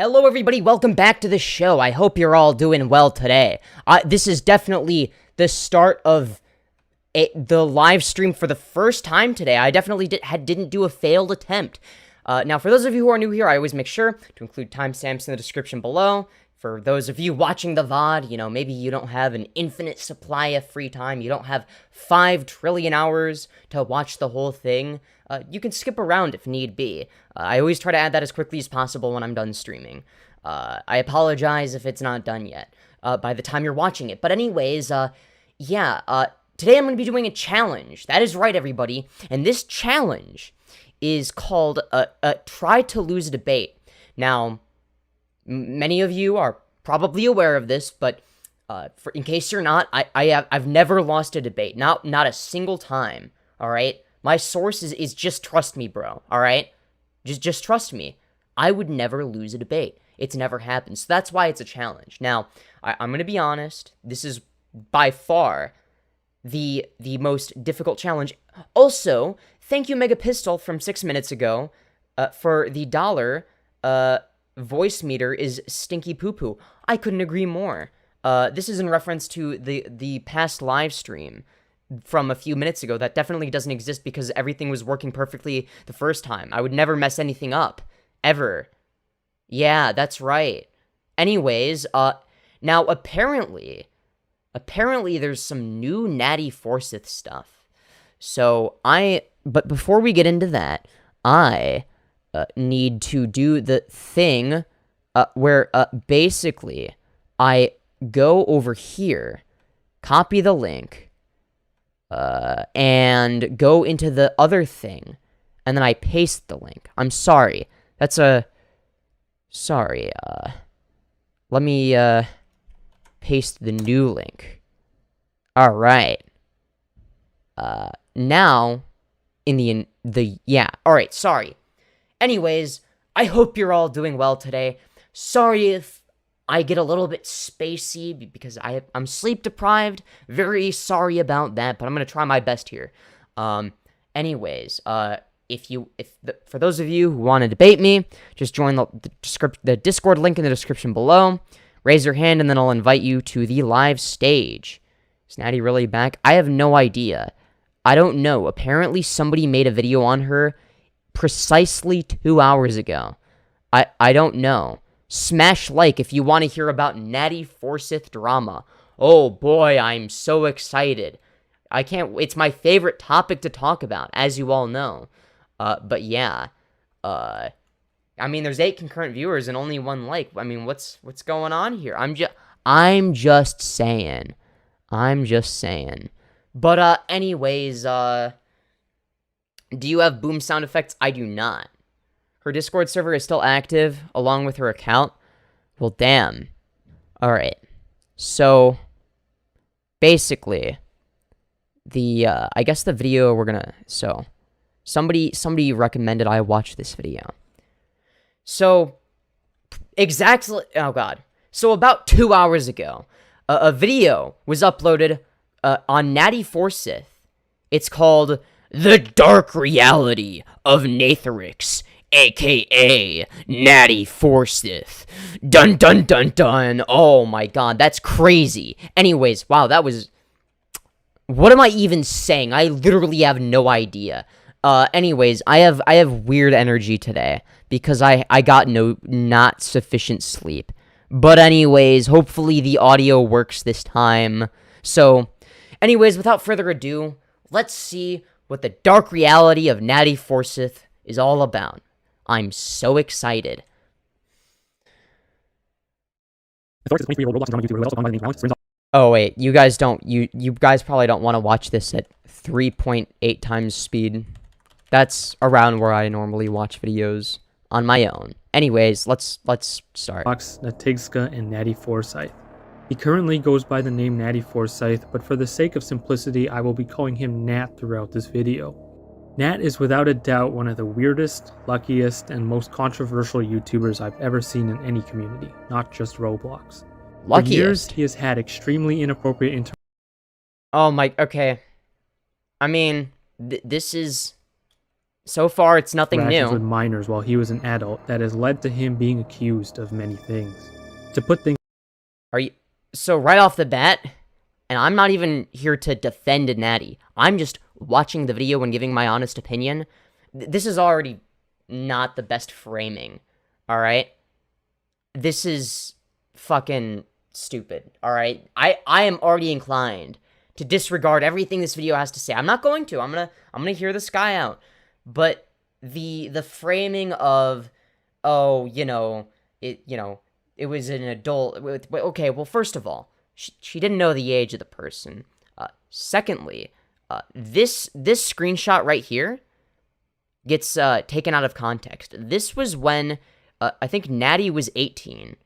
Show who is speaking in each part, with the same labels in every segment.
Speaker 1: Hello everybody, welcome back to the show. I hope you're all doing well today. This is definitely the start of the live stream for the first time today. I definitely didn't do a failed attempt. Now, for those of you who are new here, I always make sure to include timestamps in the description below. For those of you watching the VOD, maybe you don't have an infinite supply of free time, you don't have 5 trillion hours to watch the whole thing, you can skip around if need be. I always try to add that as quickly as possible when I'm done streaming. I apologize if it's not done yet, by the time you're watching it. But anyways, today I'm going to be doing a challenge. That is right, everybody. And this challenge is called Try to Lose a Debate. Now, many of you are probably aware of this, but in case you're not, I've never lost a debate. Not a single time, alright? My source is just trust me, bro, alright? Just trust me. I would never lose a debate. It's never happened, so that's why it's a challenge. Now, I'm going to be honest, this is by far the most difficult challenge. Also, thank you, Mega Pistol, from 6 minutes ago, for the dollar, voice meter is stinky poo-poo. I couldn't agree more. This is in reference to the past live stream from a few minutes ago that definitely doesn't exist because everything was working perfectly the first time. I would never mess anything up. Ever. Yeah, that's right. Anyways, now apparently there's some new Nattie Forsyth stuff. But before we get into that, I need to do the thing where basically I go over here, copy the link, and go into the other thing, and then I paste the link. I'm sorry. Sorry, let me paste the new link. Alright. Now, in alright, sorry. Anyways, I hope you're all doing well today. Sorry if I get a little bit spacey because I'm sleep deprived. Very sorry about that, but I'm gonna try my best here. Anyways, for those of you who want to debate me, just join the Discord link in the description below. Raise your hand, and then I'll invite you to the live stage. Is Nattie really back? I have no idea. I don't know. Apparently, somebody made a video on her precisely 2 hours ago. I don't know. Smash like if you want to hear about Nattie Forsyth drama. Oh boy, I'm so excited. It's my favorite topic to talk about, as you all know. But yeah. I mean, there's 8 concurrent viewers and only 1 like. I mean, what's going on here? I'm just saying. But anyways, do you have boom sound effects? I do not. Her Discord server is still active, along with her account. Well, damn. Alright. So, basically, I guess the video we're gonna... So, somebody recommended I watch this video. So, exactly... Oh, God. So, about 2 hours ago, a video was uploaded on Nattie Forsyth. It's called The Dark Reality of Nathorix, aka Nattie Forsyth. Dun dun dun dun. Oh my god, that's crazy. Anyways, wow, that was... What am I even saying? I literally have no idea. Anyways, I have weird energy today because I got not sufficient sleep. But anyways, hopefully the audio works this time. So, anyways, without further ado, let's see what the dark reality of Nattie Forsyth is all about. I'm so excited. Oh wait, you guys probably don't want to watch this at 3.8 times speed. That's around where I normally watch videos on my own. Anyways, let's start.
Speaker 2: Nathorix and Nattie Forsyth. He currently goes by the name Nattie Forsyth, but for the sake of simplicity, I will be calling him Nat throughout this video. Nat is without a doubt one of the weirdest, luckiest, and most controversial YouTubers I've ever seen in any community, not just Roblox.
Speaker 1: Luckiest?
Speaker 2: For years, he has had extremely inappropriate
Speaker 1: Oh my, okay. I mean, this is So far, it's nothing
Speaker 2: interactions
Speaker 1: new.
Speaker 2: with minors while he was an adult that has led to him being accused of many things. To put things
Speaker 1: So right off the bat, and I'm not even here to defend Nattie, I'm just watching the video and giving my honest opinion. This is already not the best framing, alright? This is fucking stupid, alright? I am already inclined to disregard everything this video has to say. I'm not going to. I'm gonna hear this guy out. But the framing of, oh, it was an adult. Okay, well, first of all, she didn't know the age of the person. Secondly, this screenshot right here gets taken out of context. This was when I think Nattie was 18,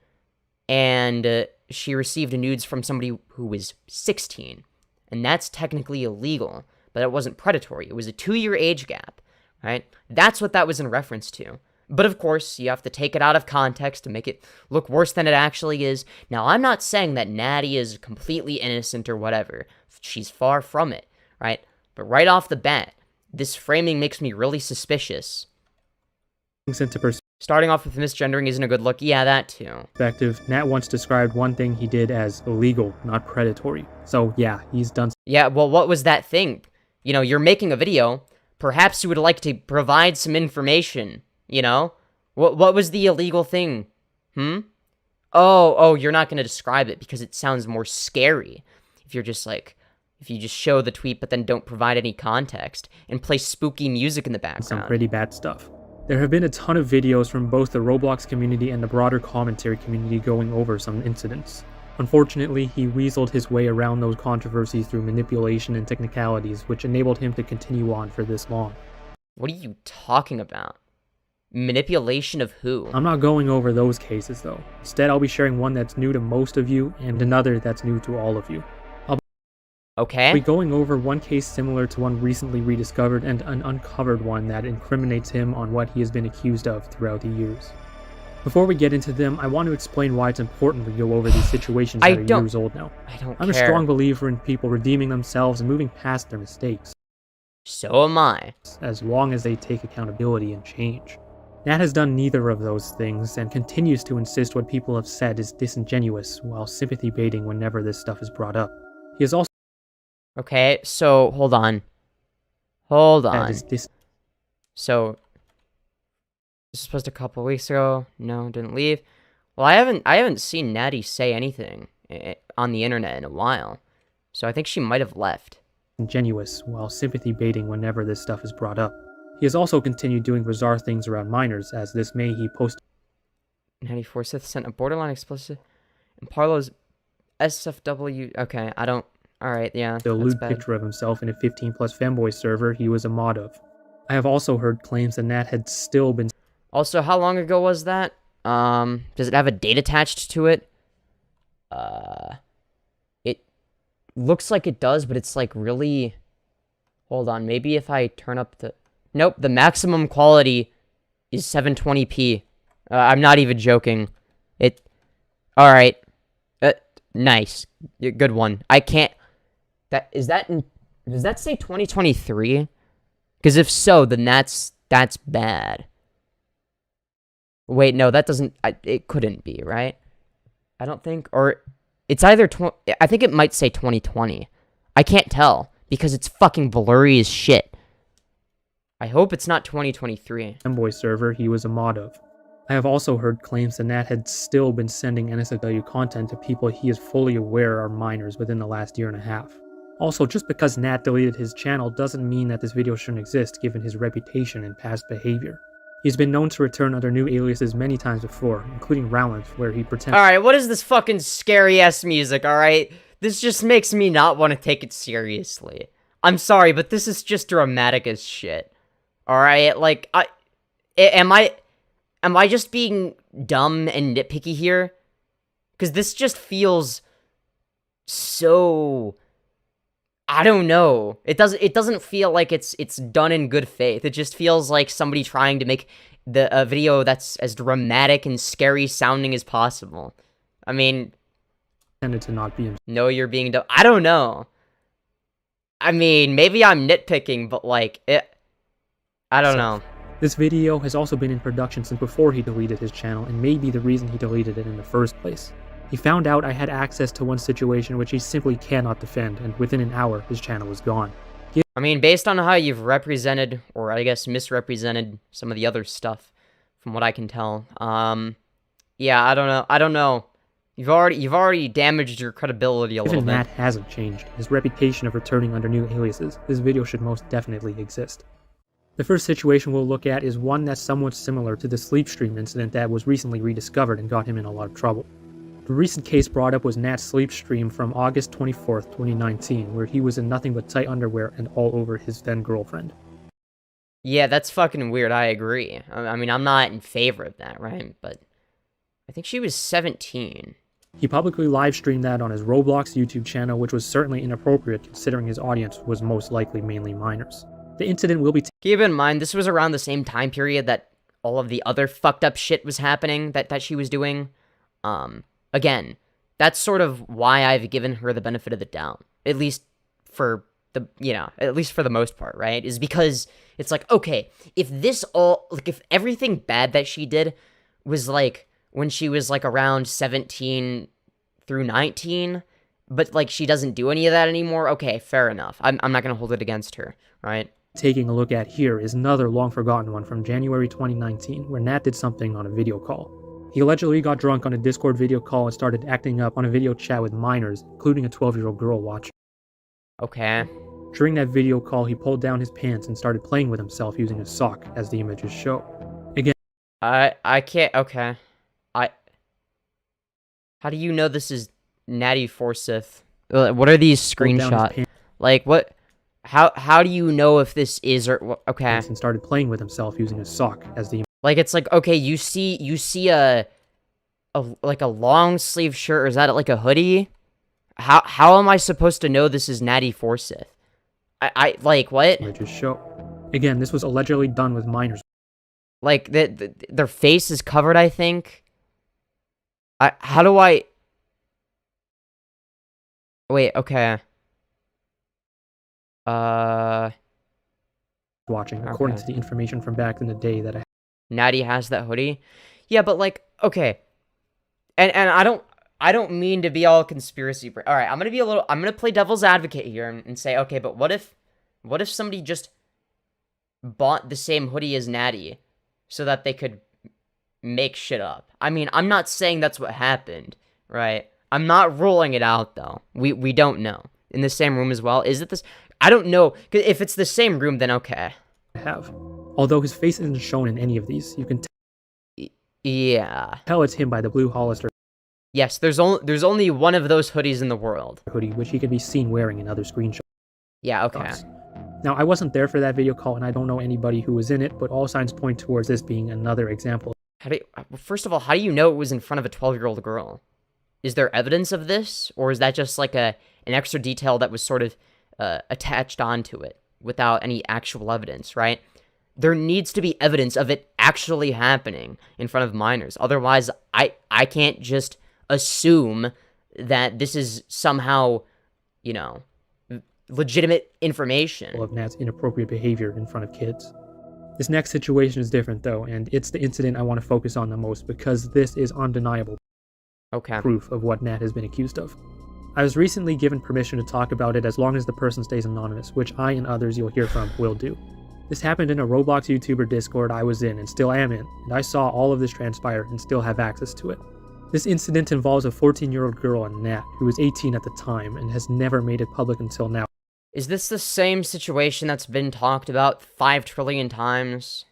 Speaker 1: and she received nudes from somebody who was 16, and that's technically illegal, but it wasn't predatory. It was a 2-year age gap, right? That's what that was in reference to. But of course, you have to take it out of context to make it look worse than it actually is. Now, I'm not saying that Nattie is completely innocent or whatever. She's far from it, right? But right off the bat, this framing makes me really suspicious.
Speaker 2: into
Speaker 1: Starting off with misgendering isn't a good look. Yeah, that too.
Speaker 2: perspective, Nat once described one thing he did as illegal, not predatory. So yeah, he's done.
Speaker 1: Yeah, well, what was that thing? You're making a video. Perhaps you would like to provide some information. What was the illegal thing? Oh, you're not going to describe it because it sounds more scary. If you just show the tweet but then don't provide any context and play spooky music in the background.
Speaker 2: Some pretty bad stuff. There have been a ton of videos from both the Roblox community and the broader commentary community going over some incidents. Unfortunately, he weaseled his way around those controversies through manipulation and technicalities, which enabled him to continue on for this long.
Speaker 1: What are you talking about? Manipulation of who?
Speaker 2: I'm not going over those cases though. Instead, I'll be sharing one that's new to most of you and another that's new to all of you.
Speaker 1: Okay.
Speaker 2: I'll be going over one case similar to one recently rediscovered and an uncovered one that incriminates him on what he has been accused of throughout the years. Before we get into them, I want to explain why it's important we go over these situations that are years old now. I'm a strong believer in people redeeming themselves and moving past their mistakes.
Speaker 1: So am I.
Speaker 2: As long as they take accountability and change. Nat has done neither of those things and continues to insist what people have said is disingenuous while sympathy baiting whenever this stuff is brought up. He has also
Speaker 1: Okay, so hold on. So this was posted a couple weeks ago. No, didn't leave. Well, I haven't seen Nattie say anything on the internet in a while. So I think she might have left.
Speaker 2: Ingenuous while sympathy baiting whenever this stuff is brought up. He has also continued doing bizarre things around minors, as this May he posted
Speaker 1: Nattie Forsyth sent a borderline explicit and Parlo's SFW. Okay, I don't. Alright, yeah.
Speaker 2: a lewd picture of himself in a 15+ femboy server he was a mod of. I have also heard claims that Nat had still been.
Speaker 1: Also, how long ago was that? Does it have a date attached to it? It looks like it does, but it's like really. Hold on, maybe if I turn up the. Nope, the maximum quality is 720p. I'm not even joking. Alright. Nice. Good one. I can't. Does that say 2023? Because if so, then that's bad. Wait, no, that doesn't. It couldn't be, right? I don't think. Or it's either I think it might say 2020. I can't tell because it's fucking blurry as shit. I hope it's not 2023.
Speaker 2: Femboy server he was a mod of. I have also heard claims that Nat had still been sending NSFW content to people he is fully aware are minors within the last year and a half. Also, just because Nat deleted his channel doesn't mean that this video shouldn't exist given his reputation and past behavior. He's been known to return under new aliases many times before, including Jalyn, where he pretends—
Speaker 1: Alright, what is this fucking scary-ass music, alright? This just makes me not want to take it seriously. I'm sorry, but this is just dramatic as shit. Alright, like, am I just being dumb and nitpicky here? Because this just feels so... I don't know. It doesn't feel like it's done in good faith. It just feels like somebody trying to make a video that's as dramatic and scary sounding as possible. I mean...
Speaker 2: tended to not be himself.
Speaker 1: No, you're being dumb. I don't know. I mean, maybe I'm nitpicking, but like... I don't know.
Speaker 2: This video has also been in production since before he deleted his channel, and may be the reason he deleted it in the first place. He found out I had access to one situation which he simply cannot defend, and within an hour, his channel was gone.
Speaker 1: I mean, based on how you've represented, or I guess misrepresented, some of the other stuff, from what I can tell, yeah, I don't know. You've already damaged your credibility a little bit.
Speaker 2: Even Nat hasn't changed. His reputation of returning under new aliases. This video should most definitely exist. The first situation we'll look at is one that's somewhat similar to the sleep stream incident that was recently rediscovered and got him in a lot of trouble. The recent case brought up was Nat's sleep stream from August 24th, 2019, where he was in nothing but tight underwear and all over his then-girlfriend.
Speaker 1: Yeah, that's fucking weird, I agree. I mean, I'm not in favor of that, right? But I think she was 17.
Speaker 2: He publicly live-streamed that on his Roblox YouTube channel, which was certainly inappropriate considering his audience was most likely mainly minors. The incident will be
Speaker 1: Keep in mind, this was around the same time period that all of the other fucked up shit was happening that she was doing. Again, that's sort of why I've given her the benefit of the doubt. At least for the, at least for the most part, right? Is because it's like, okay, if if everything bad that she did was like when she was like around 17 through 19, but like she doesn't do any of that anymore, okay, fair enough. I'm not gonna hold it against her, right?
Speaker 2: Taking a look at here is another long-forgotten one from January 2019, where Nat did something on a video call. He allegedly got drunk on a Discord video call and started acting up on a video chat with minors, including a 12-year-old girl watching.
Speaker 1: Okay.
Speaker 2: During that video call, he pulled down his pants and started playing with himself using a sock, as the images show. Again,
Speaker 1: I can't, okay. How do you know this is Nattie Forsyth? What are these screenshots? Like, what? How do you know if this is or okay?
Speaker 2: And started playing with himself using a sock, as the
Speaker 1: like it's like okay, you see a like a long sleeve shirt, or is that like a hoodie? How am I supposed to know this is Nattie Forsyth? I like what?
Speaker 2: Images show. Again, this was allegedly done with minors.
Speaker 1: Like their face is covered, I think. How do I? Wait, okay.
Speaker 2: Watching, according to the information from back in the day that
Speaker 1: Nattie has that hoodie. Yeah, but like, okay. And I don't mean to be all conspiracy. All right, I'm gonna play devil's advocate here and say, okay, but what if somebody just bought the same hoodie as Nattie so that they could make shit up? I mean, I'm not saying that's what happened, right? I'm not ruling it out though. We don't know. In the same room as well. Is it this? I don't know. 'Cause if it's the same room, then okay.
Speaker 2: Although his face isn't shown in any of these, you can tell it's him by the blue Hollister.
Speaker 1: Yes, there's only one of those hoodies in the world.
Speaker 2: Hoodie, which he can be seen wearing in other screenshots.
Speaker 1: Yeah, okay.
Speaker 2: Now, I wasn't there for that video call, and I don't know anybody who was in it, but all signs point towards this being another example.
Speaker 1: First of all, how do you know it was in front of a 12-year-old girl? Is there evidence of this, or is that just like an extra detail that was sort of attached onto it without any actual evidence, right? There needs to be evidence of it actually happening in front of minors. Otherwise, I can't just assume that this is somehow, legitimate information.
Speaker 2: Of Nat's inappropriate behavior in front of kids. This next situation is different though, and it's the incident I want to focus on the most because this is undeniable proof of what Nat has been accused of. I was recently given permission to talk about it as long as the person stays anonymous, which I and others you'll hear from will do. This happened in a Roblox YouTuber Discord I was in and still am in, and I saw all of this transpire and still have access to it. This incident involves a 14-year-old girl and Nat, who was 18 at the time and has never made it public until now.
Speaker 1: Is this the same situation that's been talked about 5 trillion times?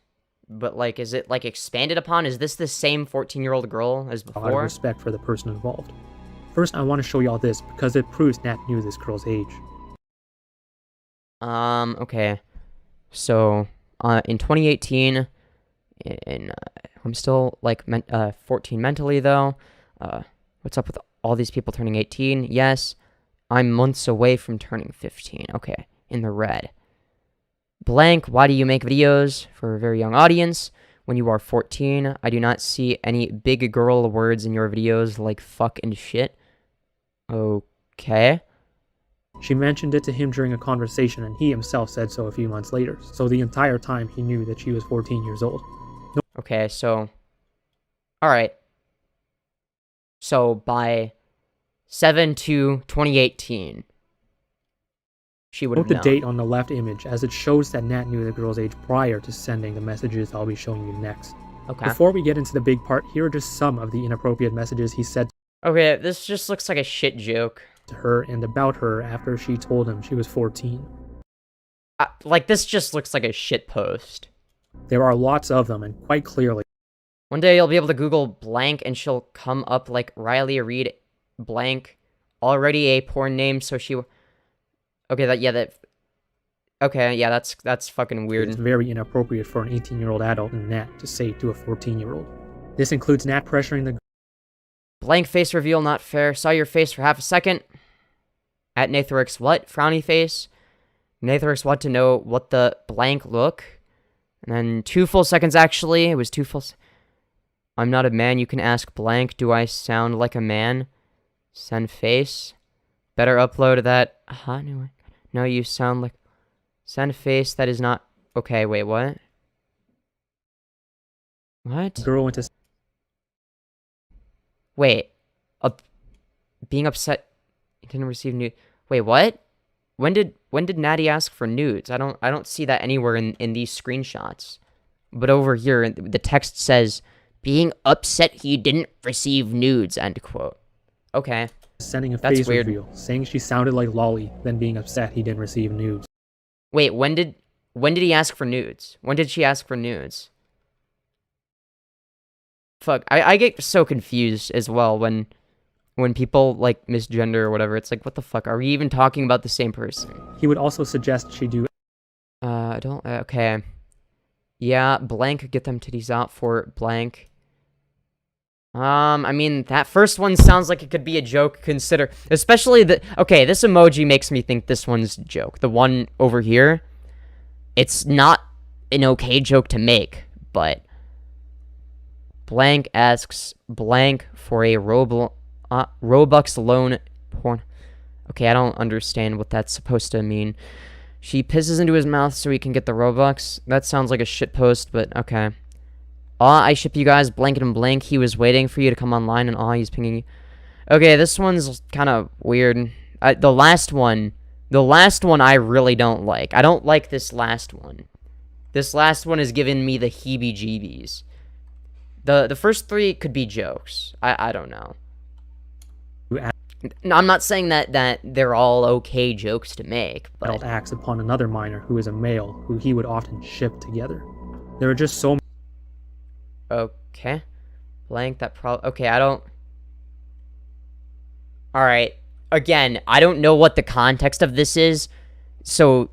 Speaker 1: But, like, is it, like, expanded upon? Is this the same 14-year-old girl as before?
Speaker 2: A lot of respect for the person involved. First, I want to show y'all this, because it proves Nat knew this girl's age.
Speaker 1: Okay. So, in 2018, I'm still, like, 14 mentally, though. What's up with all these people turning 18? Yes, I'm months away from turning 15. Okay, in the red. Blank, why do you make videos for a very young audience when you are 14? I do not see any big girl words in your videos like fuck and shit. Okay.
Speaker 2: She mentioned it to him during a conversation, and he himself said so a few months later, so the entire time he knew that she was 14 years old.
Speaker 1: Okay, so... Alright. So, by 7/2/2018, she would have
Speaker 2: Note
Speaker 1: known.
Speaker 2: the date on the left image, as it shows that Nat knew the girl's age prior to sending the messages I'll be showing you next.
Speaker 1: Okay.
Speaker 2: Before we get into the big part, here are just some of the inappropriate messages he said
Speaker 1: Okay, this just looks like a shit joke.
Speaker 2: to her and about her after she told him she was 14.
Speaker 1: Like, this just looks like a shit post.
Speaker 2: There are lots of them, and quite clearly,
Speaker 1: One day you'll be able to Google blank and she'll come up like Riley Reed blank. Already a porn name, so she... Okay, Okay, yeah, that's fucking weird.
Speaker 2: it's very inappropriate for an 18-year-old adult and Nat to say to a 14-year-old. This includes Nat pressuring the
Speaker 1: Blank face reveal, not fair. Saw your face for half a second. At nathorix, what? Frowny face. Nathorix want to know what the blank look. And then 2 full seconds, actually. It was 2 full... I'm not a man, you can ask blank. Do I sound like a man? Send face. Better upload that. No, you sound like... Send face, that is not... Okay, wait, what? What?
Speaker 2: girl into
Speaker 1: Wait. Being upset... Didn't receive nude... Wait, what? When did Nattie ask for nudes? I don't see that anywhere in these screenshots. But over here, the text says... Being upset he didn't receive nudes, end quote. Okay.
Speaker 2: sending a
Speaker 1: That's
Speaker 2: face
Speaker 1: weird.
Speaker 2: reveal, saying she sounded like Lolly, then being upset he didn't receive nudes.
Speaker 1: Wait, when did he ask for nudes? When did she ask for nudes? Fuck, I get so confused as well when people, like, misgender or whatever. It's like, what the fuck? Are we even talking about the same person?
Speaker 2: He would also suggest she do
Speaker 1: Okay. Yeah, blank, get them titties out for blank. I mean, that first one sounds like it could be a joke, especially okay, this emoji makes me think this one's a joke. The one over here, it's not an okay joke to make, but blank asks blank for a Robux loan porn. Okay, I don't understand what that's supposed to mean. She pisses into his mouth so he can get the Robux. That sounds like a shit post, but okay. I ship you guys, blanket and blank. He was waiting for you to come online, and he's pinging you. Okay, this one's kind of weird. The last one I really don't like. I don't like this last one. This last one is giving me the heebie-jeebies. The first 3 could be jokes. I don't know. No, I'm not saying that they're all okay jokes to make, but...
Speaker 2: adult acts upon another minor who is a male, who he would often ship together. There are just so
Speaker 1: Okay. Blank, okay, I don't... Alright. Again, I don't know what the context of this is, so...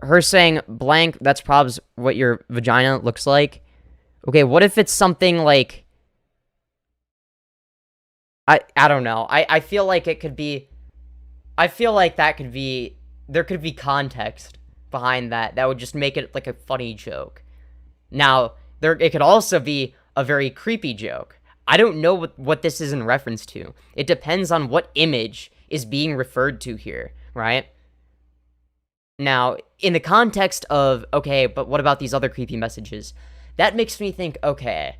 Speaker 1: Her saying, blank, that's probably what your vagina looks like. Okay, what if it's something like... I don't know. I feel like it could be... I feel like that could be... There could be context behind that. That would just make it like a funny joke. Now... It could also be a very creepy joke. I don't know what this is in reference to. It depends on what image is being referred to here, right? Now, in the context of, okay, but what about these other creepy messages? That makes me think, okay,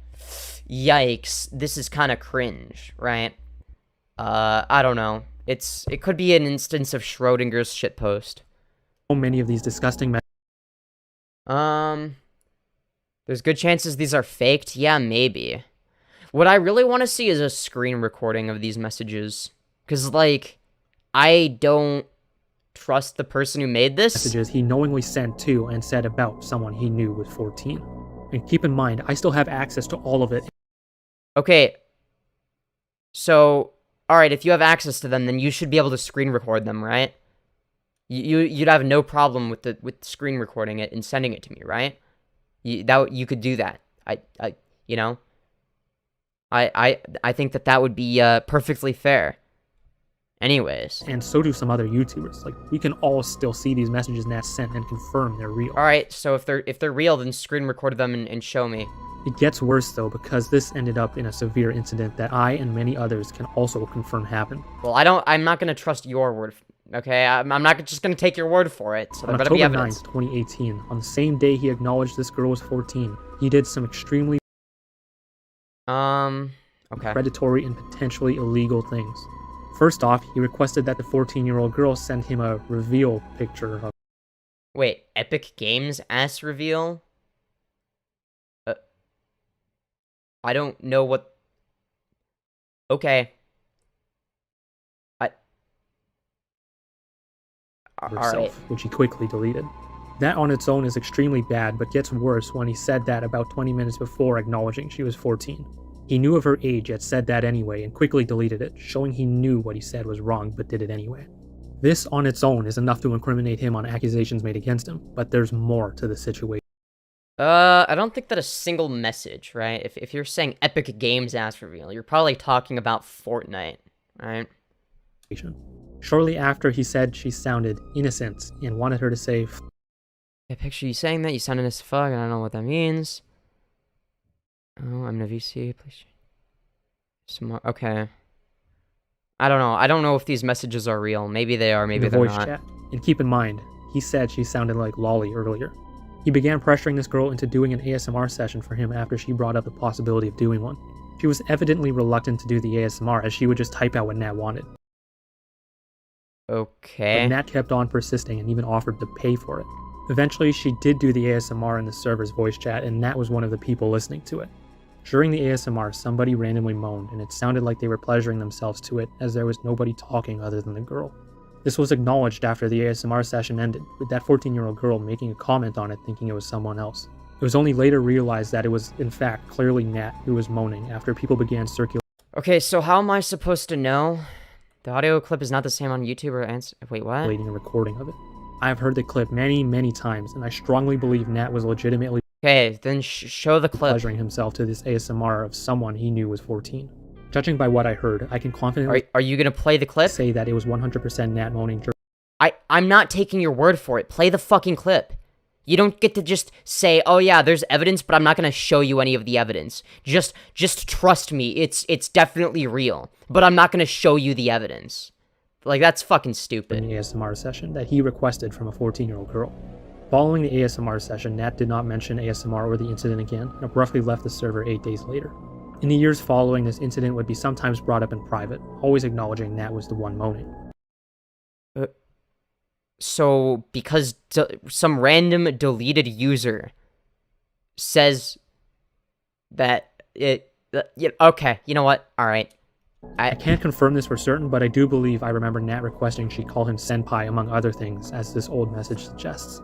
Speaker 1: yikes, this is kind of cringe, right? I don't know. It could be an instance of Schrodinger's shitpost.
Speaker 2: many of these disgusting
Speaker 1: There's good chances these are faked? Yeah, maybe. What I really want to see is a screen recording of these messages. Because, like, I don't trust the person who made this.
Speaker 2: messages he knowingly sent to and said about someone he knew was 14. And keep in mind, I still have access to all of it.
Speaker 1: Okay. So, alright, if you have access to them, then you should be able to screen record them, right? You'd have no problem with screen recording it and sending it to me, right? You could do that. I think that would be perfectly fair. Anyways.
Speaker 2: And so do some other YouTubers. Like, we can all still see these messages Nat sent and confirm they're real.
Speaker 1: Alright, so if they're real, then screen record them and show me.
Speaker 2: It gets worse though, because this ended up in a severe incident that I and many others can also confirm happened.
Speaker 1: Well, I'm not gonna trust your word, okay? I'm not just gonna take your word for it, so there
Speaker 2: On
Speaker 1: better be
Speaker 2: October
Speaker 1: evidence.
Speaker 2: 9th, 2018, on the same day he acknowledged this girl was 14, he did some extremely
Speaker 1: Okay.
Speaker 2: predatory and potentially illegal things. First off, he requested that the 14-year-old girl send him a reveal picture of...
Speaker 1: Wait, Epic Games ass reveal? I don't know what... Okay.
Speaker 2: herself,
Speaker 1: Alright.
Speaker 2: which he quickly deleted. That on its own is extremely bad, but gets worse when he said that about 20 minutes before acknowledging she was 14. He knew of her age yet said that anyway and quickly deleted it, showing he knew what he said was wrong but did it anyway. This on its own is enough to incriminate him on accusations made against him, but there's more to the situation.
Speaker 1: I don't think that a single message, right? If you're saying Epic Games ass reveal, you're probably talking about Fortnite, right?
Speaker 2: Shortly after, he said she sounded innocent and wanted her to say,
Speaker 1: I picture you saying that. You sound innocent as fuck, and I don't know what that means. Oh, I'm in a VC. Please. Smart. Okay. I don't know. I don't know if these messages are real. Maybe they are. Maybe
Speaker 2: in the
Speaker 1: they're
Speaker 2: voice
Speaker 1: not.
Speaker 2: chat. And keep in mind, he said she sounded like Lolly earlier. He began pressuring this girl into doing an ASMR session for him after she brought up the possibility of doing one. She was evidently reluctant to do the ASMR as she would just type out what Nat wanted.
Speaker 1: Okay.
Speaker 2: But Nat kept on persisting and even offered to pay for it. Eventually, she did do the ASMR in the server's voice chat, and Nat was one of the people listening to it. During the ASMR, somebody randomly moaned, and it sounded like they were pleasuring themselves to it, as there was nobody talking other than the girl. This was acknowledged after the ASMR session ended, with that 14-year-old girl making a comment on it thinking it was someone else. It was only later realized that it was, in fact, clearly Nat who was moaning after people began circulating.
Speaker 1: Okay, so how am I supposed to know? The audio clip is not the same on YouTube or wait, what?
Speaker 2: A recording of it. I have heard the clip many, many times, and I strongly believe Nat was legitimately
Speaker 1: Okay, then show the clip.
Speaker 2: pleasuring himself to this ASMR of someone he knew was 14. Judging by what I heard, I can confidently
Speaker 1: Are you gonna play the clip?
Speaker 2: say that it was 100% Nat moaning.
Speaker 1: I'm not taking your word for it. Play the fucking clip. You don't get to just say, oh yeah, there's evidence, but I'm not gonna show you any of the evidence. Just trust me, it's definitely real. But I'm not gonna show you the evidence. Like, that's fucking
Speaker 2: In
Speaker 1: stupid.
Speaker 2: the ASMR session that he requested from a 14-year-old girl. Following the ASMR session, Nat did not mention ASMR or the incident again, and abruptly left the server 8 days later. In the years following, this incident would be sometimes brought up in private, always acknowledging Nat was the one moaning.
Speaker 1: So, because some random deleted user says that okay, you know what? Alright.
Speaker 2: I can't confirm this for certain, but I do believe I remember Nat requesting she call him senpai among other things, as this old message suggests.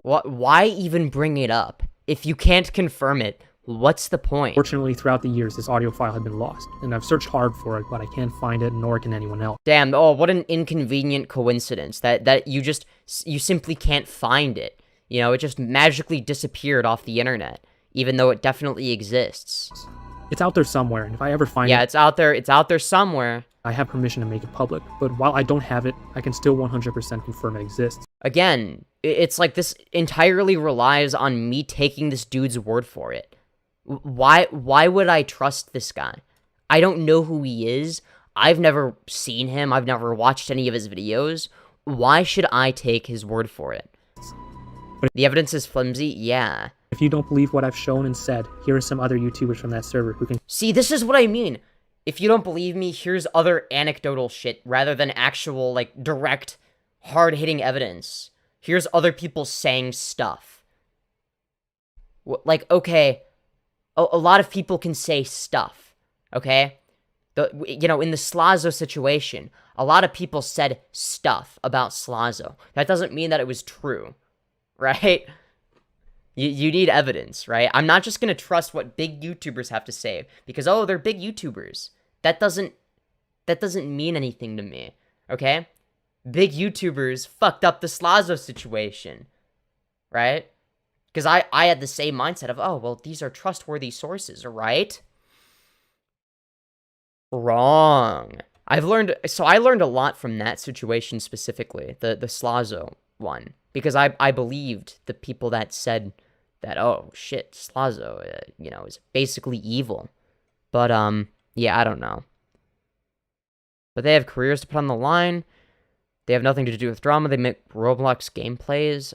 Speaker 1: Why even bring it up? If you can't confirm it, what's the point?
Speaker 2: Fortunately, throughout the years, this audio file had been lost, and I've searched hard for it, but I can't find it, nor can anyone else.
Speaker 1: Damn, oh, what an inconvenient coincidence that you simply can't find it. You know, it just magically disappeared off the internet, even though it definitely exists.
Speaker 2: It's out there somewhere, and if I ever find
Speaker 1: Yeah,
Speaker 2: it,
Speaker 1: it's out there somewhere.
Speaker 2: I have permission to make it public, but while I don't have it, I can still 100% confirm it exists.
Speaker 1: Again, it's like this entirely relies on me taking this dude's word for it. Why would I trust this guy? I don't know who he is. I've never seen him. I've never watched any of his videos. Why should I take his word for it? The evidence is flimsy? Yeah.
Speaker 2: If you don't believe what I've shown and said, here are some other YouTubers from that server who can...
Speaker 1: See, this is what I mean. If you don't believe me, here's other anecdotal shit rather than actual, like, direct, hard-hitting evidence. Here's other people saying stuff. Like, okay, a lot of people can say stuff, okay? You know, in the Slazo situation, a lot of people said stuff about Slazo. That doesn't mean that it was true, right? You need evidence, right? I'm not just gonna trust what big YouTubers have to say because, oh, they're big YouTubers. That doesn't mean anything to me, okay? Big YouTubers fucked up the Slazo situation, right? Because I had the same mindset of, oh, well, these are trustworthy sources, right? Wrong. I learned a lot from that situation specifically, the Slazo one, because I believed the people that said that, oh shit, Slazo, is basically evil. But yeah, I don't know. But they have careers to put on the line. They have nothing to do with drama. They make Roblox gameplays.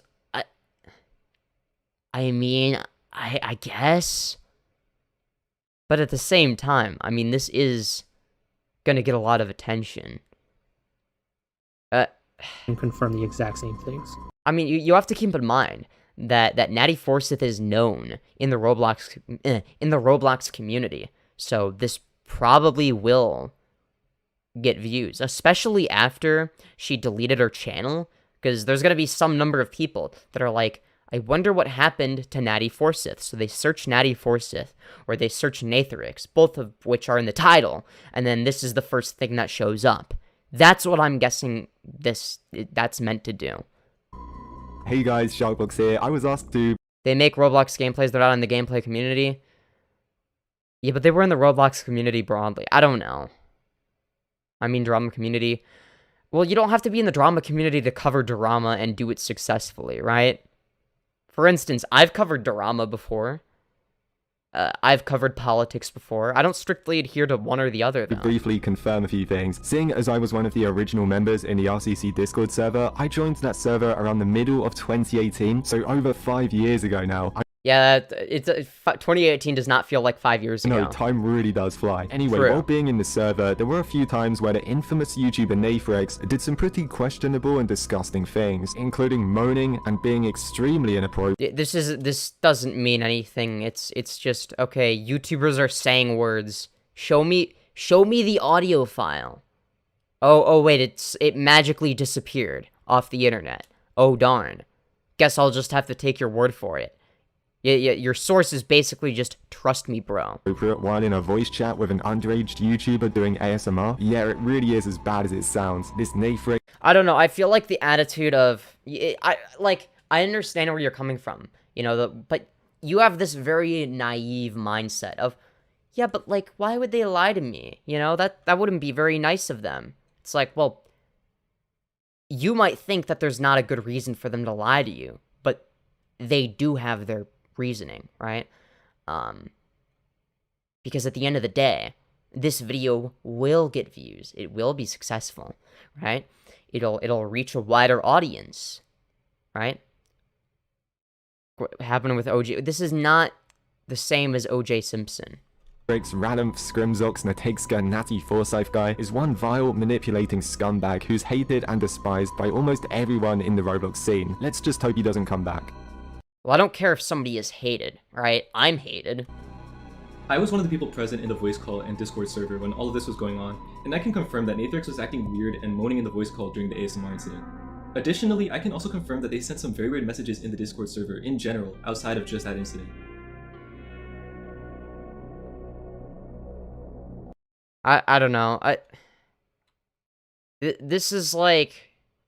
Speaker 1: I mean, I guess. But at the same time, I mean, this is gonna get a lot of attention.
Speaker 2: And confirm the exact same things.
Speaker 1: I mean, you have to keep in mind that Nattie Forsyth is known in the Roblox community, so this probably will get views, especially after she deleted her channel, because there's gonna be some number of people that are like, I wonder what happened to Nattie Forsyth. So they search Nattie Forsyth, or they search nathorix, both of which are in the title, and then this is the first thing that shows up. That's what I'm guessing that's meant to do.
Speaker 3: Hey guys, Sharkbox here. I was asked to...
Speaker 1: They make Roblox gameplays, they're not in the gameplay community. Yeah, but they were in the Roblox community broadly. I don't know. I mean, drama community. Well, you don't have to be in the drama community to cover drama and do it successfully, right? For instance, I've covered drama before. I've covered politics before. I don't strictly adhere to one or the other, though.
Speaker 3: briefly confirm a few things. Seeing as I was one of the original members in the RCC Discord server, I joined that server around the middle of 2018, so over 5 years ago now.
Speaker 1: Yeah, 2018 does not feel like 5 years ago.
Speaker 3: No, time really does fly. Anyway,
Speaker 1: True.
Speaker 3: While being in the server, there were a few times where the infamous YouTuber nathorix did some pretty questionable and disgusting things, including moaning and being extremely inappropriate.
Speaker 1: This doesn't mean anything. It's just, okay, YouTubers are saying words. Show me the audio file. Oh wait, it magically disappeared off the internet. Oh darn. Guess I'll just have to take your word for it. Yeah, your source is basically just trust me, bro.
Speaker 3: While in a voice chat with an underage YouTuber doing ASMR. Yeah, it really is as bad as it sounds. This nathorix...
Speaker 1: I don't know, I feel like the attitude of... I understand where you're coming from, but you have this very naive mindset of, yeah, but, like, why would they lie to me? That wouldn't be very nice of them. It's like, well, you might think that there's not a good reason for them to lie to you, but they do have their reasoning, right? Because at the end of the day, this video will get views. It will be successful, right? It'll reach a wider audience, right? What happened with OJ? This is not the same as OJ Simpson.
Speaker 3: Random scrimzox Nattie Forsyth guy is one vile, manipulating scumbag who's hated and despised by almost everyone in the Roblox scene. Let's just hope he doesn't come back.
Speaker 1: Well, I don't care if somebody is hated, right? I'm hated.
Speaker 4: I was one of the people present in the voice call and Discord server when all of this was going on, and I can confirm that nathorix was acting weird and moaning in the voice call during the ASMR incident. Additionally, I can also confirm that they sent some very weird messages in the Discord server in general, outside of just that incident.
Speaker 1: I don't know. This is like...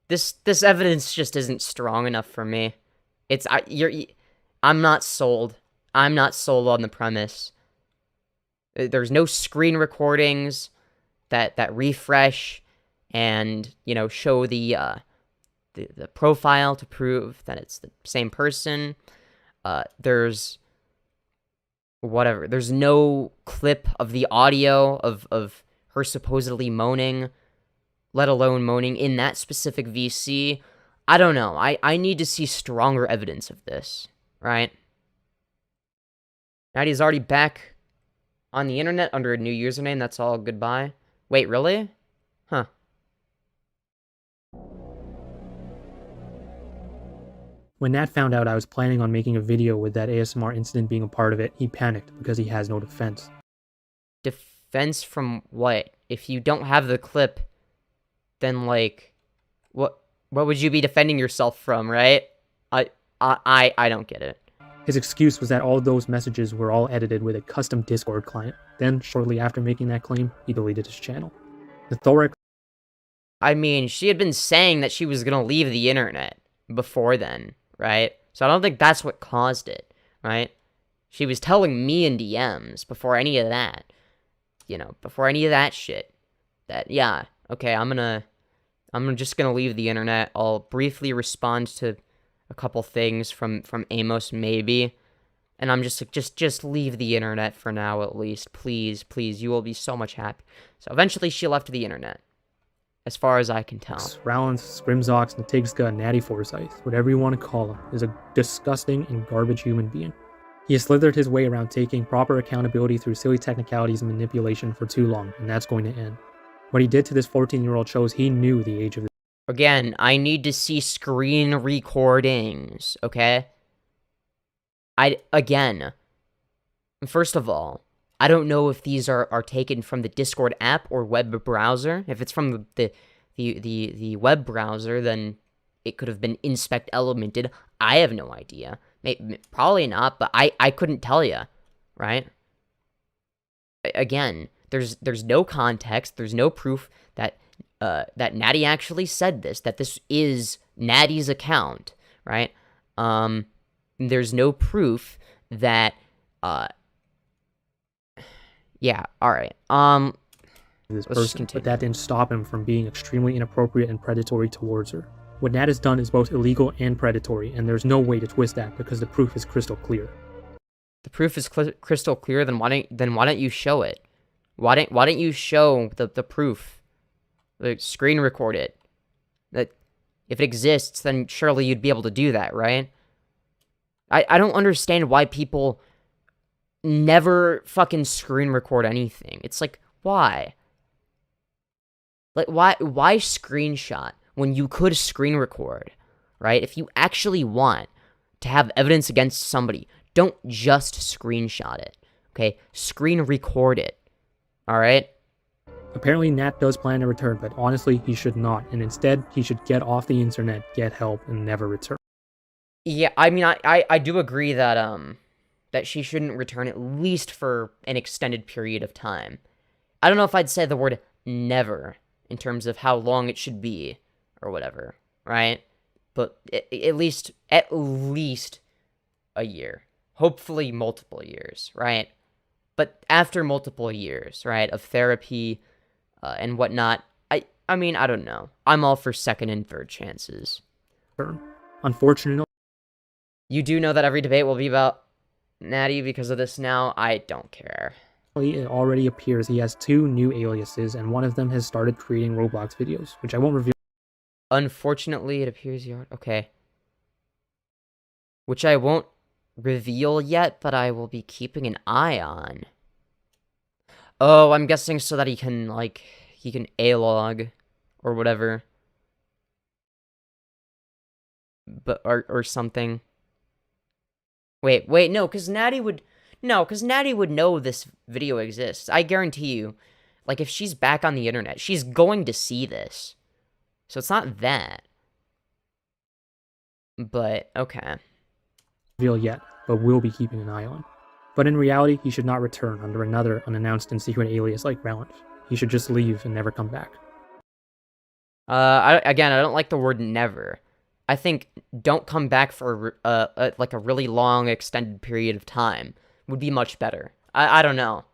Speaker 1: This evidence just isn't strong enough for me. I'm not sold. I'm not sold on the premise. There's no screen recordings that refresh and, show the profile to prove that it's the same person. There's no clip of the audio of her supposedly moaning, let alone moaning in that specific VC. I don't know. I need to see stronger evidence of this, right? Nattie's already back on the internet under a new username. That's all. Goodbye. Wait, really? Huh.
Speaker 2: When Nat found out I was planning on making a video with that ASMR incident being a part of it, he panicked because he has no defense.
Speaker 1: Defense from what? If you don't have the clip, then, like, what would you be defending yourself from, right? I don't get it.
Speaker 2: His excuse was that all those messages were all edited with a custom Discord client. Then, shortly after making that claim, he deleted his channel. Nathorix...
Speaker 1: I mean, she had been saying that she was gonna leave the internet before then, right? So I don't think that's what caused it, right? She was telling me in DMs before any of that, before any of that shit, that. Yeah, okay, I'm just gonna leave the internet. I'll briefly respond to a couple things from Amos, maybe. And I'm just leave the internet for now, at least. Please, please, you will be so much happy. So eventually she left the internet, as far as I can tell.
Speaker 2: Jalyn, scrimzox, nathorix, Nattie Forsyth, whatever you want to call him, is a disgusting and garbage human being. He has slithered his way around taking proper accountability through silly technicalities and manipulation for too long, and that's going to end. What he did to this 14-year-old shows he knew the age of the...
Speaker 1: Again, I need to see screen recordings, okay? First of all, I don't know if these are taken from the Discord app or web browser. If it's from the web browser, then it could have been inspect elemented. I have no idea. Probably not, but I couldn't tell you, right? Again, there's no context. There's no proof that that Nattie actually said this. That this is Nattie's account, right? There's no proof that yeah, alright.
Speaker 2: This person, but that didn't stop him from being extremely inappropriate and predatory towards her. What Nat has done is both illegal and predatory, and there's no way to twist that because the proof is crystal clear.
Speaker 1: The proof is crystal clear. Then why don't you show it? Why don't you show the proof? Like, screen record it. That if it exists, then surely you'd be able to do that, right? I don't understand why people never fucking screen record anything. It's like, why? Like, why screenshot when you could screen record, right? If you actually want to have evidence against somebody, don't just screenshot it, okay? Screen record it, all right?
Speaker 2: Apparently Nat does plan to return, but honestly, he should not, and instead, he should get off the internet, get help, and never return.
Speaker 1: Yeah, I mean, I do agree that, that she shouldn't return at least for an extended period of time. I don't know if I'd say the word never in terms of how long it should be or whatever, right? But at least a year. Hopefully multiple years, right? But after multiple years, right, of therapy and whatnot, I mean, I don't know. I'm all for second and third chances.
Speaker 2: Unfortunately,
Speaker 1: you do know that every debate will be about Nattie because of this now? I don't care.
Speaker 2: it already appears he has 2 new aliases, and one of them has started creating Roblox videos, which I won't reveal.
Speaker 1: Unfortunately, it appears you're... Okay. Which I won't reveal yet, but I will be keeping an eye on. Oh, I'm guessing so that he can, like, he can A-log or whatever. But, or something. Wait, no, because Nattie would know this video exists. I guarantee you. Like, if she's back on the internet, she's going to see this. So it's not that. But, okay.
Speaker 2: Reveal yet, but will be keeping an eye on. But in reality, he should not return under another unannounced and secret alias like Jalyn. He should just leave and never come back.
Speaker 1: I don't like the word never. I think don't come back for like a really long extended period of time would be much better. I don't know.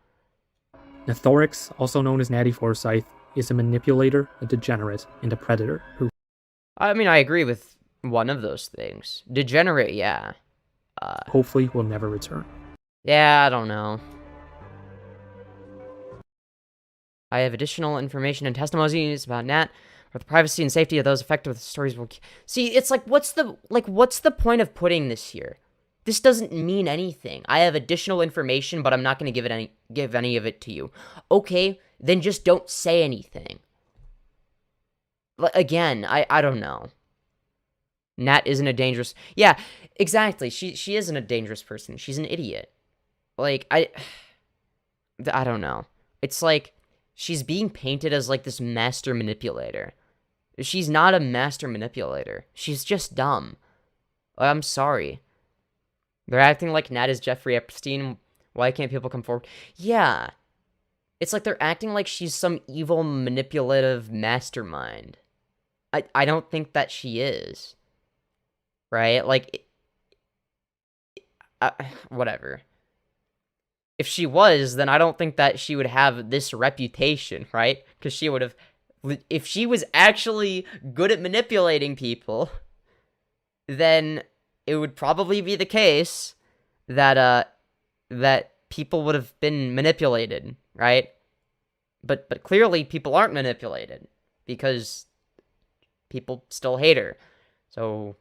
Speaker 2: Nathorix, also known as Nattie Forsyth, is a manipulator, a degenerate, and a predator who...
Speaker 1: I mean, I agree with one of those things. Degenerate, yeah.
Speaker 2: hopefully will never return.
Speaker 1: Yeah, I don't know. I have additional information and testimonies about Nat, for the privacy and safety of those affected with the stories will... See, it's like, what's the point of putting this here? This doesn't mean anything. I have additional information, but I'm not going to give any of it to you. Okay, then just don't say anything. Again, I don't know. Nat isn't a dangerous... Yeah, exactly. She isn't a dangerous person. She's an idiot. Like, I don't know. It's like, she's being painted as, like, this master manipulator. She's not a master manipulator. She's just dumb. I'm sorry. They're acting like Nat is Jeffrey Epstein. Why can't people come forward? Yeah. It's like they're acting like she's some evil, manipulative mastermind. I don't think that she is. Right? Like, whatever. If she was, then I don't think that she would have this reputation, right? Because she would have, if she was actually good at manipulating people, then it would probably be the case that that people would have been manipulated, right? But clearly people aren't manipulated because people still hate her. So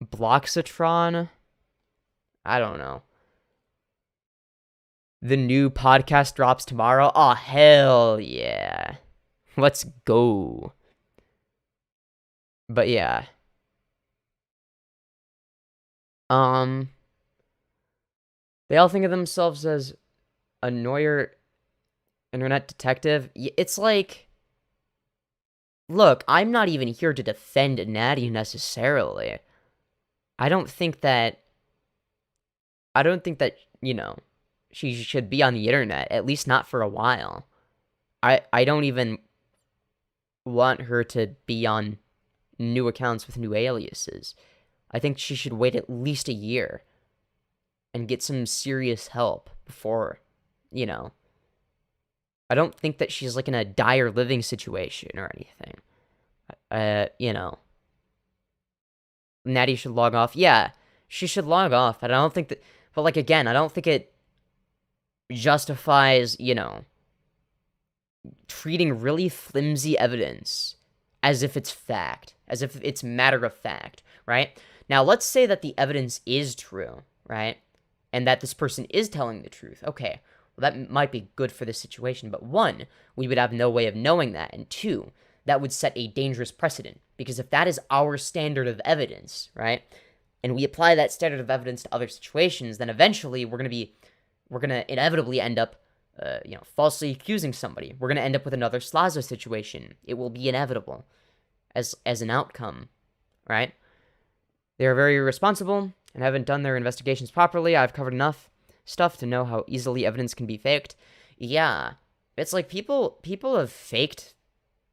Speaker 1: bloxatron, I don't know. The new podcast drops tomorrow. Oh, hell yeah. Let's go. But yeah. They all think of themselves as a Neuer internet detective. It's like, look, I'm not even here to defend Nattie necessarily. I don't think that, you know, she should be on the internet, at least not for a while. I don't even want her to be on new accounts with new aliases. I think she should wait at least a year and get some serious help before, you know. I don't think that she's like in a dire living situation or anything. You know. Nattie should log off. Yeah, she should log off, but I don't think that, but like again, I don't think it justifies, you know, treating really flimsy evidence as if it's fact, as if it's matter of fact, right? Now, let's say that the evidence is true, right? And that this person is telling the truth. Okay, well, that might be good for this situation, but one, we would have no way of knowing that, and two, that would set a dangerous precedent, because if that is our standard of evidence, right, and we apply that standard of evidence to other situations, then eventually we're gonna inevitably end up, you know, falsely accusing somebody. We're gonna end up with another Slazo situation. It will be inevitable as an outcome, right? They are very irresponsible and haven't done their investigations properly. I've covered enough stuff to know how easily evidence can be faked. Yeah, it's like people have faked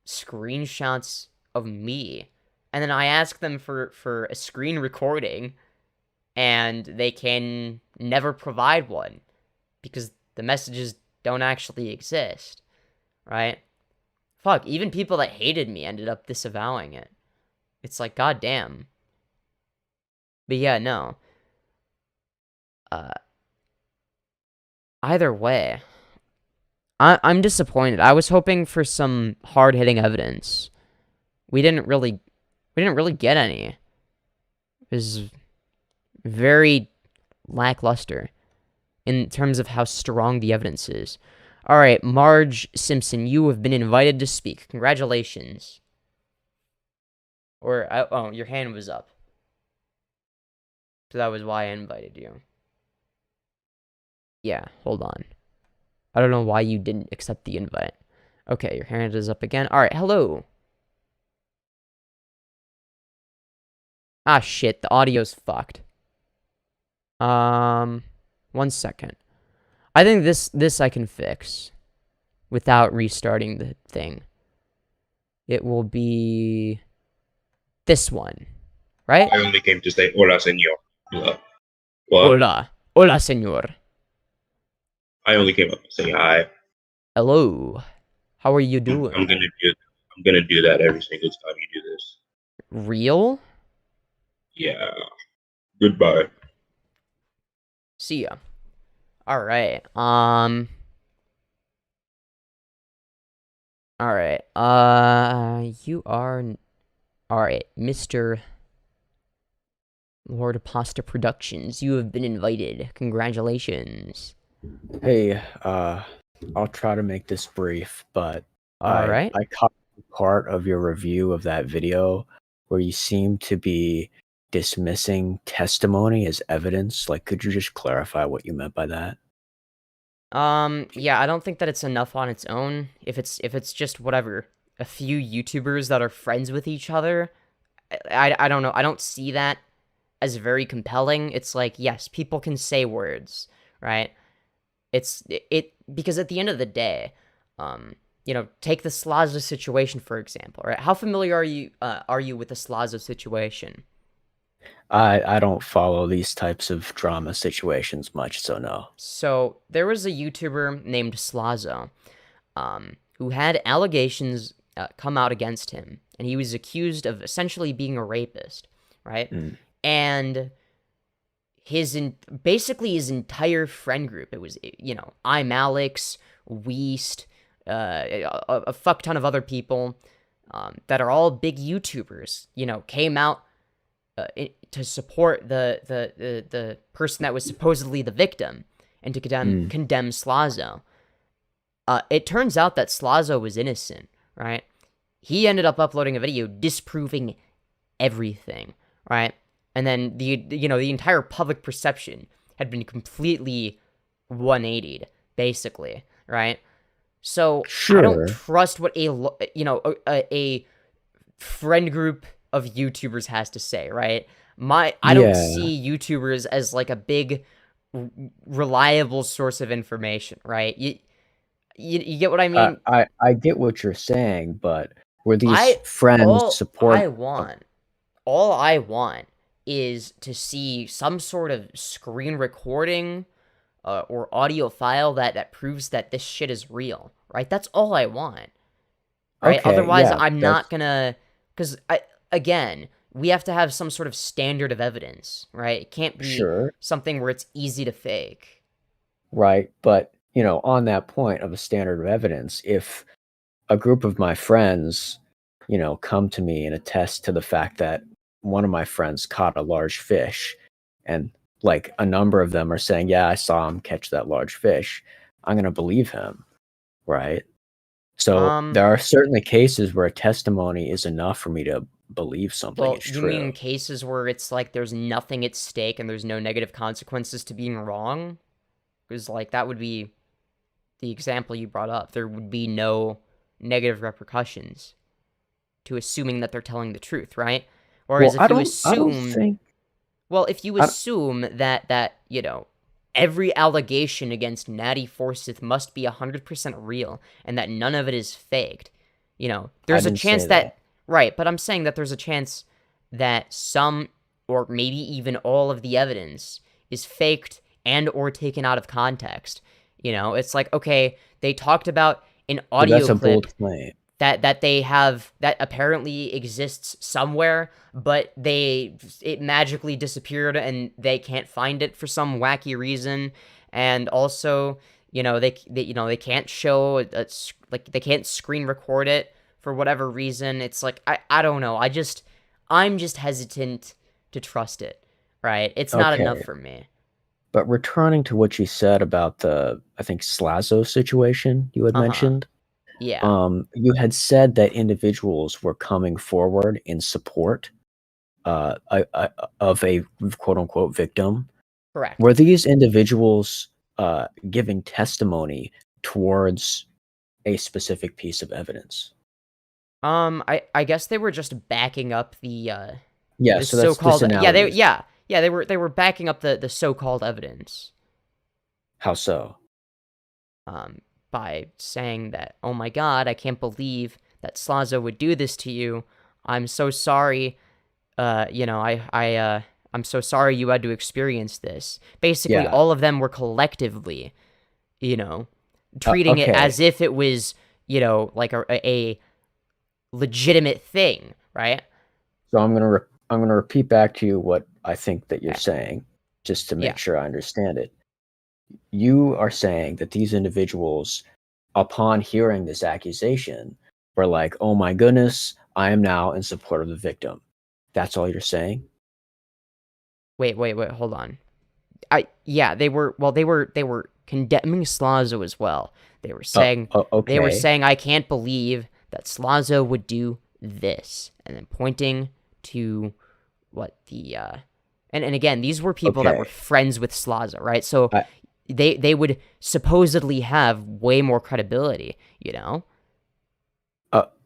Speaker 1: screenshots of me, and then I ask them for a screen recording, and they can never provide one because the messages don't actually exist, right? Fuck, even people that hated me ended up disavowing it. It's like, goddamn. But yeah, no. Either way, I'm disappointed. I was hoping for some hard-hitting evidence. We didn't really get any. It was very lackluster in terms of how strong the evidence is. All right, Marge Simpson, you have been invited to speak. Congratulations. Or, oh, your hand was up. So that was why I invited you. Yeah, hold on. I don't know why you didn't accept the invite. Okay, your hand is up again. All right, hello. Ah, shit, the audio's fucked. 1 second. I think this I can fix without restarting the thing. It will be this one, right?
Speaker 5: I only came to say hola, senor. What?
Speaker 1: Hola. Hola, señor.
Speaker 5: I only came up to say hi.
Speaker 1: Hello. How are you doing?
Speaker 5: I'm gonna do that every single time you do this.
Speaker 1: Real?
Speaker 5: Yeah. Goodbye.
Speaker 1: See ya. All right. All right. You are. All right, Mr. Lord Pasta Productions. You have been invited. Congratulations.
Speaker 6: Hey, I'll try to make this brief, but
Speaker 1: All right.
Speaker 6: I caught part of your review of that video where you seem to be dismissing testimony as evidence. Like, could you just clarify what you meant by that?
Speaker 1: Yeah, I don't think that it's enough on its own. If it's just whatever, a few YouTubers that are friends with each other, I don't know. I don't see that as very compelling. It's like, yes, people can say words, right? It because at the end of the day, you know, take the Slazo situation for example, right? How familiar are you with the Slazo situation?
Speaker 6: I don't follow these types of drama situations much, so no.
Speaker 1: So there was a YouTuber named Slazo, who had allegations come out against him, and he was accused of essentially being a rapist, right?
Speaker 6: Mm.
Speaker 1: And basically his entire friend group, it was, I'm Alex, Weast, a fuck ton of other people that are all big YouTubers, came out to support the person that was supposedly the victim and to condemn Slazo. It turns out that Slazo was innocent, right? He ended up uploading a video disproving everything, right? And then the entire public perception had been completely 180'd, basically, right? So I don't trust what a friend group of YouTubers has to say, right? I don't see YouTubers as like a big reliable source of information, right? You get what I mean?
Speaker 6: I get what you're saying, but were these friends support?
Speaker 1: All I want is to see some sort of screen recording or audio file that proves that this shit is real, right? That's all I want, right?
Speaker 6: Okay,
Speaker 1: Otherwise,
Speaker 6: yeah,
Speaker 1: I'm not gonna, because again, we have to have some sort of standard of evidence, right? It can't be something where it's easy to fake.
Speaker 6: Right, but, on that point of a standard of evidence, if a group of my friends, come to me and attest to the fact that one of my friends caught a large fish, and like a number of them are saying, yeah, I saw him catch that large fish, I'm going to believe him, right? So there are certainly cases where a testimony is enough for me to believe something is true.
Speaker 1: You mean cases where it's like there's nothing at stake and there's no negative consequences to being wrong? Because like that would be the example you brought up. There would be no negative repercussions to assuming that they're telling the truth, right? Whereas if you assume, if you assume that every allegation against Nattie Forsyth must be 100% real and that none of it is faked, there's a chance that. Right, but I'm saying that there's a chance that some, or maybe even all of the evidence is faked and or taken out of context. It's like, okay, they talked about an audio clip that they have that apparently exists somewhere, but it magically disappeared and they can't find it for some wacky reason. And also, they can't show they can't screen record it for whatever reason. It's like, I don't know. I'm just hesitant to trust it, right? It's not enough for me.
Speaker 6: But returning to what you said about the, I think, Slazo situation you had mentioned.
Speaker 1: Yeah.
Speaker 6: You had said that individuals were coming forward in support of a quote-unquote victim.
Speaker 1: Correct.
Speaker 6: Were these individuals giving testimony towards a specific piece of evidence?
Speaker 1: I guess they were just backing up the
Speaker 6: so that's
Speaker 1: so-called they were backing up the so-called evidence.
Speaker 6: How so?
Speaker 1: By saying that, oh my god, I can't believe that Slazo would do this to you. I'm so sorry. I'm so sorry you had to experience this. Basically, all of them were collectively, treating it as if it was, like a legitimate thing, right?
Speaker 6: So I'm gonna repeat back to you what I think that you're saying, just to make sure I understand it. You are saying that these individuals, upon hearing this accusation, were like, "Oh my goodness, I am now in support of the victim." That's all you're saying?
Speaker 1: Wait, hold on. They were condemning Slazo as well. They were saying I can't believe that Slazo would do this, and then pointing to what the and again, these were people that were friends with Slazo, right? So they would supposedly have way more credibility,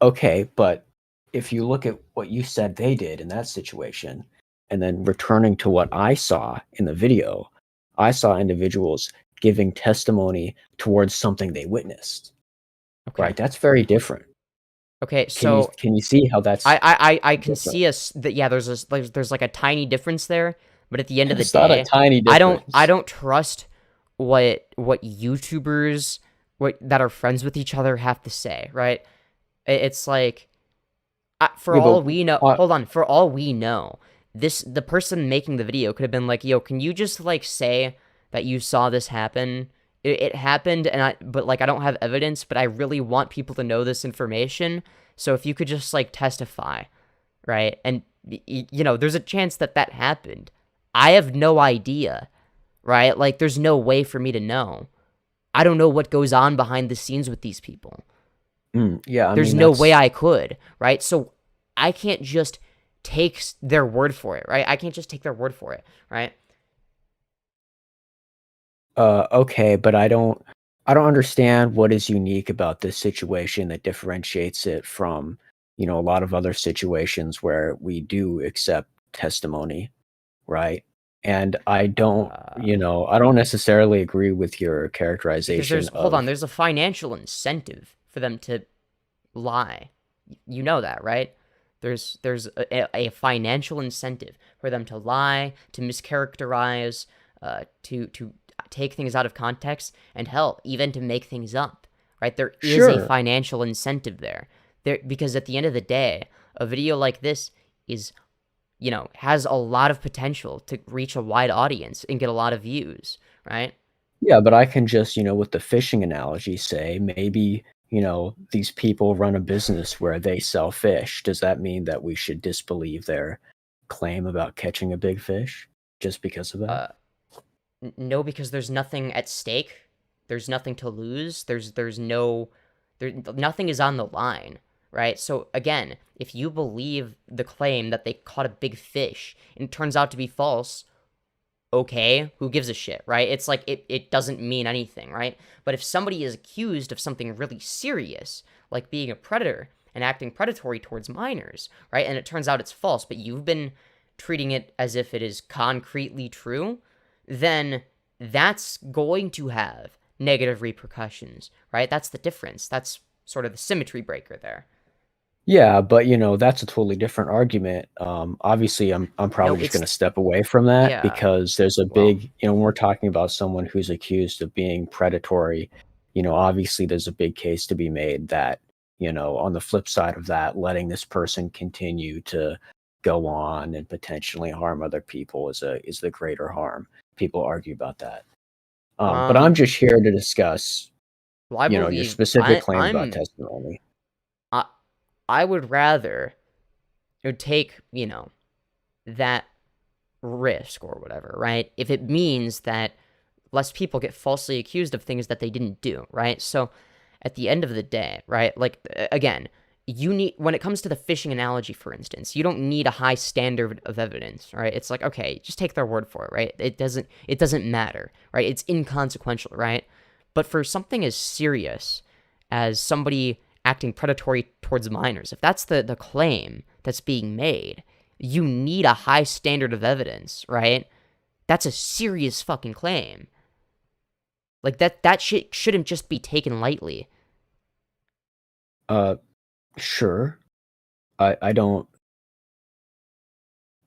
Speaker 6: Okay, but if you look at what you said they did in that situation, and then returning to what I saw in the video, I saw individuals giving testimony towards something they witnessed. Right? That's very different.
Speaker 1: Okay, so
Speaker 6: Can you see how that's
Speaker 1: I can
Speaker 6: different?
Speaker 1: see that yeah, there's like a tiny difference there, but at the end of the
Speaker 6: It's not a
Speaker 1: day,
Speaker 6: tiny difference.
Speaker 1: I don't trust what YouTubers that are friends with each other have to say, right? It's like for
Speaker 6: Yeah, but
Speaker 1: all we know, hold on, for all we know, the person making the video could have been like, "Yo, can you just like say that you saw this happen? It happened, but like I don't have evidence, but I really want people to know this information. So if you could just like testify, right? And you know, there's a chance that that happened. I have no idea, right? Like there's no way for me to know. I don't know what goes on behind the scenes with these people.
Speaker 6: Yeah, I
Speaker 1: There's
Speaker 6: mean,
Speaker 1: no way I could, right? So I can't just take their word for it, right? I can't just take their word for it, right?
Speaker 6: Okay, but I don't understand what is unique about this situation that differentiates it from, you know, a lot of other situations where we do accept testimony, right? And I don't, you know, I don't necessarily agree with your
Speaker 1: Because
Speaker 6: characterization
Speaker 1: hold on,
Speaker 6: of
Speaker 1: there's a financial incentive for them to lie. You know that, right? There's a financial incentive for them to lie, to mischaracterize, to take things out of context, and hell, even to make things up, right? There is a
Speaker 6: Sure.
Speaker 1: financial incentive there. Because at the end of the day, a video like this is, you know, has a lot of potential to reach a wide audience and get a lot of views, right?
Speaker 6: Yeah, but I can just, you know, with the fishing analogy, say maybe, you know, these people run a business where they sell fish. Does that mean that we should disbelieve their claim about catching a big fish just because of that?
Speaker 1: Uh, no, because there's nothing at stake. There's nothing to lose. Nothing is on the line, right? So again, if you believe the claim that they caught a big fish and it turns out to be false, okay, who gives a shit, right? It's like it doesn't mean anything, right? But if somebody is accused of something really serious, like being a predator and acting predatory towards minors, right? And it turns out it's false, but you've been treating it as if it is concretely true, then that's going to have negative repercussions, right? That's the difference. That's sort of the symmetry breaker there.
Speaker 6: Yeah, but you know, that's a totally different argument. Obviously, I'm
Speaker 1: No,
Speaker 6: probably just
Speaker 1: it's
Speaker 6: going to step away from that
Speaker 1: yeah.
Speaker 6: because there's a
Speaker 1: Well,
Speaker 6: big, you know, when we're talking about someone who's accused of being predatory, you know, obviously there's a big case to be made that, you know, on the flip side of that, letting this person continue to go on and potentially harm other people is the greater harm. People argue about that. But I'm just here to discuss,
Speaker 1: well, I
Speaker 6: you know, your
Speaker 1: believe
Speaker 6: specific claim about
Speaker 1: I'm
Speaker 6: testimony.
Speaker 1: I I would rather take, you know, that risk or whatever, right? If it means that less people get falsely accused of things that they didn't do, right? So at the end of the day, right? Like again, you need when it comes to the fishing analogy, for instance, you don't need a high standard of evidence, right? It's like, okay, just take their word for it, right? It doesn't matter, right? It's inconsequential, right? But for something as serious as somebody acting predatory towards minors, if that's the claim that's being made, you need a high standard of evidence, right? That's a serious fucking claim. Like that shit shouldn't just be taken lightly.
Speaker 6: Sure. I don't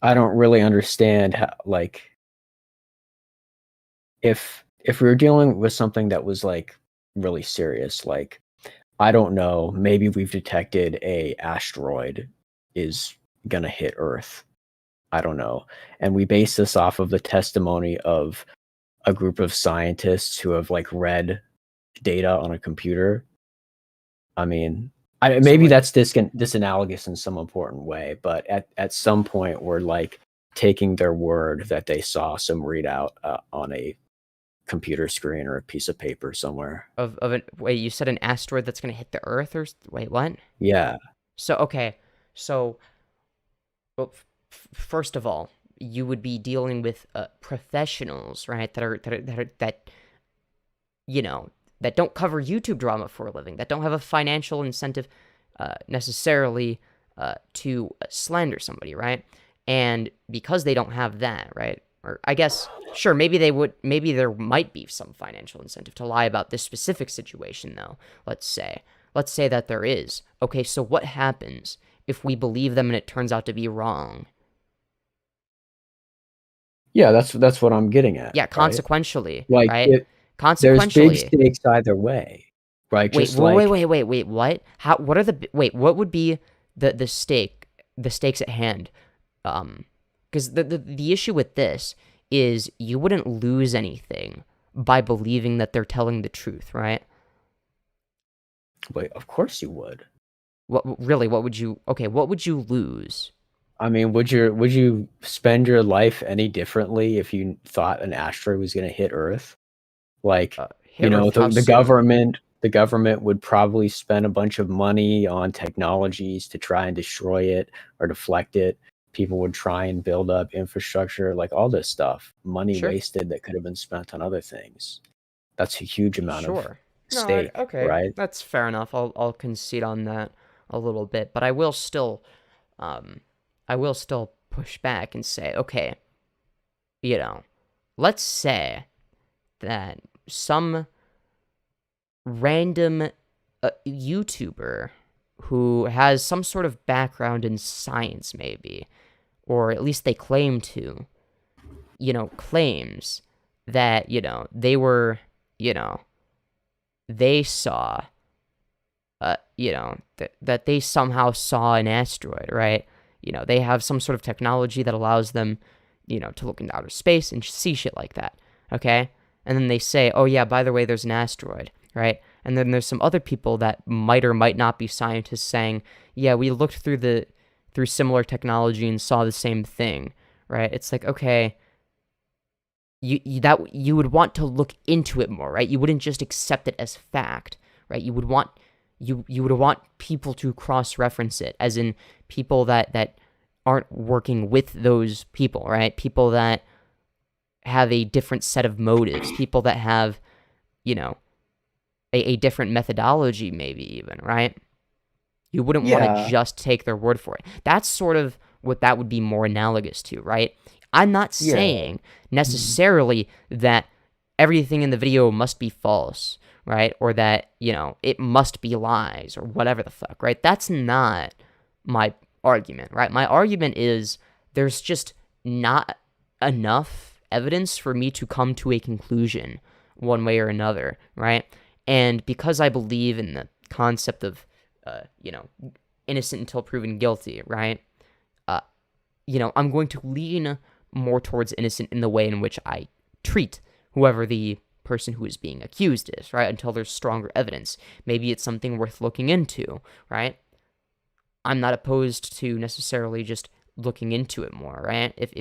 Speaker 6: really understand how, like, if we were dealing with something that was like really serious, like I don't know, maybe we've detected a asteroid is gonna hit Earth. I don't know. And we base this off of the testimony of a group of scientists who have like read data on a computer. I mean,
Speaker 1: So
Speaker 6: maybe
Speaker 1: like,
Speaker 6: that's disanalogous in some important way, but at some point we're like taking their word that they saw some readout on a computer screen or a piece of paper somewhere.
Speaker 1: of an wait, you said an asteroid that's gonna hit the Earth or wait, what?
Speaker 6: Yeah.
Speaker 1: So okay, so well, first of all, you would be dealing with professionals, right? That you know that don't cover YouTube drama for a living, that don't have a financial incentive necessarily to slander somebody, right? And because they don't have that, right? Or I guess, sure, maybe they would, maybe there might be some financial incentive to lie about this specific situation, though, let's say. let's say that there is. Okay, so what happens if we believe them and it turns out to be wrong?
Speaker 6: Yeah, that's what I'm getting at.
Speaker 1: Yeah,
Speaker 6: right?
Speaker 1: consequentially,
Speaker 6: Like
Speaker 1: right?
Speaker 6: there's big
Speaker 1: Consequentially.
Speaker 6: stakes either way, right?
Speaker 1: Wait,
Speaker 6: Just like
Speaker 1: wait, what? What are what would be the stakes at hand? Because the issue with this is you wouldn't lose anything by believing that they're telling the truth, right?
Speaker 6: wait, of course you would.
Speaker 1: What really? What would you? Okay, what would you lose?
Speaker 6: I mean, would you spend your life any differently if you thought an asteroid was going to hit Earth? Like,
Speaker 1: Hit Earth, how
Speaker 6: the
Speaker 1: soon?
Speaker 6: government would probably spend a bunch of money on technologies to try and destroy it or deflect it. People would try and build up infrastructure, like all this stuff, money
Speaker 1: Sure.
Speaker 6: wasted that could have been spent on other things. That's a huge amount of
Speaker 1: Sure. No,
Speaker 6: stake,
Speaker 1: okay,
Speaker 6: right?
Speaker 1: that's fair enough. I'll concede on that a little bit, but I will still push back and say, okay, let's say that some random YouTuber who has some sort of background in science, maybe, or at least they claim to, claims that, they were, they saw, that they somehow saw an asteroid, right? They have some sort of technology that allows them, to look into outer space and see shit like that, okay? And then they say, oh yeah, by the way, there's an asteroid, right? And then there's some other people that might or might not be scientists saying, yeah, we looked through similar technology and saw the same thing, right? It's like, okay, you would want to look into it more, right? You wouldn't just accept it as fact, right? You would want people to cross-reference it, as in people that aren't working with those people, right? People that have a different set of motives, people that have, a different methodology, maybe even, right? You wouldn't want to just take their word for it. That's sort of what that would be more analogous to, right? I'm not saying necessarily that everything in the video must be false, right? Or that, it must be lies or whatever the fuck, right? That's not my argument, right? My argument is there's just not enough evidence for me to come to a conclusion one way or another, right? And because I believe in the concept of, innocent until proven guilty, right? I'm going to lean more towards innocent in the way in which I treat whoever the person who is being accused is, right? Until there's stronger evidence. Maybe it's something worth looking into, right? I'm not opposed to necessarily just looking into it more, right? If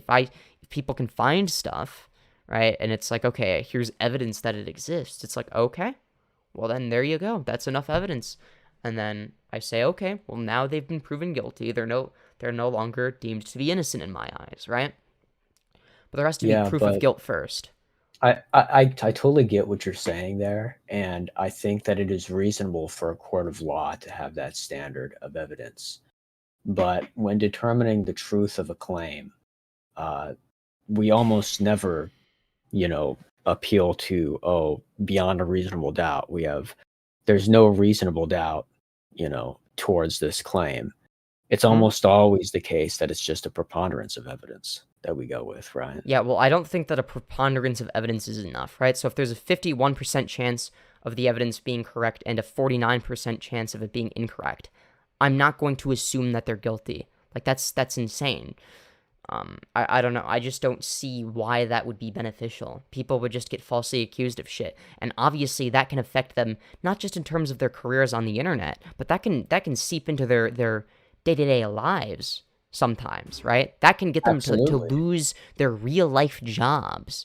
Speaker 1: people can find stuff, right, and it's like, okay, here's evidence that it exists, it's like, okay, well then there you go, that's enough evidence. And then I say, okay, well now they've been proven guilty, they're no longer deemed to be innocent in my eyes, right? But there has to be proof of guilt first.
Speaker 6: I totally get what you're saying there, and I think that it is reasonable for a court of law to have that standard of evidence. But when determining the truth of a claim, we almost never, appeal to beyond a reasonable doubt. There's no reasonable doubt, towards this claim. It's almost always the case that it's just a preponderance of evidence that we go with, right?
Speaker 1: Yeah, well, I don't think that a preponderance of evidence is enough, right? So if there's a 51% chance of the evidence being correct and a 49% chance of it being incorrect, I'm not going to assume that they're guilty. Like, that's insane. I don't know. I just don't see why that would be beneficial. People would just get falsely accused of shit. And obviously that can affect them, not just in terms of their careers on the internet, but that can seep into their day-to-day lives sometimes, right? That can get them to lose their real-life jobs,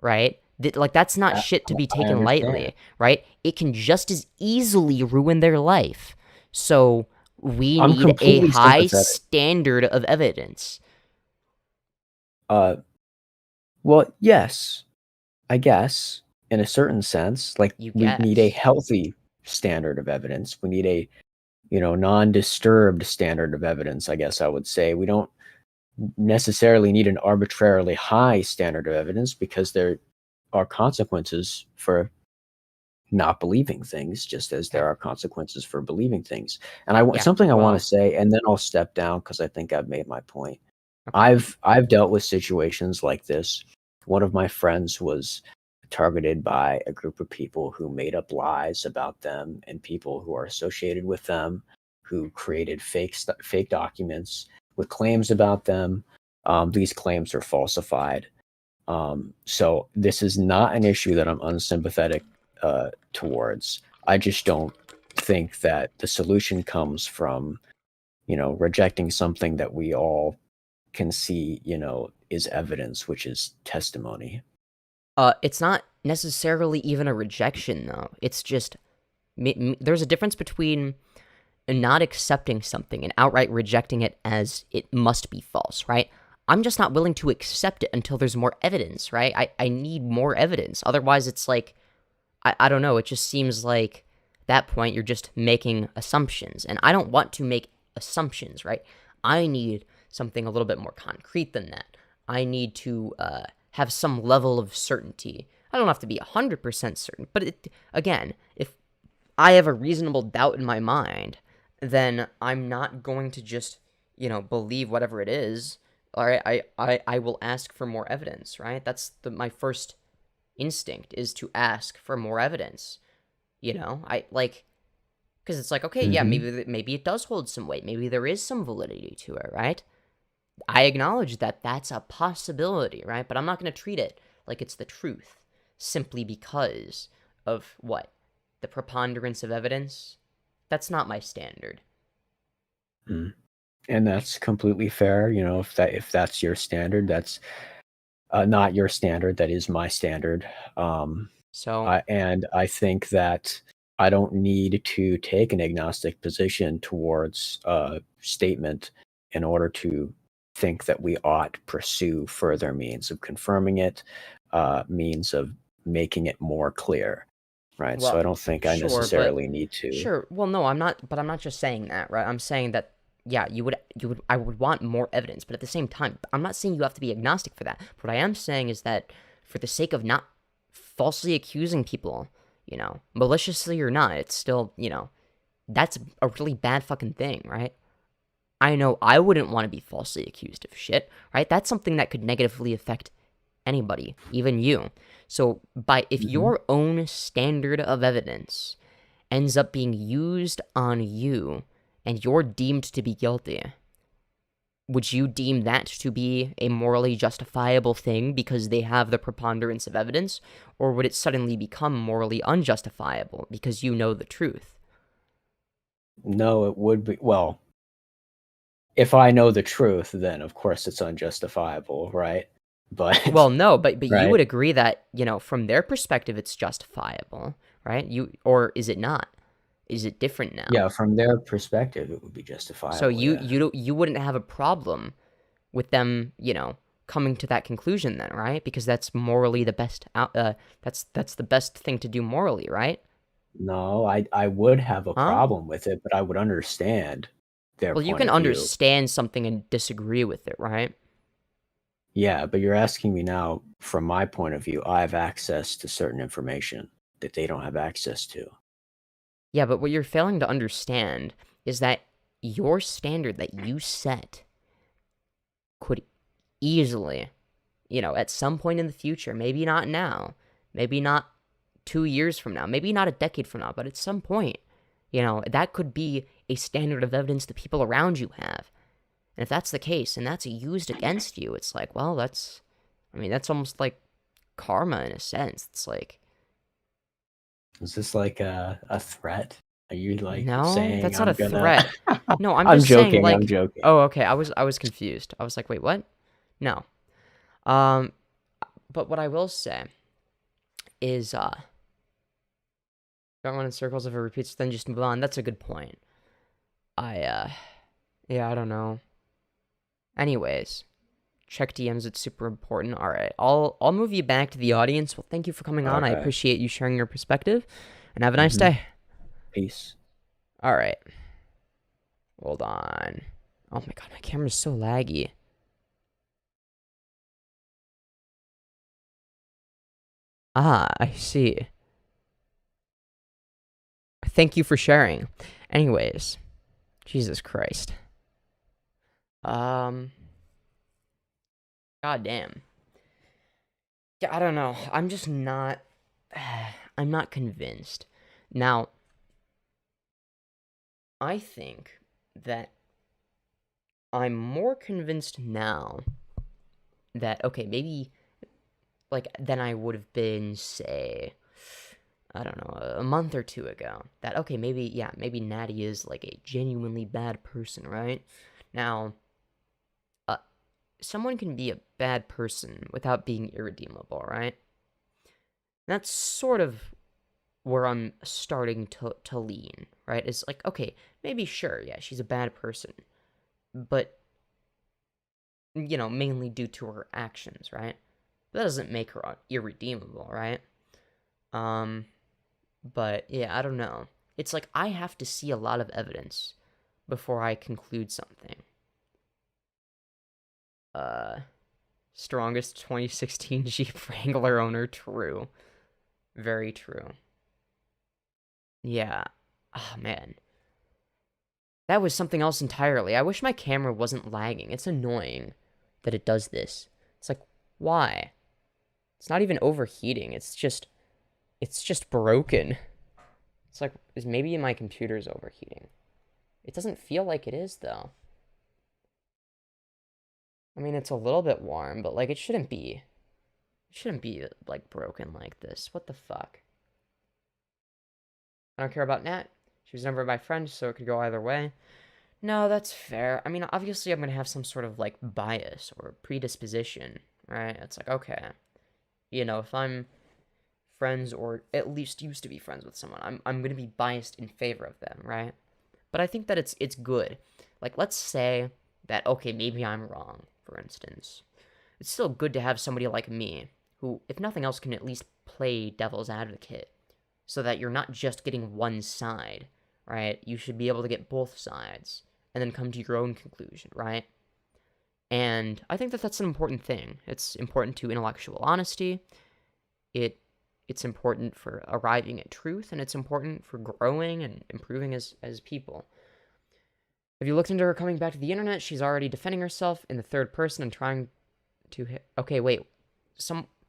Speaker 1: right? That's not shit to be taken lightly, right? It can just as easily ruin their life. So we need a high standard of evidence.
Speaker 6: Well, yes, I guess, in a certain sense. Like, we need a healthy standard of evidence. We need a, non-disturbed standard of evidence, I guess I would say. We don't necessarily need an arbitrarily high standard of evidence, because there are consequences for not believing things, just as there are consequences for believing things. And I want
Speaker 1: Yeah,
Speaker 6: something I want
Speaker 1: well,
Speaker 6: to say, and then I'll step down because I think I've made my point.
Speaker 1: okay.
Speaker 6: I've dealt with situations like this. One of my friends was targeted by a group of people who made up lies about them and people who are associated with them, who created fake documents with claims about them. These claims are falsified. So this is not an issue that I'm unsympathetic towards. I just don't think that the solution comes from, rejecting something that we all can see, is evidence, which is testimony.
Speaker 1: It's not necessarily even a rejection, though. It's just there's a difference between not accepting something and outright rejecting it as it must be false, right? I'm just not willing to accept it until there's more evidence, right? I need more evidence. Otherwise, it's like, I don't know, it just seems like at that point you're just making assumptions. And I don't want to make assumptions, right? I need something a little bit more concrete than that. I need to have some level of certainty. I don't have to be 100% certain, but again, if I have a reasonable doubt in my mind, then I'm not going to just, believe whatever it is. All right, I will ask for more evidence, right? That's my first instinct is to ask for more evidence. Because it's like, okay, yeah, maybe it does hold some weight. Maybe there is some validity to it, right? I acknowledge that that's a possibility, right? But I'm not going to treat it like it's the truth simply because of what? The preponderance of evidence? That's not my standard.
Speaker 6: Mm. And that's completely fair. If that's your standard, that's not your standard. That is my standard. And I think that I don't need to take an agnostic position towards a statement in order to think that we ought to pursue further means of confirming it, means of making it more clear, right?
Speaker 1: Well,
Speaker 6: So I don't think I necessarily need to.
Speaker 1: Sure. Well, no, I'm not. But I'm not just saying that, right? I'm saying that, yeah, I would want more evidence, but at the same time, I'm not saying you have to be agnostic for that. What I am saying is that for the sake of not falsely accusing people, maliciously or not, it's still, that's a really bad fucking thing, right? I know I wouldn't want to be falsely accused of shit, right? That's something that could negatively affect anybody, even you. So, if your own standard of evidence ends up being used on you and you're deemed to be guilty, would you deem that to be a morally justifiable thing because they have the preponderance of evidence? Or would it suddenly become morally unjustifiable because you know the truth?
Speaker 6: No, it would be. Well, if I know the truth, then of course it's unjustifiable, right? But
Speaker 1: well, no, but
Speaker 6: right?
Speaker 1: You would agree that, from their perspective it's justifiable, right? Or is it not? Is it different now?
Speaker 6: Yeah, from their perspective it would be justifiable.
Speaker 1: So you wouldn't have a problem with them, coming to that conclusion then, right? Because that's morally the best that's the best thing to do morally, right?
Speaker 6: No, I would have a problem with it, but I would understand their
Speaker 1: Well, you
Speaker 6: point
Speaker 1: can
Speaker 6: of view.
Speaker 1: understand something and disagree with it, right?
Speaker 6: Yeah, but you're asking me now from my point of view. I have access to certain information that they don't have access to.
Speaker 1: Yeah, but what you're failing to understand is that your standard that you set could easily, at some point in the future, maybe not now, maybe not 2 years from now, maybe not a decade from now, but at some point, that could be a standard of evidence the people around you have. And if that's the case and that's used against you, it's like, well, that's almost like karma in a sense. It's like,
Speaker 6: is this like a threat? Are you like
Speaker 1: no,
Speaker 6: saying
Speaker 1: that's not
Speaker 6: I'm
Speaker 1: a
Speaker 6: gonna...
Speaker 1: threat. No, I'm
Speaker 6: I'm
Speaker 1: just
Speaker 6: joking.
Speaker 1: saying, like,
Speaker 6: I'm joking.
Speaker 1: Oh, okay. I was confused. I was like, wait, what? No. But what I will say is, don't run in circles if it repeats, then just move on. That's a good point. Yeah, I don't know. Anyways, check DMs. It's super important. All right, I'll move you back to the audience. Well, thank you for coming on. I appreciate you sharing your perspective, and have a nice day.
Speaker 6: Peace.
Speaker 1: All right. Hold on. Oh my god, my camera's so laggy. Ah, I see. thank you for sharing. Anyways, Jesus Christ. God damn. Yeah, I don't know. I'm just not... I'm not convinced. Now, I think that I'm more convinced now that, okay, maybe, like, than I would have been, say, I don't know, a month or two ago. That, okay, maybe Nattie is, like, a genuinely bad person, right? Now, someone can be a bad person without being irredeemable, right? That's sort of where I'm starting to lean, right? It's like, okay, maybe sure, yeah, she's a bad person, but, you know, mainly due to her actions, right? That doesn't make her irredeemable, right? But, yeah, I don't know. It's like, I have to see a lot of evidence before I conclude something. Strongest 2016 Jeep Wrangler owner, true. Very true. Yeah. Oh, man. That was something else entirely. I wish my camera wasn't lagging. It's annoying that it does this. It's like, why? It's not even overheating. It's just broken. It's like, maybe my computer's overheating. It doesn't feel like it is, though. I mean, it's a little bit warm, but, like, it shouldn't be. It shouldn't be, like, broken like this. What the fuck? I don't care about Nat. She was never my friend, so it could go either way. No, that's fair. I mean, obviously I'm going to have some sort of, like, bias or predisposition, right? It's like, okay, you know, if I'm friends or at least used to be friends with someone, I'm going to be biased in favor of them, right? But I think that it's good. Like, let's say that, okay, maybe I'm wrong, for instance. It's still good to have somebody like me who, if nothing else, can at least play devil's advocate so that you're not just getting one side, right? You should be able to get both sides and then come to your own conclusion, right? And I think that that's an important thing. It's important to intellectual honesty. It's important for arriving at truth, and it's important for growing and improving as people. Have you looked into her coming back to the internet? She's already defending herself in the third person and trying to hit... Okay, wait.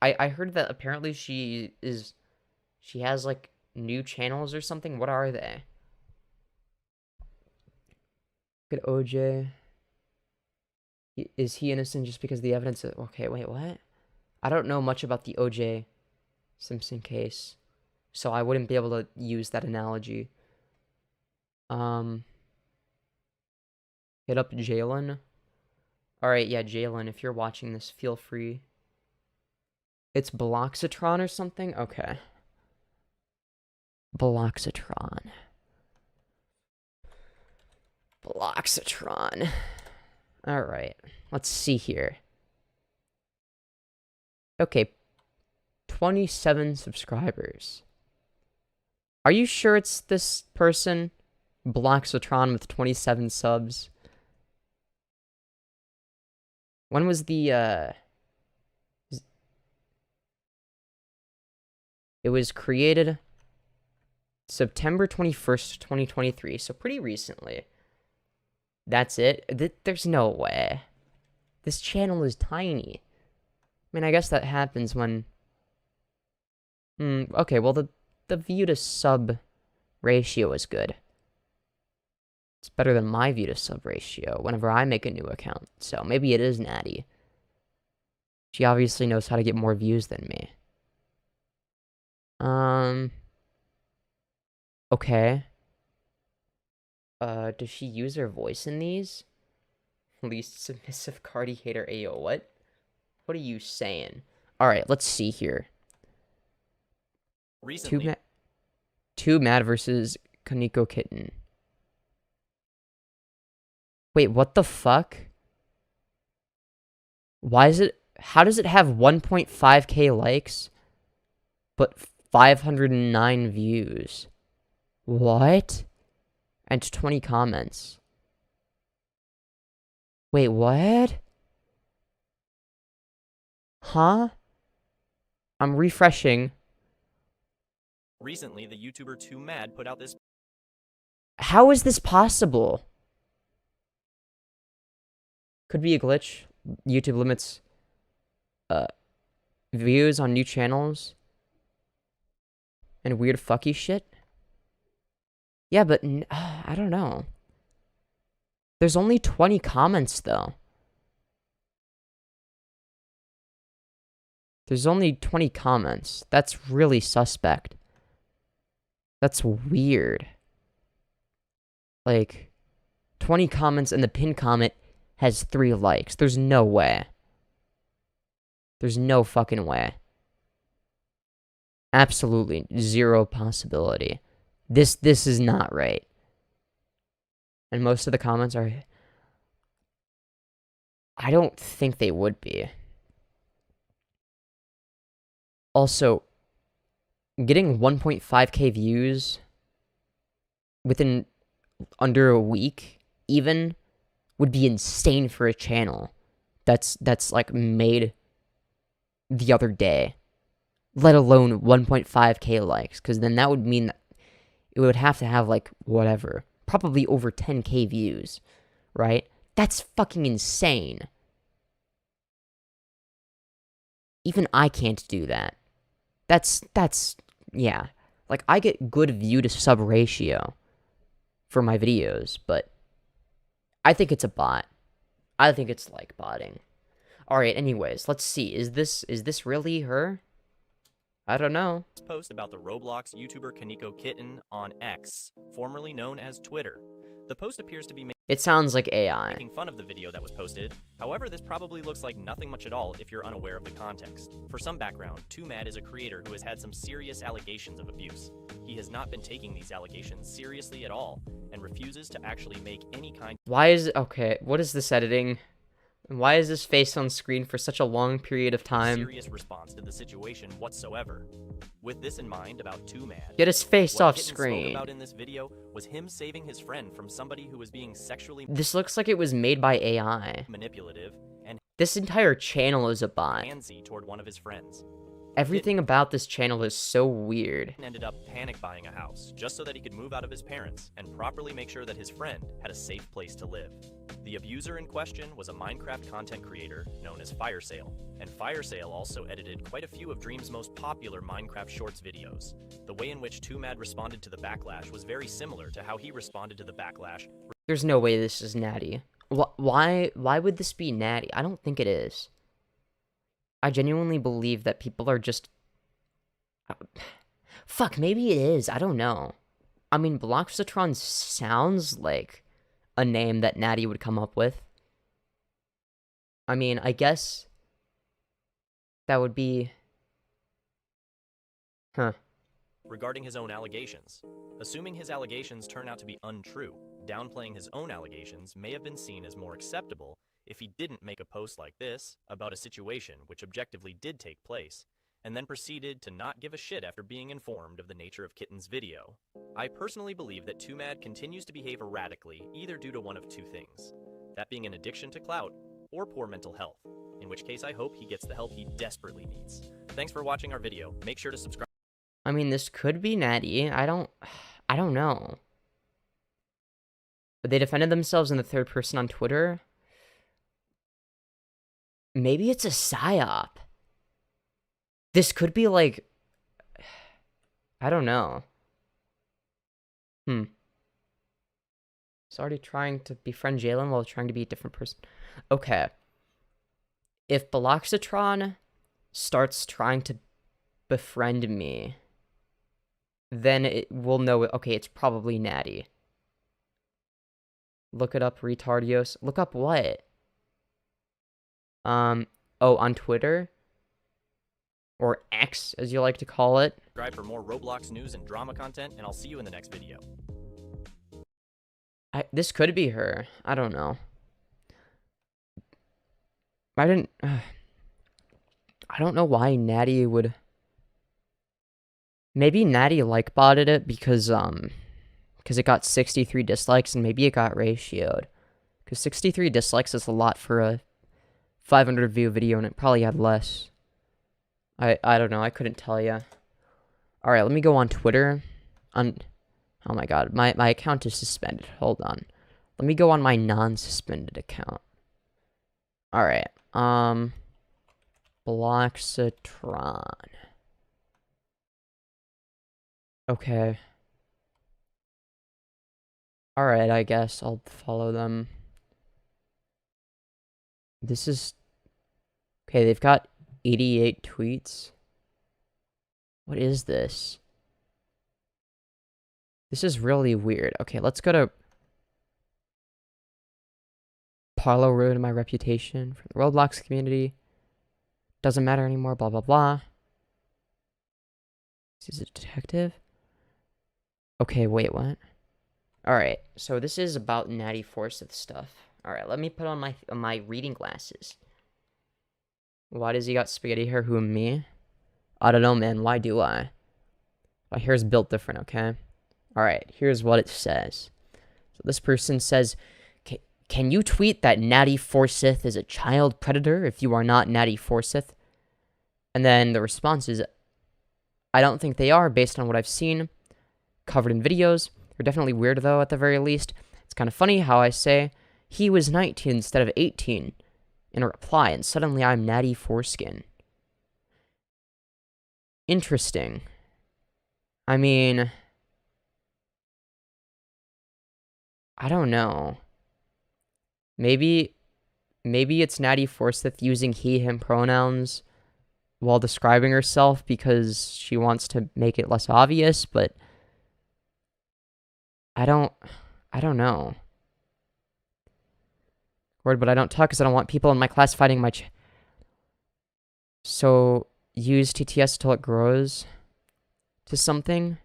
Speaker 1: I heard that apparently she has, like, new channels or something. What are they? Look at OJ. Is he innocent just because the evidence... Okay, wait, what? I don't know much about the OJ Simpson case, so I wouldn't be able to use that analogy. Hit up Jalyn. Alright, yeah, Jalyn, if you're watching this, feel free. It's bloxatron or something? Okay. Bloxatron. Bloxatron. Alright, let's see here. Okay, 27 subscribers. Are you sure it's this person? Bloxatron with 27 subs. When was the, It was created September 21st, 2023, so pretty recently. That's it? There's no way. This channel is tiny. I mean, I guess that happens when... okay, well, the view to sub ratio is good. It's better than my view to sub ratio whenever I make a new account, so maybe it is Nattie. She obviously knows how to get more views than me. Okay. Does she use her voice in these? Least submissive Cardi hater Ayo, what? What are you saying? Alright, let's see here. Recently. Two Mad versus Kaneko Kitten. Wait, what the fuck? Why is it... How does it have 1.5k likes, but 509 views? What? And 20 comments. Wait, what? Huh? I'm refreshing.
Speaker 7: Recently, the YouTuber 2Mad put out this
Speaker 1: How is this possible? Could be a glitch. YouTube limits views on new channels and weird fucky shit. Yeah, but I don't know. There's only 20 comments though. There's only 20 comments. That's really suspect. That's weird. Like, 20 comments and the pinned comment has 3 likes. There's no way. There's no fucking way. Absolutely zero possibility. This is not right. And most of the comments are... I don't think they would be. Also, getting 1.5k views within under a week even would be insane for a channel that's like made the other day, let alone 1.5k likes, because then that would mean that it would have to have like whatever, probably over 10k views, right? That's fucking insane. Even I can't do that. That's yeah. Like, I get good view to sub ratio for my videos, but I think it's a bot. I think it's like botting. Alright, anyways, let's see. Is this really her? I don't know.
Speaker 7: Post about the Roblox YouTuber Kaneko Kitten on X, formerly known as Twitter. The post appears to be
Speaker 1: It sounds like AI.
Speaker 7: making fun of the video that was posted. However, this probably looks like nothing much at all if you're unaware of the context. For some background, 2Mad is a creator who has had some serious allegations of abuse. He has not been taking these allegations seriously at all, and refuses to actually make any kind
Speaker 1: Why is... Okay, what is this editing? Why is this face on screen for such a long period of time?
Speaker 7: serious response to the situation whatsoever. With this in mind about 2Mad,
Speaker 1: Get his face
Speaker 7: what
Speaker 1: off
Speaker 7: Kitten spoke
Speaker 1: screen.
Speaker 7: about in this video was him saving his friend from somebody who was being sexually
Speaker 1: This looks like it was made by AI.
Speaker 7: manipulative and
Speaker 1: This entire channel is a bot.
Speaker 7: handsy toward one of his friends.
Speaker 1: Everything about this channel is so weird.
Speaker 7: Ended up panic buying a house just so that he could move out of his parents and properly make sure that his friend had a safe place to live. The abuser in question was a Minecraft content creator known as Firesale, and Firesale also edited quite a few of Dream's most popular Minecraft Shorts videos. The way in which 2Mad responded to the backlash was very similar to how he responded to the backlash.
Speaker 1: There's no way this is Nattie. Why would this be Nattie? I don't think it is. I genuinely believe that people are just... Fuck, maybe it is. I don't know. I mean, bloxatron sounds like a name that Nattie would come up with. I mean, I guess that would be... Huh.
Speaker 7: Regarding his own allegations. Assuming his allegations turn out to be untrue, downplaying his own allegations may have been seen as more acceptable if he didn't make a post like this about a situation which objectively did take place, and then proceeded to not give a shit after being informed of the nature of Kitten's video. I personally believe that 2Mad continues to behave erratically either due to one of two things, that being an addiction to clout or poor mental health, in which case I hope he gets the help he desperately needs. Thanks for watching our video. Make sure to subscribe.
Speaker 1: I mean, this could be Nattie. I don't know. But they defended themselves in the third person on Twitter. Maybe it's a psyop. This could be like... I don't know. Started trying to befriend Jalyn while trying to be a different person. Okay. If bloxatron starts trying to befriend me, then we'll know, okay, it's probably Nattie. Look it up, retardios. Look up what? Oh, on Twitter? Or X, as you like to call it.
Speaker 7: Subscribe for more Roblox news and drama content, and I'll see you in the next video.
Speaker 1: This could be her. I don't know. I don't know why Nattie would... Maybe Nattie like-botted it because it got 63 dislikes, and maybe it got ratioed. Because 63 dislikes is a lot for a 500 view video, and it probably had less. I don't know, I couldn't tell ya. Alright, let me go on Twitter. Oh my god, my account is suspended. Hold on. Let me go on my non-suspended account. Alright, bloxatron. Okay. Alright, I guess I'll follow them. This is... Okay, they've got 88 tweets. What is this? This is really weird. Okay, let's go to... Parlo ruined my reputation for the Roblox community. Doesn't matter anymore, blah, blah, blah. This is a detective? Okay, wait, what? Alright, so this is about Nattie Forsyth stuff. Alright, let me put on my reading glasses. Why does he got spaghetti hair? Who, me? I don't know, man. Why do I? My hair's built different, okay? Alright, here's what it says. So this person says, can you tweet that Nattie Forsyth is a child predator if you are not Nattie Forsyth? And then the response is, I don't think they are based on what I've seen covered in videos. They're definitely weird, though, at the very least. It's kind of funny how I say he was 19 instead of 18 in a reply, and suddenly I'm Nattie Foreskin. Interesting. I mean, I don't know. Maybe it's Nattie Forsyth using he, him pronouns while describing herself because she wants to make it less obvious, but I don't know. Word, but I don't talk because I don't want people in my class fighting my So, use TTS till it grows to something?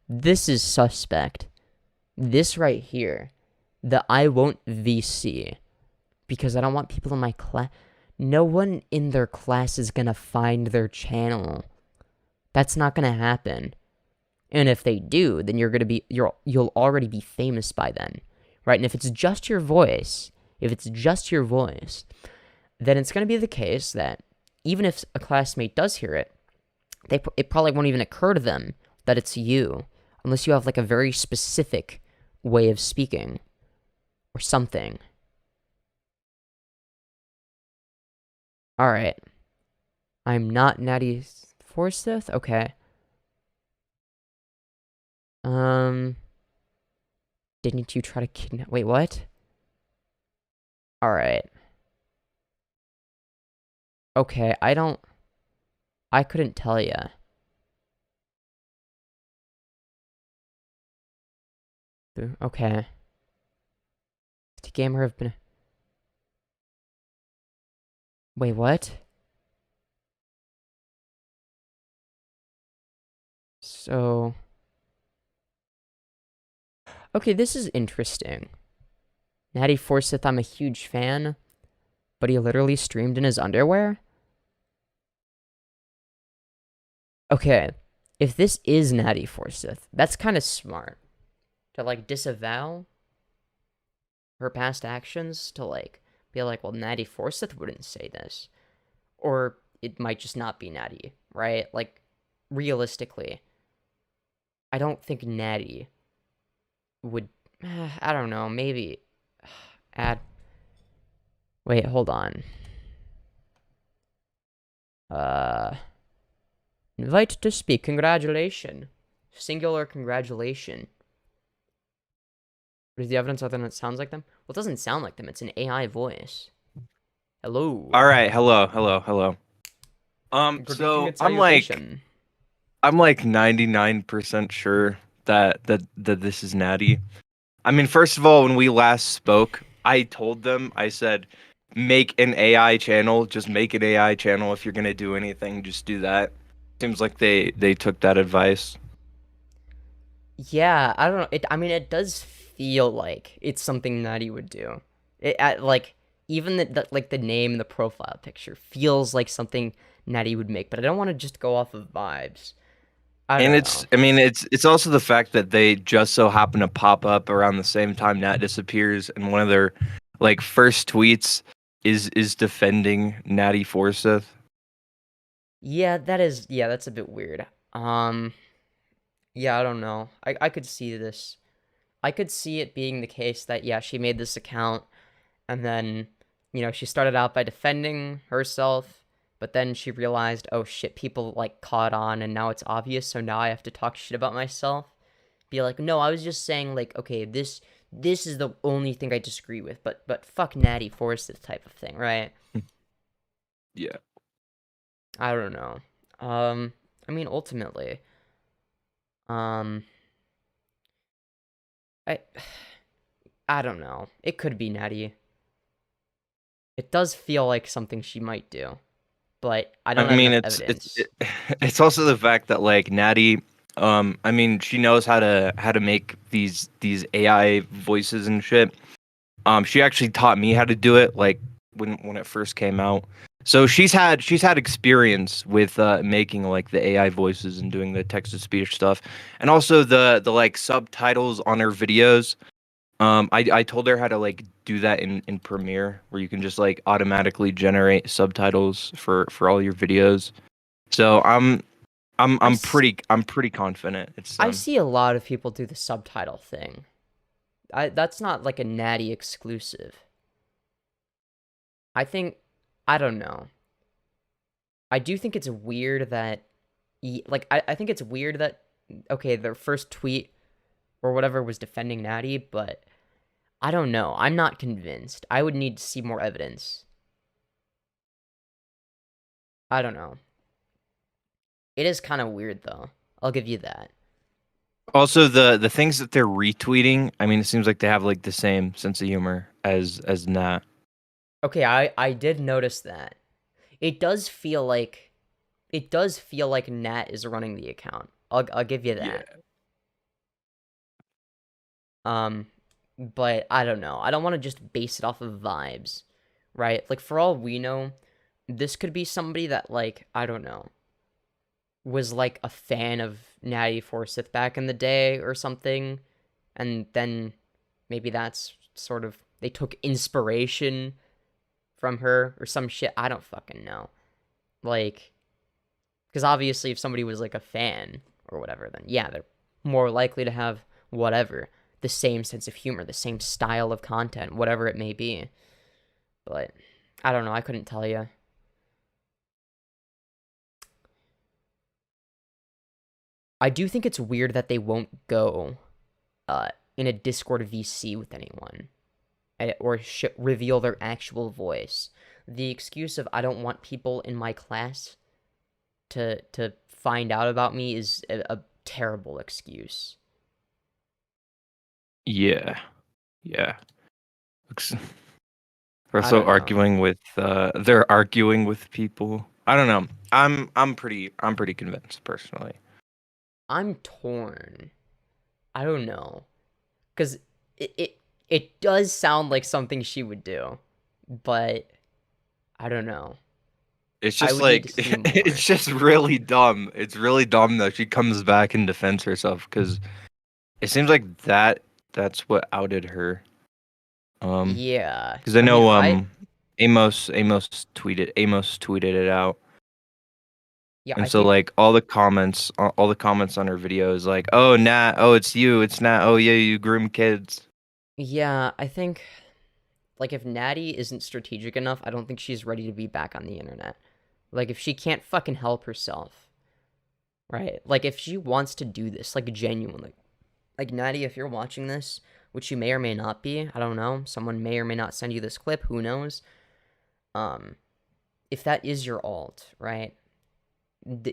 Speaker 1: This is suspect. This right here. The I won't VC. Because I don't want people in my class. No one in their class is gonna find their channel. That's not gonna happen. And if they do, then you'll already be famous by then. Right? And if it's just your voice, then it's gonna be the case that even if a classmate does hear it, it probably won't even occur to them that it's you. Unless you have like a very specific way of speaking. Or something. Alright. I'm not Nattie Forsyth? Okay. Didn't you try to kidnap... Wait, what? Alright. Okay, I couldn't tell ya. Okay. The gamer have been... Wait, what? So... Okay, this is interesting. Nattie Forsyth, I'm a huge fan, but he literally streamed in his underwear? Okay, if this is Nattie Forsyth, that's kind of smart. To, like, disavow her past actions, to, like, be like, well, Nattie Forsyth wouldn't say this. Or it might just not be Nattie, right? Like, realistically, I don't think Nattie would... I don't know, maybe... Wait, hold on. Invite to speak. Congratulation. Singular congratulation. What is the evidence other than it sounds like them? Well, it doesn't sound like them. It's an AI voice. Hello.
Speaker 8: All right. Hello. So I'm like 99% sure that this is Nattie. I mean, first of all, when we last spoke, I told them, I said, make an AI channel. Just make an AI channel. If you're gonna do anything, just do that. Seems like they took that advice.
Speaker 1: Yeah, I don't know. I mean, it does feel like it's something Nattie would do. Like, even the name and the profile picture feels like something Nattie would make, but I don't want to just go off of vibes.
Speaker 8: It's also the fact that they just so happen to pop up around the same time Nat disappears, and one of their like first tweets is defending Nattie Forsyth.
Speaker 1: Yeah, that's a bit weird. Yeah, I don't know. I could see this. I could see it being the case that, yeah, she made this account and then, she started out by defending herself, but then she realized, oh shit, people like caught on and now it's obvious, so now I have to talk shit about myself. Be like, no, I was just saying like, okay, this is the only thing I disagree with, but fuck Nattie Forsyth type of thing, right?
Speaker 8: Yeah.
Speaker 1: I don't know. I mean, ultimately, um, I I don't know. It could be Nattie. It does feel like something she might do, but I don't
Speaker 8: I
Speaker 1: have
Speaker 8: mean,
Speaker 1: enough
Speaker 8: it's
Speaker 1: evidence.
Speaker 8: it's also the fact that like Natty, I mean, she knows how to make these AI voices and shit. She actually taught me how to do it, like when it first came out. So she's had experience with making like the AI voices and doing the text to speech stuff, and also the like subtitles on her videos. I told her how to like do that in Premiere, where you can just like automatically generate subtitles for all your videos. So
Speaker 1: I, s-
Speaker 8: I'm pretty confident it's
Speaker 1: I see a lot of people do the subtitle thing. That's not like a Natty exclusive. I think, I don't know. I do think it's weird that, I think it's weird that, okay, their first tweet or whatever was defending Natty, but I don't know. I'm not convinced. I would need to see more evidence. I don't know. It is kind of weird, though. I'll give you that.
Speaker 8: Also the things that they're retweeting. I mean, it seems like they have like the same sense of humor as Nat.
Speaker 1: Okay, I did notice that. It does feel like Nat is running the account. I'll give you
Speaker 8: Yeah.
Speaker 1: that. Um, but I don't know. I don't want to just base it off of vibes, right? Like for all we know, this could be somebody that like I don't know was like a fan of Nattie Forsyth back in the day or something, and then maybe that's sort of they took inspiration from her or some shit. I don't fucking know. Like, because obviously, if somebody was like a fan or whatever, then yeah, they're more likely to have whatever the same sense of humor, the same style of content, whatever it may be. But I don't know. I couldn't tell you. I do think it's weird that they won't go in a Discord VC with anyone or reveal their actual voice. The excuse of I don't want people in my class to find out about me is a terrible excuse.
Speaker 8: Yeah. Yeah. Looks- They're
Speaker 1: I
Speaker 8: also
Speaker 1: don't know.
Speaker 8: arguing with they're arguing with people. I don't know. I'm pretty convinced personally.
Speaker 1: I'm torn. I don't know. Cause it does sound like something she would do, but I don't know.
Speaker 8: It's
Speaker 1: I
Speaker 8: just
Speaker 1: would need to
Speaker 8: like
Speaker 1: see more.
Speaker 8: it's just really dumb. It's really dumb that she comes back and defends herself because it seems like that's what outed her.
Speaker 1: Yeah.
Speaker 8: Because I
Speaker 1: I mean,
Speaker 8: know Amos tweeted it out,
Speaker 1: yeah,
Speaker 8: and
Speaker 1: I
Speaker 8: so
Speaker 1: think
Speaker 8: like all the comments on her video is like, oh Nat, oh it's you, it's Nat, oh yeah you groom kids.
Speaker 1: yeah, I think like if Natty isn't strategic enough, I don't think she's ready to be back on the internet. Like if she can't fucking help herself, right? Like if she wants to do this, like genuinely. Like Natty, if you're watching this, which you may or may not be, I don't know. Someone may or may not send you this clip, who knows? Um if that is your alt, right?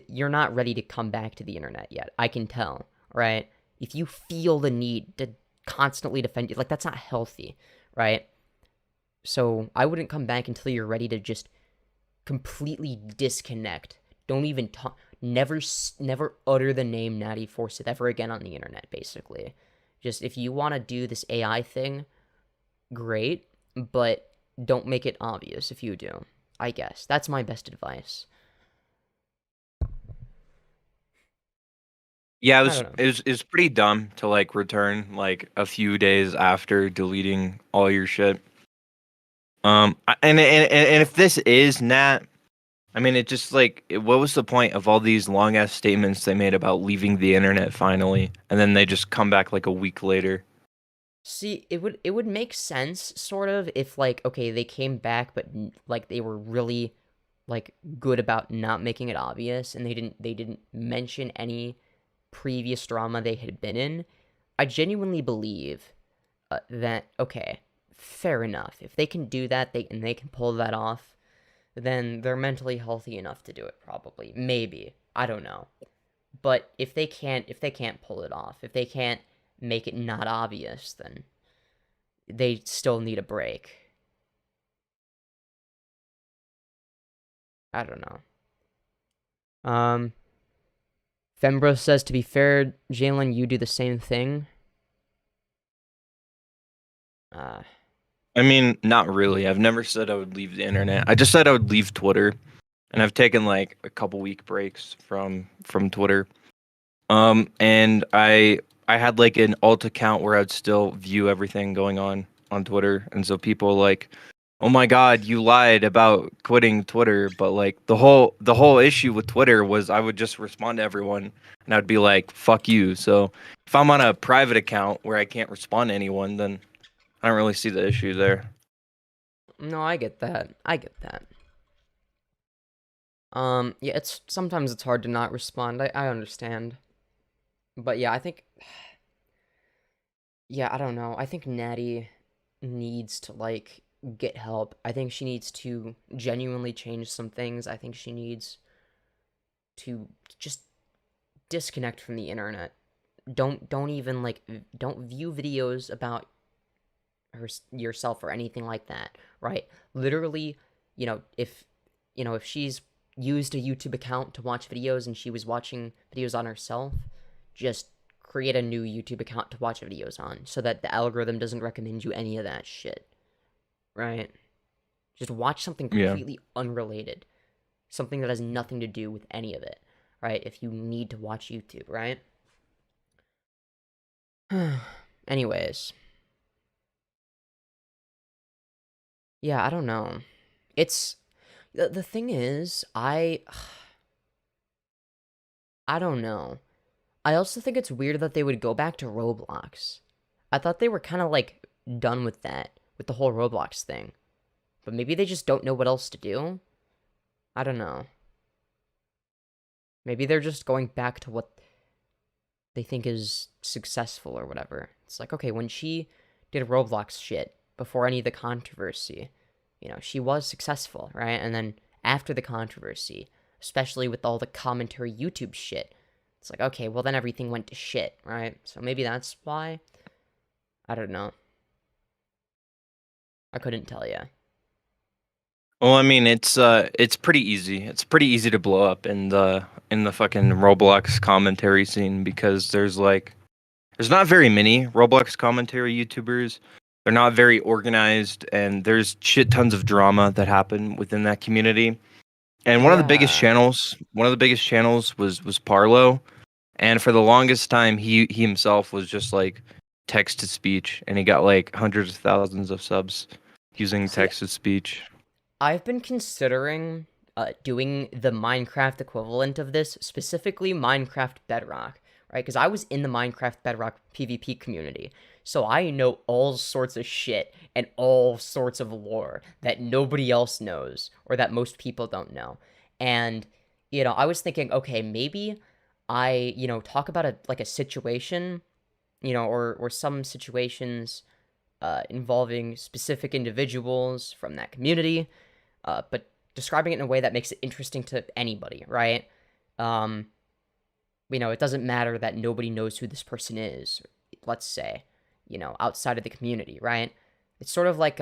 Speaker 1: You're not ready to come back to the internet yet. I can tell, right? If you feel the need to constantly defend you, like that's not healthy, right? So I wouldn't come back until you're ready to just completely disconnect. Don't even talk. Never utter the name Nattie Forsyth ever again on the internet. Basically, just if you want to do this AI thing, great, but don't make it obvious if you do. I guess that's my best advice.
Speaker 8: Yeah,
Speaker 1: I don't know.
Speaker 8: it was pretty dumb to like return like a few days after deleting all your shit. And if this is Nat, I mean, it just like, what was the point of all these long ass statements they made about leaving the internet finally, and then they just come back like a week later?
Speaker 1: See, it would make sense sort of if like okay, they came back but like they were really like good about not making it obvious and they didn't mention any previous drama they had been in. I genuinely believe that okay, fair enough. If they can do that, they can pull that off, then they're mentally healthy enough to do it probably. Maybe. I don't know. But if they can't pull it off, if they can't make it not obvious, then they still need a break. I don't know. Fembro says, to be fair, Jalyn, you do the same thing.
Speaker 8: I mean, not really. I've never said I would leave the internet. I just said I would leave Twitter, and I've taken like a couple week breaks from Twitter. And I had like an alt account where I'd still view everything going on Twitter, and so people like, oh my God, you lied about quitting Twitter. But like the whole issue with Twitter was I would just respond to everyone, and I'd be like, fuck you. So if I'm on a private account where I can't respond to anyone, then I don't really see the issue there.
Speaker 1: No, I get that. I get that. Yeah, sometimes it's hard to not respond. I understand. But yeah, I think yeah, I don't know. I think Nattie needs to like get help. I think she needs to genuinely change some things. I think she needs to just disconnect from the internet. Don't even like don't view videos about yourself or anything like that, right? Literally, if if she's used a YouTube account to watch videos and she was watching videos on herself, just create a new YouTube account to watch videos on so that the algorithm doesn't recommend you any of that shit. Right? Just watch something
Speaker 8: Yeah.
Speaker 1: completely unrelated. Something that has nothing to do with any of it. Right? If you need to watch YouTube, right? Anyways. Yeah, I don't know. It's the thing is, I don't know. I also think it's weird that they would go back to Roblox. I thought they were kind of like done with that, with the whole Roblox thing. But maybe they just don't know what else to do? I don't know. Maybe they're just going back to what they think is successful or whatever. It's like, okay, when she did Roblox shit before any of the controversy, she was successful, right? And then after the controversy, especially with all the commentary YouTube shit, it's like, okay, well then everything went to shit, right? So maybe that's why. I don't know. I couldn't tell you.
Speaker 8: Well, I mean, it's pretty easy. It's pretty easy to blow up in the fucking Roblox commentary scene because there's not very many Roblox commentary YouTubers. They're not very organized, and there's shit tons of drama that happen within that community. And one of the biggest
Speaker 1: Yeah.
Speaker 8: channels was Parlo, and for the longest time he himself was just like text to speech, and he got like hundreds of thousands of subs using
Speaker 1: See,
Speaker 8: text to speech.
Speaker 1: I've been considering doing the Minecraft equivalent of this, specifically Minecraft Bedrock, right? Because I was in the Minecraft Bedrock PvP community, so I know all sorts of shit and all sorts of lore that nobody else knows or that most people don't know. And, I was thinking, okay, maybe I, talk about a situation, or some situations involving specific individuals from that community, but describing it in a way that makes it interesting to anybody, right? It doesn't matter that nobody knows who this person is, let's say, outside of the community, right? It's sort of like,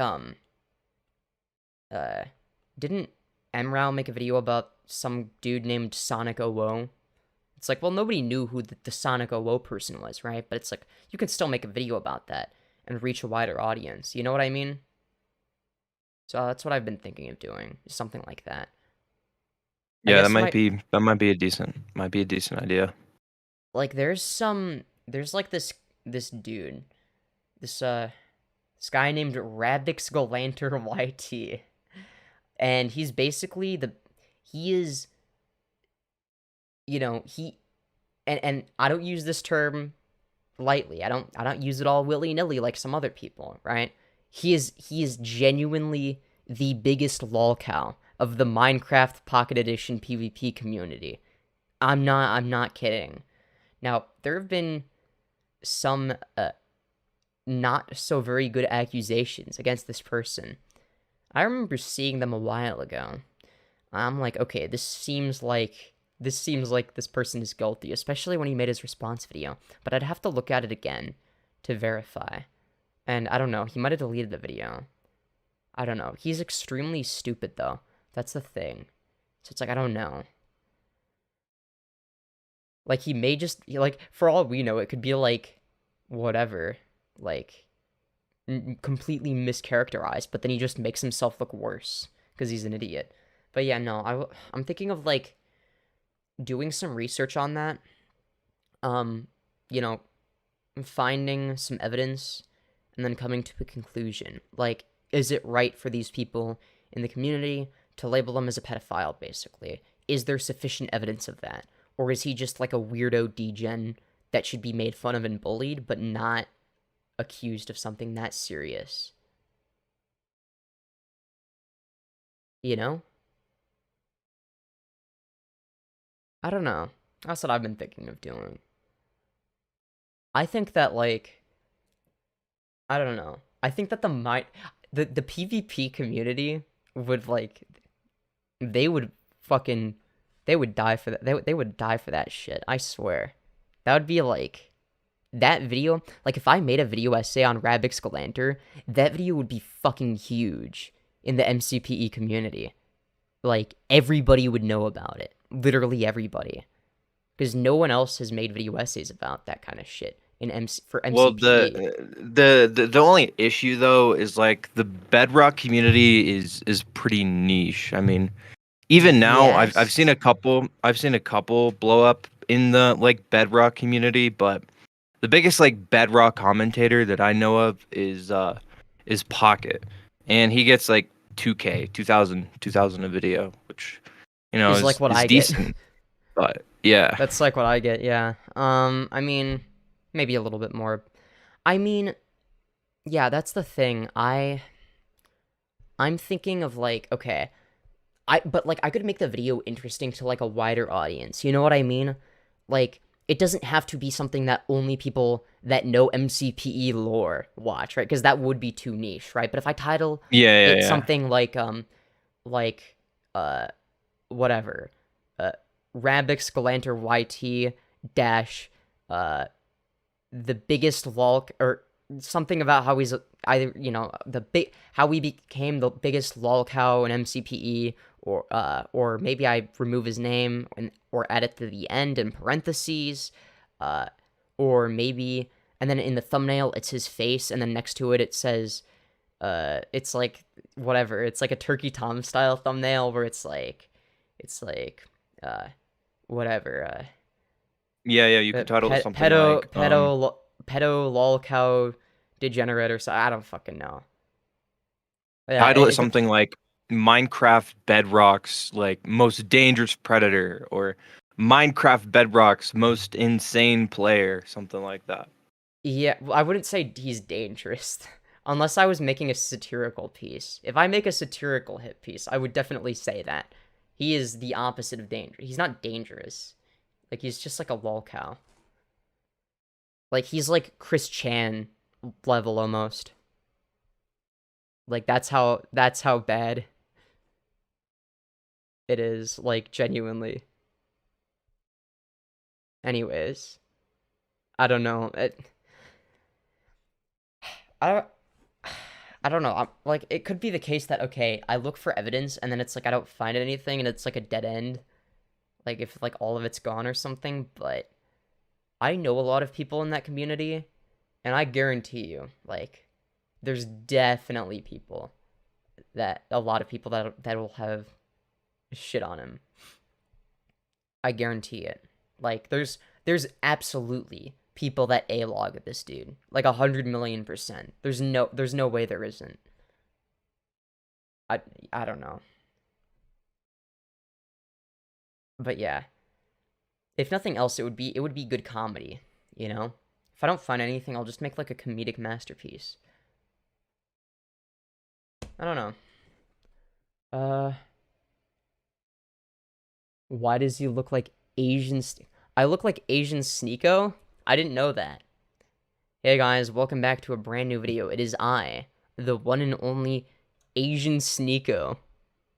Speaker 1: didn't MRAW make a video about some dude named Sonic OO? It's like, well, nobody knew who the Sonic OO person was, right? But it's like, you could still make a video about that and reach a wider audience. You know what I mean? So that's what I've been thinking of doing, something like that.
Speaker 8: Yeah, that might be a decent idea.
Speaker 1: Like there's like this dude, this guy named Radix Galanter YT, and he's basically he is, and I don't use this term lightly. I don't use it all willy-nilly like some other people, right? He is genuinely the biggest lolcow of the Minecraft Pocket Edition PvP community. I'm not kidding. Now, there have been some not so very good accusations against this person. I remember seeing them a while ago. I'm like, okay, this seems like this person is guilty, especially when he made his response video. But I'd have to look at it again to verify. And I don't know, he might have deleted the video. I don't know. He's extremely stupid, though. That's the thing. So it's like, I don't know. Like, he may just, like, for all we know, it could be, like, whatever. Like, completely mischaracterized, but then he just makes himself look worse because he's an idiot. But yeah, no, I'm thinking of, like, doing some research on that. Finding some evidence and then coming to a conclusion. Like, is it right for these people in the community to label him as a pedophile, basically? Is there sufficient evidence of that? Or is he just like a weirdo degen that should be made fun of and bullied, but not accused of something that serious? You know? I don't know. That's what I've been thinking of doing. I think that, like, I don't know. I think that the PvP community would, like, they would die for that. They would die for that shit. I swear. That would be, like, that video. Like, if I made a video essay on Rabix Galanter, that video would be fucking huge in the MCPE community. Like, everybody would know about it. Literally everybody. Because no one else has made video essays about that kind of shit for MCPE.
Speaker 8: Well, the only issue though is like the Bedrock community is pretty niche. I mean, even now
Speaker 1: Yes.
Speaker 8: I've seen a couple blow up in the like Bedrock community, but the biggest like Bedrock commentator that I know of is Pocket, and he gets like 2K, 2000 a video, which
Speaker 1: Is like what I get.
Speaker 8: decent. But yeah,
Speaker 1: That's like what I get, yeah. I mean, maybe a little bit more. I mean, yeah, that's the thing. I'm thinking of like, okay, but like I could make the video interesting to like a wider audience. You know what I mean? Like, it doesn't have to be something that only people that know MCPE lore watch, right? Because that would be too niche, right? But if I title it something like whatever, Rabix Galanter YT dash the biggest lol, or something about how he's either, how we became the biggest lol cow in MCPE, or maybe I remove his name or add it to the end in parentheses, or maybe, and then in the thumbnail it's his face, and then next to it says, it's like whatever, it's like a Turkey Tom style thumbnail where it's like whatever.
Speaker 8: Yeah, you could title it something like
Speaker 1: pedo lol cow degenerate or so. I don't fucking know. Yeah,
Speaker 8: title it something like Minecraft Bedrock's like most dangerous predator, or Minecraft Bedrock's most insane player, something like that.
Speaker 1: Yeah, well, I wouldn't say he's dangerous unless I was making a satirical piece. If I make a satirical hit piece, I would definitely say that. He is the opposite of danger. He's not dangerous. Like, he's just like a lol cow. Like, he's like Chris Chan level almost. Like, that's how bad it is, like, genuinely. Anyways, I don't know. I don't know. Like, it could be the case that, okay, I look for evidence and then it's like I don't find anything and it's like a dead end. Like, if like all of it's gone or something, but I know a lot of people in that community, and I guarantee you, like, there's definitely a lot of people that will have shit on him. I guarantee it. Like, there's absolutely people that A-log at this dude. Like 100 million%. There's no way there isn't. I don't know. But yeah. If nothing else, it would be good comedy, you know? If I don't find anything, I'll just make like a comedic masterpiece. I don't know. Why does he look like Asian? I look like Asian Sneeko? I didn't know that. Hey guys, welcome back to a brand new video. It is I, the one and only Asian Sneeko,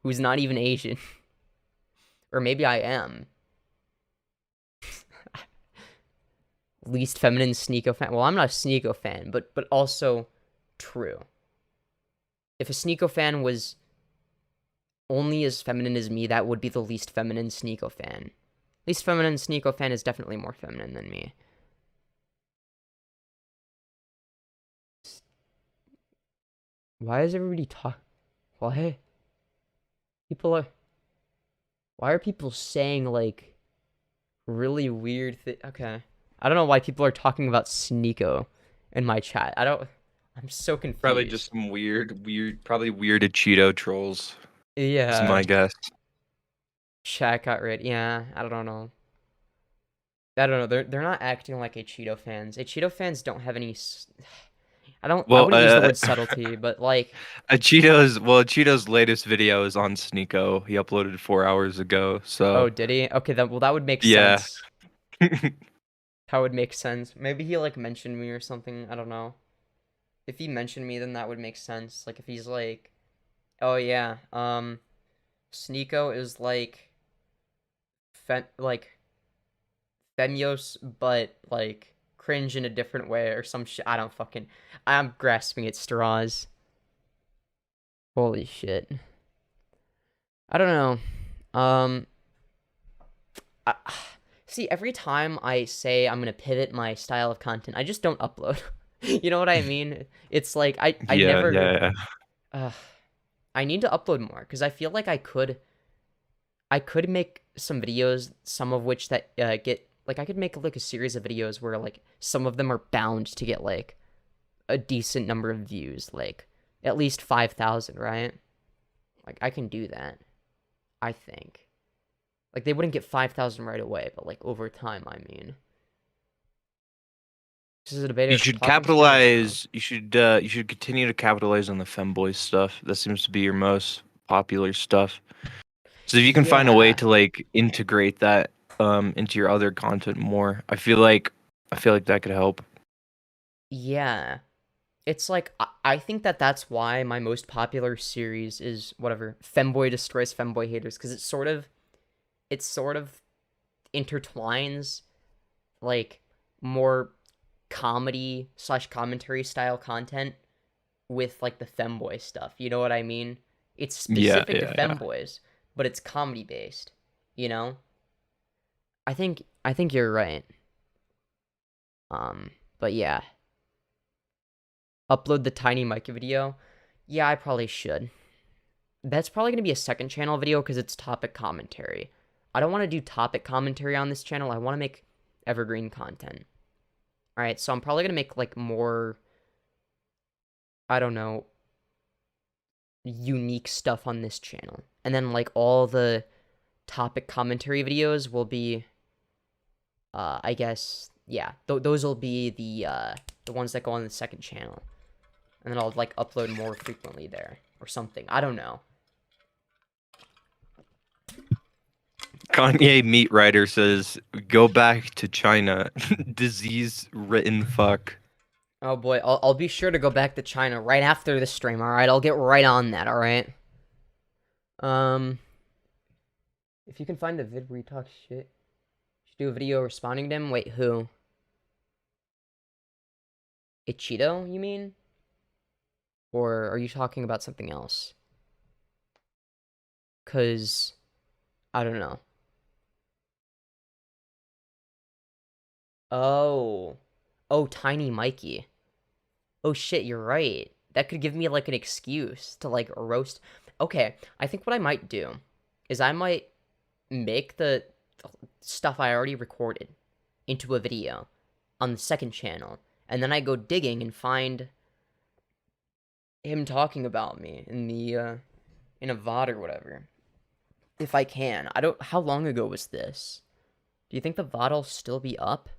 Speaker 1: who's not even Asian. Or maybe I am. Least feminine Sneeko fan. Well, I'm not a Sneeko fan, but also true. If a Sneeko fan was only as feminine as me, that would be the least feminine Sneeko fan. Least feminine Sneeko fan is definitely more feminine than me. Why is everybody why? Why are people saying, like, really weird okay. I don't know why people are talking about Sneeko in my chat. I'm so confused.
Speaker 8: Probably just some probably weird Cheeto trolls.
Speaker 1: Yeah.
Speaker 8: Is my guess.
Speaker 1: Chat got rid. Yeah, I don't know. They're not acting like a Cheeto fans. A Cheeto fans don't have any. I wouldn't use the word subtlety, but like
Speaker 8: Cheeto's latest video is on Sneeko. He uploaded 4 hours ago. So.
Speaker 1: Oh, did he? Okay, that would make sense. That would make sense. Maybe he like mentioned me or something. I don't know. If he mentioned me, then that would make sense. Like if he's like, oh yeah, Sneeko is like, Femyoz, but like cringe in a different way or some shit. I'm grasping at straws. Holy shit. I don't know. See, every time I say I'm gonna pivot my style of content, I just don't upload. You know what I mean? It's like I never. I need to upload more because I feel like I could make some videos, some of which that get like I could make like a series of videos where like some of them are bound to get like a decent number of views, like at least 5,000, right? Like I can do that. I think. Like they wouldn't get 5,000 right away, but like over time, I mean. This is a debate.
Speaker 8: You should capitalize. You should continue to capitalize on the femboy stuff. That seems to be your most popular stuff. So if you can find a way to like integrate that into your other content more, I feel like that could help.
Speaker 1: Yeah. It's like I think that's why my most popular series is whatever, Femboy Destroys Femboy Haters, because it sort of intertwines like more comedy / commentary style content with like the femboy stuff. You know what I mean? It's specific to femboys, but it's comedy based, you know? I think you're right. But yeah. Upload the Tiny Mikey video. Yeah, I probably should. That's probably going to be a second channel video because it's topic commentary. I don't want to do topic commentary on this channel. I want to make evergreen content. Alright, so I'm probably going to make, like, more, I don't know, unique stuff on this channel. And then, like, all the topic commentary videos will be, I guess, yeah, those will be the ones that go on the second channel. And then I'll, like, upload more frequently there, or something. I don't know.
Speaker 8: Kanye Meat Writer says, "Go back to China." Disease-written fuck.
Speaker 1: Oh boy, I'll be sure to go back to China right after the stream. All right, I'll get right on that. All right. If you can find the vid where you talk shit, you should do a video responding to him. Wait, who? Ichido, you mean? Or are you talking about something else? 'Cause I don't know. Oh, Tiny Mikey. Oh shit, you're right. That could give me like an excuse to like roast. Okay, I think what I might do is I might make the stuff I already recorded into a video on the second channel, and then I go digging and find him talking about me in the in a VOD or whatever. if I can. I don't. How long ago was this? Do you think the VOD'll still be up?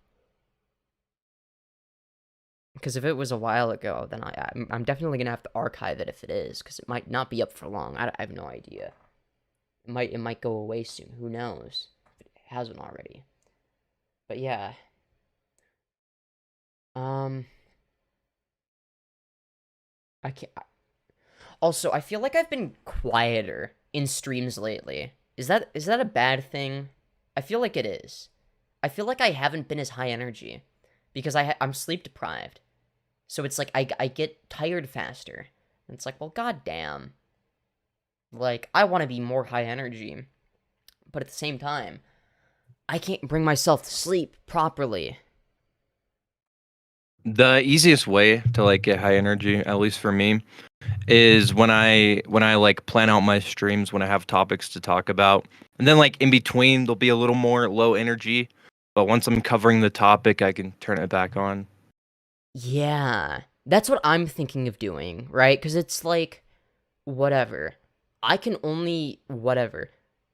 Speaker 1: Because if it was a while ago, then I'm definitely gonna have to archive it if it is, because it might not be up for long. I have no idea. It might go away soon. Who knows? If it hasn't already. But yeah. I can't. Also, I feel like I've been quieter in streams lately. Is that a bad thing? I feel like it is. I feel like I haven't been as high energy because I'm sleep deprived. So it's like I get tired faster. And it's like, well, goddamn. Like, I want to be more high energy. But at the same time, I can't bring myself to sleep properly.
Speaker 8: The easiest way to like get high energy, at least for me, is when I like plan out my streams, when I have topics to talk about, and then like in between there'll be a little more low energy, but once I'm covering the topic, I can turn it back on.
Speaker 1: Yeah, that's what I'm thinking of doing, right? Because it's like, whatever. I can only,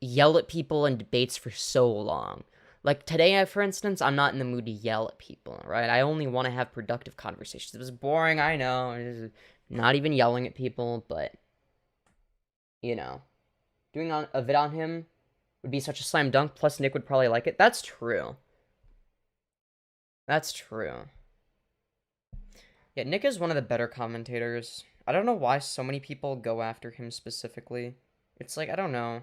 Speaker 1: yell at people in debates for so long. Like, today, for instance, I'm not in the mood to yell at people, right? I only want to have productive conversations. It was boring, I know. Not even yelling at people, but, you know. Doing a vid on him would be such a slam dunk, plus Nick would probably like it. That's true. That's true. Yeah, Nick is one of the better commentators. I don't know why so many people go after him specifically. It's like, I don't know.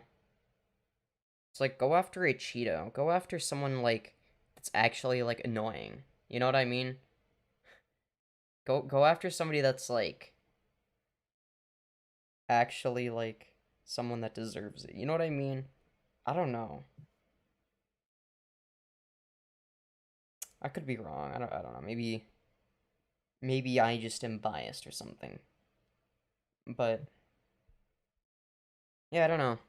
Speaker 1: It's like, go after a Cheeto. Go after someone, like, that's actually, like, annoying. You know what I mean? Go after somebody that's, like, actually, like, someone that deserves it. You know what I mean? I don't know. I could be wrong. I don't know. Maybe I just am biased or something. But yeah, I don't know.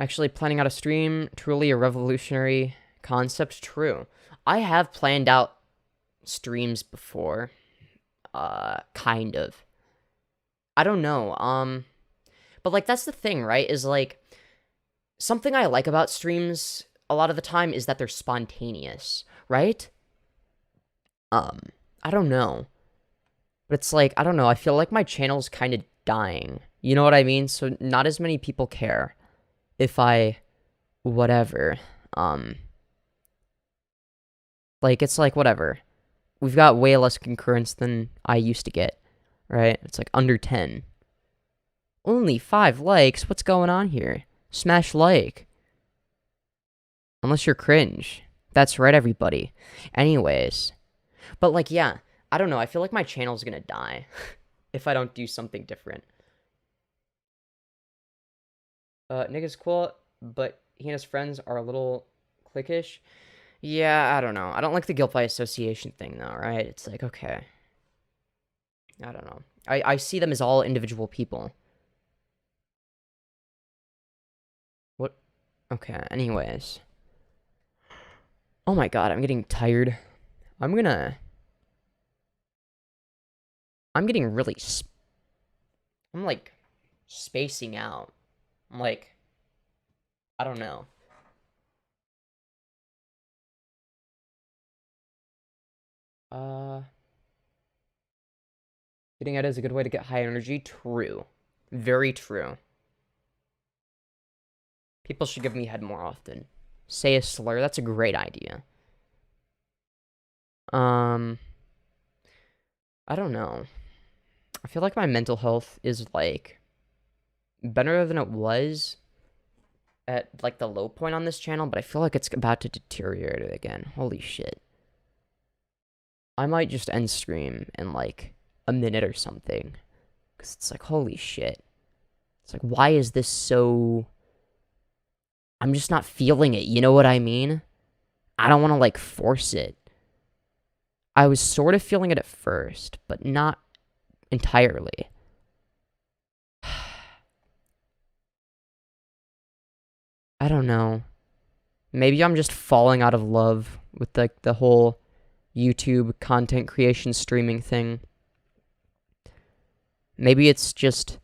Speaker 1: Actually planning out a stream, truly a revolutionary concept. True. I have planned out streams before. Kind of. I don't know. But like that's the thing, right? Is like something I like about streams a lot of the time is that they're spontaneous, right? I don't know. But it's like, I don't know, I feel like my channel's kind of dying. You know what I mean? So not as many people care if I whatever. Like it's like whatever. We've got way less concurrence than I used to get, right? It's like under 10. Only 5 likes. What's going on here? Smash like. Unless you're cringe. That's right, everybody. Anyways. But like, yeah. I don't know. I feel like my channel's gonna die if I don't do something different. Nigga's cool, but he and his friends are a little cliquish. Yeah, I don't know. I don't like the guilt by association thing, though, right? It's like, okay. I don't know. I see them as all individual people. What? Okay, anyways. Oh my god, I'm getting tired. I'm getting really... I'm, like, spacing out. I'm, like... I don't know. Getting out is a good way to get high energy. True. Very true. People should give me head more often. Say a slur. That's a great idea. I don't know. I feel like my mental health is, like, better than it was at, like, the low point on this channel, but I feel like it's about to deteriorate again. Holy shit. I might just end stream in, like, a minute or something. Because it's like, holy shit. It's like, why is this so... I'm just not feeling it, you know what I mean? I don't want to, like, force it. I was sort of feeling it at first, but not entirely. I don't know. Maybe I'm just falling out of love with, like, the whole YouTube content creation streaming thing. Maybe it's just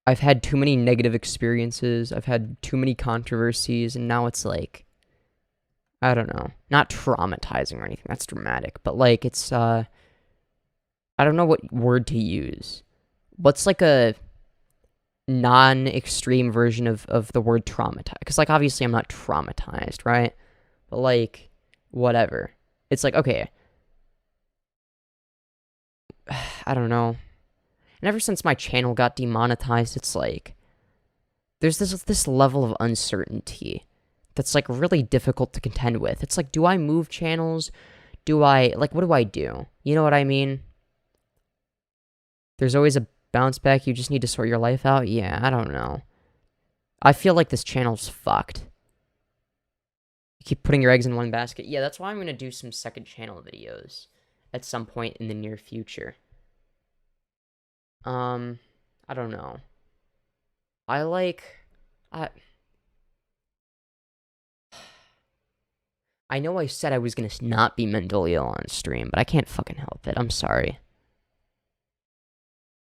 Speaker 1: I've had too many negative experiences. I've had too many controversies, and now it's like, I don't know, not traumatizing or anything. That's dramatic, but like it's I don't know what word to use. What's like a non-extreme version of the word traumatized? Because like obviously I'm not traumatized, right? But like whatever. It's like, okay, I don't know. And ever since my channel got demonetized, it's like there's this level of uncertainty that's like really difficult to contend with. It's like, do I move channels? Do I like what do I do? You know what I mean? There's always a bounce back. You just need to sort your life out. Yeah, I don't know. I feel like this channel's fucked. You keep putting your eggs in one basket. Yeah, that's why I'm gonna do some second channel videos at some point in the near future. I don't know. I know I said I was gonna not be mentally ill on stream, but I can't fucking help it. I'm sorry.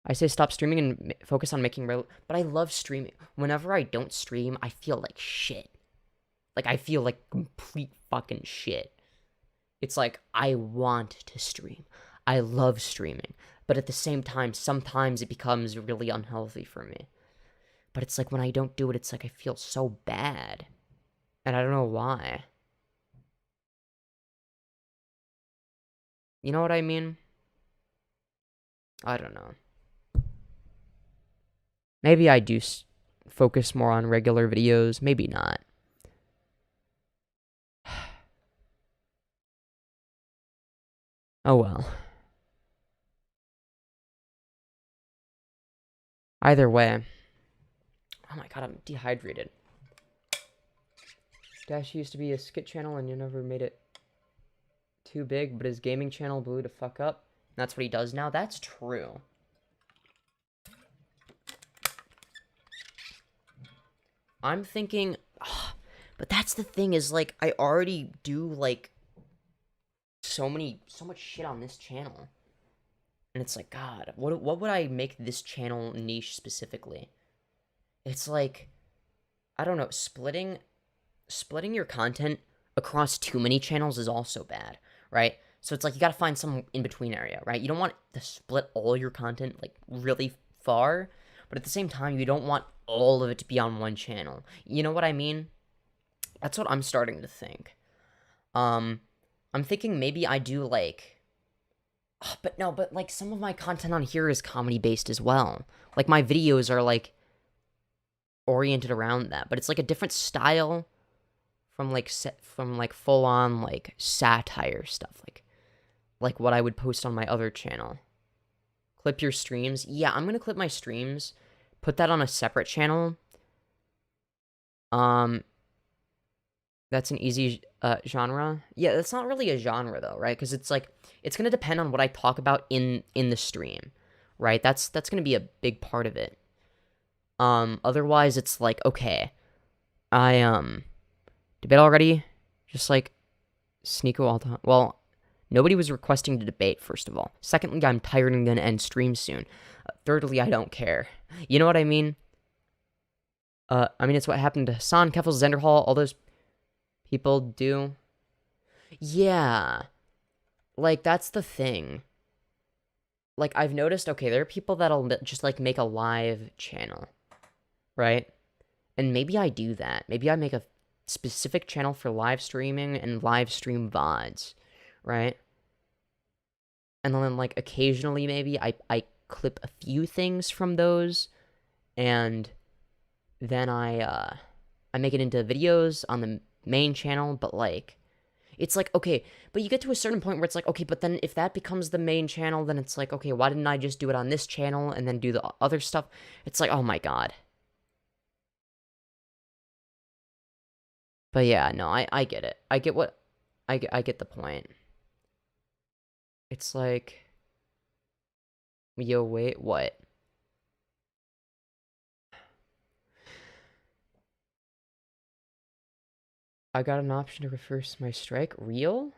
Speaker 1: I say stop streaming and focus on making real, but I love streaming. Whenever I don't stream, I feel like shit. Like, I feel like complete fucking shit. It's like, I want to stream. I love streaming. But at the same time, sometimes it becomes really unhealthy for me. But it's like, when I don't do it, it's like I feel so bad. And I don't know why. You know what I mean? I don't know. Maybe I do focus more on regular videos. Maybe not. Oh well. Either way. Oh my god, I'm dehydrated. Dash used to be a skit channel and you never made it too big, but his gaming channel blew to fuck up. That's what he does now? That's true. I'm thinking, but that's the thing is, like, I already do, like, so much shit on this channel. And it's like, God, what would I make this channel niche specifically? It's like, I don't know, splitting your content across too many channels is also bad, right? So it's like, you gotta find some in-between area, right? You don't want to split all your content, like, really far, but at the same time, you don't want all of it to be on one channel. You know what I mean? That's what I'm starting to think. I'm thinking maybe I do, like... but no, but, like, some of my content on here is comedy-based as well. Like, my videos are, like, oriented around that. But it's, like, a different style from, like, full-on, like, satire stuff. Like what I would post on my other channel. Clip your streams. Yeah, I'm gonna clip my streams. Put that on a separate channel. That's an easy genre. Yeah, that's not really a genre though, right? Because it's like, it's gonna depend on what I talk about in the stream, right? That's gonna be a big part of it. Otherwise it's like, okay, I debate already, just like Sneeko all the time. Well, nobody was requesting to debate, first of all. Secondly, I'm tired and gonna end stream soon. Thirdly, I don't care. You know what I mean? I mean, it's what happened to Hassan, Keffels, Zenderhall, all those people do. Yeah. Like, that's the thing. Like, I've noticed, okay, there are people that'll just, like, make a live channel, right? And maybe I do that. Maybe I make a specific channel for live streaming and live stream VODs, right? And then, like, occasionally maybe I clip a few things from those, and then I make it into videos on the main channel, but, like, it's like, okay, but you get to a certain point where it's like, okay, but then if that becomes the main channel, then it's like, okay, why didn't I just do it on this channel and then do the other stuff? It's like, oh my god. But yeah, no, I get it. I get the point. It's like, yo, wait, what? I got an option to reverse my strike. Real?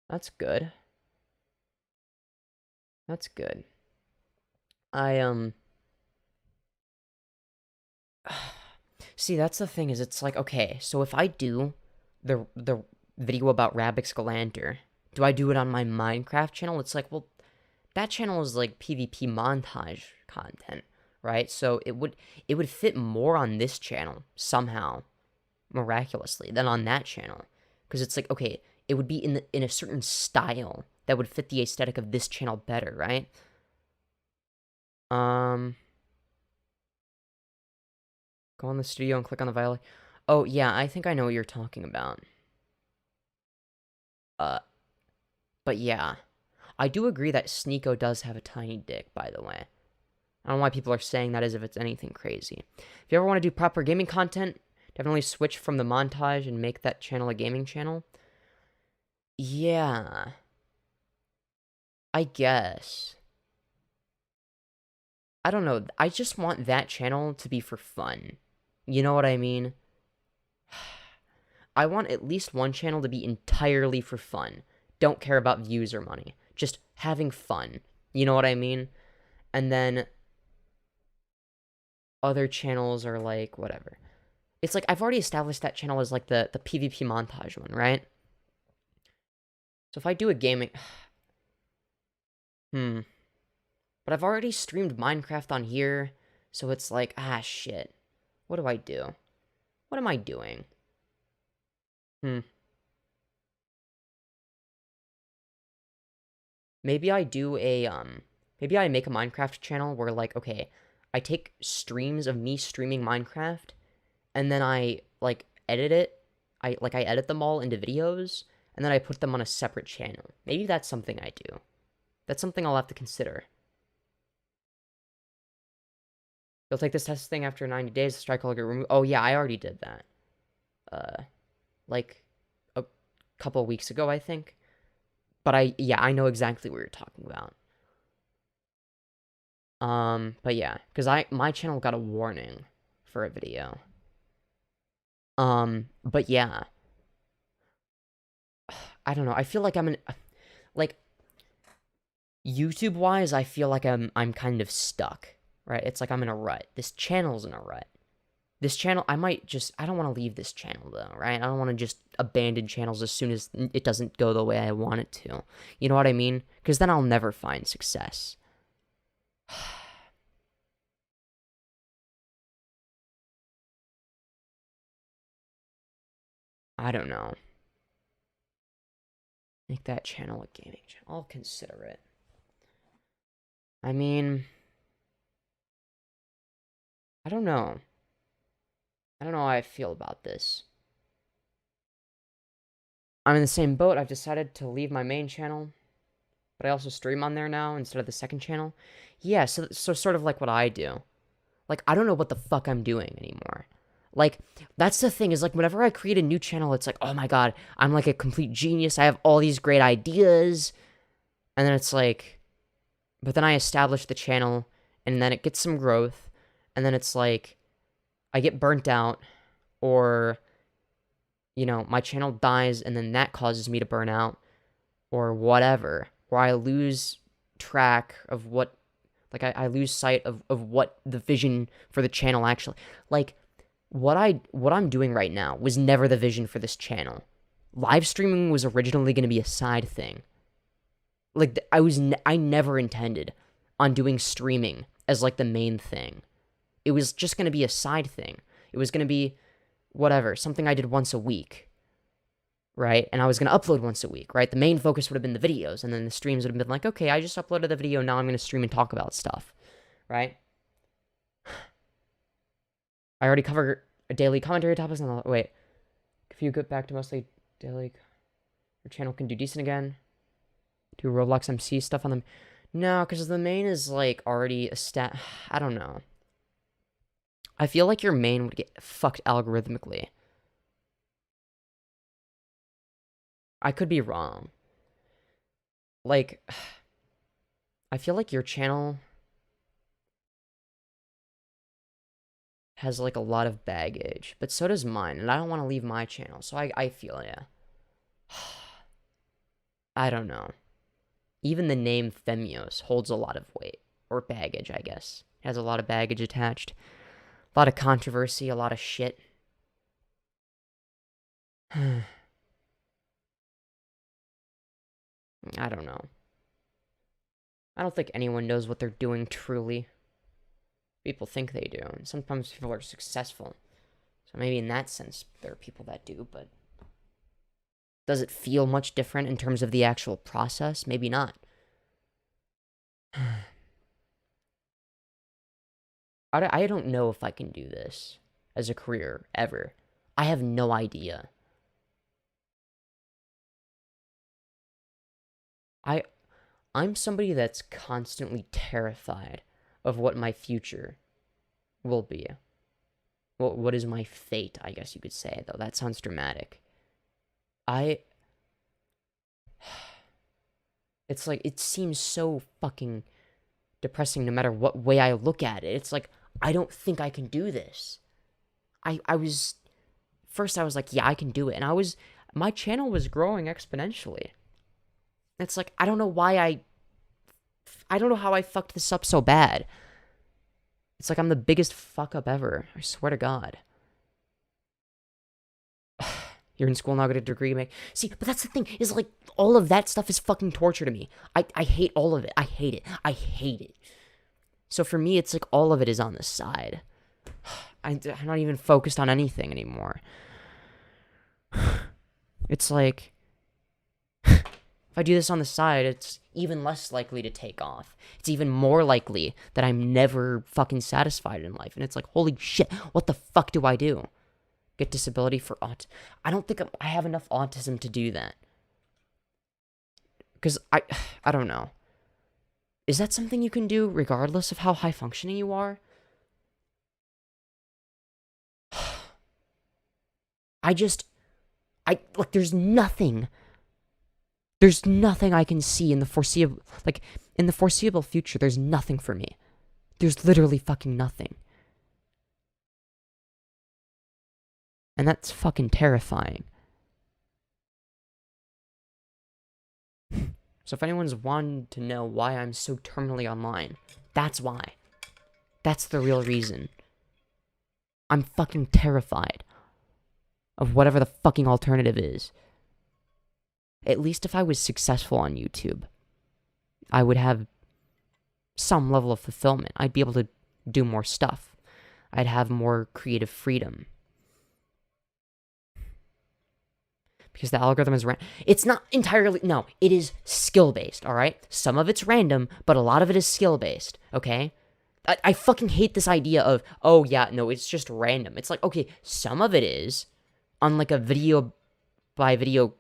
Speaker 1: That's good. That's good. See, that's the thing, is it's like, okay, so if I do the video about Rabix Galanter, do I do it on my Minecraft channel? It's like, well, that channel is like PvP montage content, right? So it would fit more on this channel somehow, miraculously, than on that channel. Because it's like, okay, it would be in a certain style that would fit the aesthetic of this channel better, right? Go in the studio and click on the violin. Oh, yeah, I think I know what you're talking about. But yeah. I do agree that Sneeko does have a tiny dick, by the way. I don't know why people are saying that as if it's anything crazy. If you ever want to do proper gaming content, definitely switch from the montage and make that channel a gaming channel. Yeah. I guess. I don't know. I just want that channel to be for fun. You know what I mean? I want at least one channel to be entirely for fun. Don't care about views or money. Just having fun. You know what I mean? And then other channels are like, whatever. It's like, I've already established that channel as like the PvP montage one, right? So if I do a gaming... But I've already streamed Minecraft on here, so it's like, shit. What do I do? What am I doing? Maybe I do a, maybe I make a Minecraft channel where, like, okay, I take streams of me streaming Minecraft, and then I, like, edit it. I edit them all into videos, and then I put them on a separate channel. Maybe that's something I do. That's something I'll have to consider. You'll take this test thing after 90 days, the strike will get removed. Oh, yeah, I already did that. Like, a couple weeks ago, I think. But I know exactly what you're talking about. But yeah, because my channel got a warning for a video. But yeah. I don't know, I feel like I'm like, YouTube-wise, I feel like I'm kind of stuck, right? It's like I'm in a rut. This channel's in a rut. This channel, I don't want to leave this channel, though, right? I don't want to just abandon channels as soon as it doesn't go the way I want it to. You know what I mean? Because then I'll never find success. I don't know. Make that channel a gaming channel. I'll consider it. I mean... I don't know. I don't know how I feel about this. I'm in the same boat. I've decided to leave my main channel, but I also stream on there now instead of the second channel. Yeah, so sort of like what I do. Like, I don't know what the fuck I'm doing anymore. Like, that's the thing, is like, whenever I create a new channel, it's like, oh my god, I'm like a complete genius. I have all these great ideas. And then it's like, but then I establish the channel, and then it gets some growth, and then it's like, I get burnt out, or, you know, my channel dies, and then that causes me to burn out, or whatever, or I lose track of what, like, I lose sight of what the vision for the channel actually, like, what I'm doing right now was never the vision for this channel. Live streaming was originally going to be a side thing. Like, I never intended on doing streaming as, like, the main thing. It was just going to be a side thing. It was going to be, whatever, something I did once a week, right? And I was going to upload once a week, right? The main focus would have been the videos, and then the streams would have been like, okay, I just uploaded the video, now I'm going to stream and talk about stuff, right? I already covered a daily commentary topics on the... Wait. If you get back to mostly daily... Your channel can do decent again. Do Roblox MC stuff on them. No, because the main is, like, already a stat... I don't know. I feel like your main would get fucked algorithmically. I could be wrong. Like... I feel like your channel... has, like, a lot of baggage, but so does mine, and I don't want to leave my channel, so I feel, yeah. I don't know. Even the name Femyoz holds a lot of weight, or baggage, I guess. It has a lot of baggage attached. A lot of controversy, a lot of shit. I don't know. I don't think anyone knows what they're doing truly. People think they do, and sometimes people are successful. So maybe in that sense, there are people that do, but does it feel much different in terms of the actual process? Maybe not. I don't know if I can do this as a career, ever. I have no idea. I'm somebody that's constantly terrified of what my future will be. Well, what is my fate, I guess you could say, though. That sounds dramatic. It's like, it seems so fucking depressing no matter what way I look at it. It's like, I don't think I can do this. First I was like, yeah, I can do it. And my channel was growing exponentially. It's like, I don't know why I don't know how I fucked this up so bad. It's like I'm the biggest fuck up ever. I swear to God. You're in school now, get a degree, mate. See, but that's the thing, is like, all of that stuff is fucking torture to me. I hate all of it. I hate it. I hate it. So for me, it's like all of it is on the side. I'm not even focused on anything anymore. It's like, if I do this on the side, it's even less likely to take off. It's even more likely that I'm never fucking satisfied in life. And it's like, holy shit, what the fuck do I do? Get disability for autism? I don't think I have enough autism to do that. Because I don't know. Is that something you can do regardless of how high functioning you are? Like, there's nothing I can see in the foreseeable future. There's nothing for me. There's literally fucking nothing. And that's fucking terrifying. So if anyone's wanted to know why I'm so terminally online, that's why. That's the real reason. I'm fucking terrified of whatever the fucking alternative is. At least if I was successful on YouTube, I would have some level of fulfillment. I'd be able to do more stuff. I'd have more creative freedom. Because the algorithm is it's not entirely, no, it is skill-based, alright? Some of it's random, but a lot of it is skill-based, okay? I fucking hate this idea of, oh yeah, no, it's just random. It's like, okay, some of it is, on like a video-by-video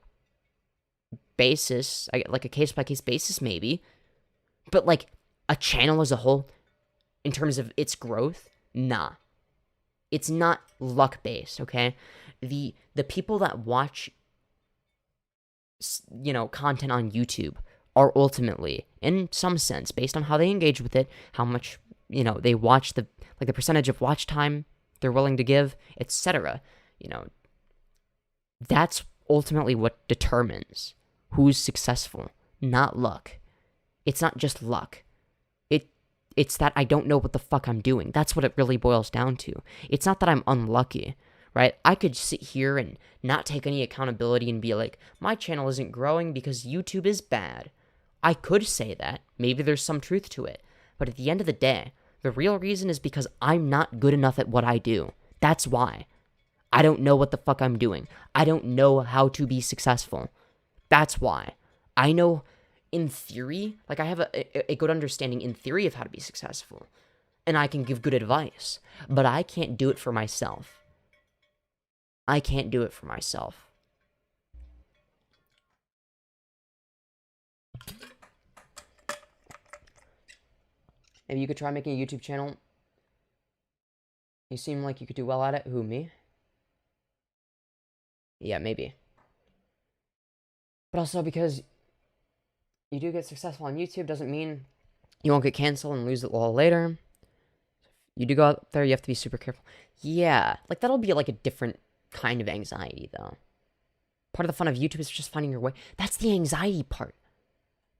Speaker 1: basis, like a case-by-case basis, maybe. But like, a channel as a whole, in terms of its growth, nah. It's not luck-based, okay? The people that watch, you know, content on YouTube are ultimately, in some sense, based on how they engage with it, how much, you know, they watch, the percentage of watch time they're willing to give, etc. You know, that's ultimately what determines who's successful, not luck. It's not just luck. It's that I don't know what the fuck I'm doing. That's what it really boils down to. It's not that I'm unlucky, right? I could sit here and not take any accountability and be like, my channel isn't growing because YouTube is bad. I could say that. Maybe there's some truth to it. But at the end of the day, the real reason is because I'm not good enough at what I do. That's why. I don't know what the fuck I'm doing. I don't know how to be successful. That's why. I know, in theory, like I have a good understanding in theory of how to be successful. And I can give good advice. But I can't do it for myself. I can't do it for myself. Maybe you could try making a YouTube channel. You seem like you could do well at it. Who, me? Yeah, maybe. But also because you do get successful on YouTube doesn't mean you won't get canceled and lose it all later. You do go out there, you have to be super careful. Yeah, like that'll be like a different kind of anxiety though. Part of the fun of YouTube is just finding your way. That's the anxiety part.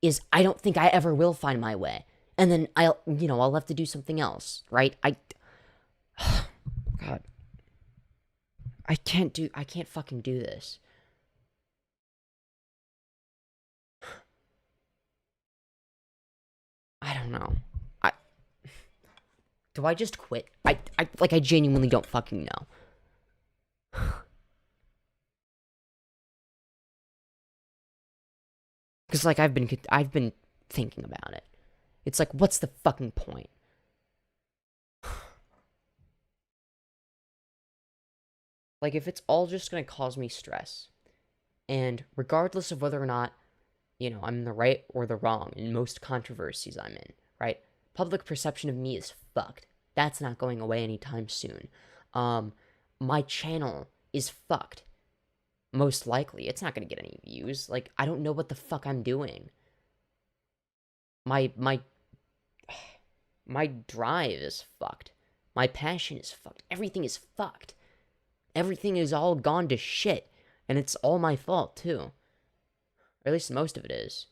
Speaker 1: Is I don't think I ever will find my way. And then I'll have to do something else, right? God. I can't fucking do this. I don't know. Do I just quit? I genuinely don't fucking know. Because, like, I've been thinking about it. It's like, what's the fucking point? Like, if it's all just gonna cause me stress, and regardless of whether or not, you know, I'm in the right or the wrong in most controversies I'm in, right? Public perception of me is fucked. That's not going away anytime soon. My channel is fucked. Most likely. It's not gonna get any views. Like, I don't know what the fuck I'm doing. My drive is fucked. My passion is fucked. Everything is fucked. Everything is all gone to shit. And it's all my fault, too. Or at least most of it is.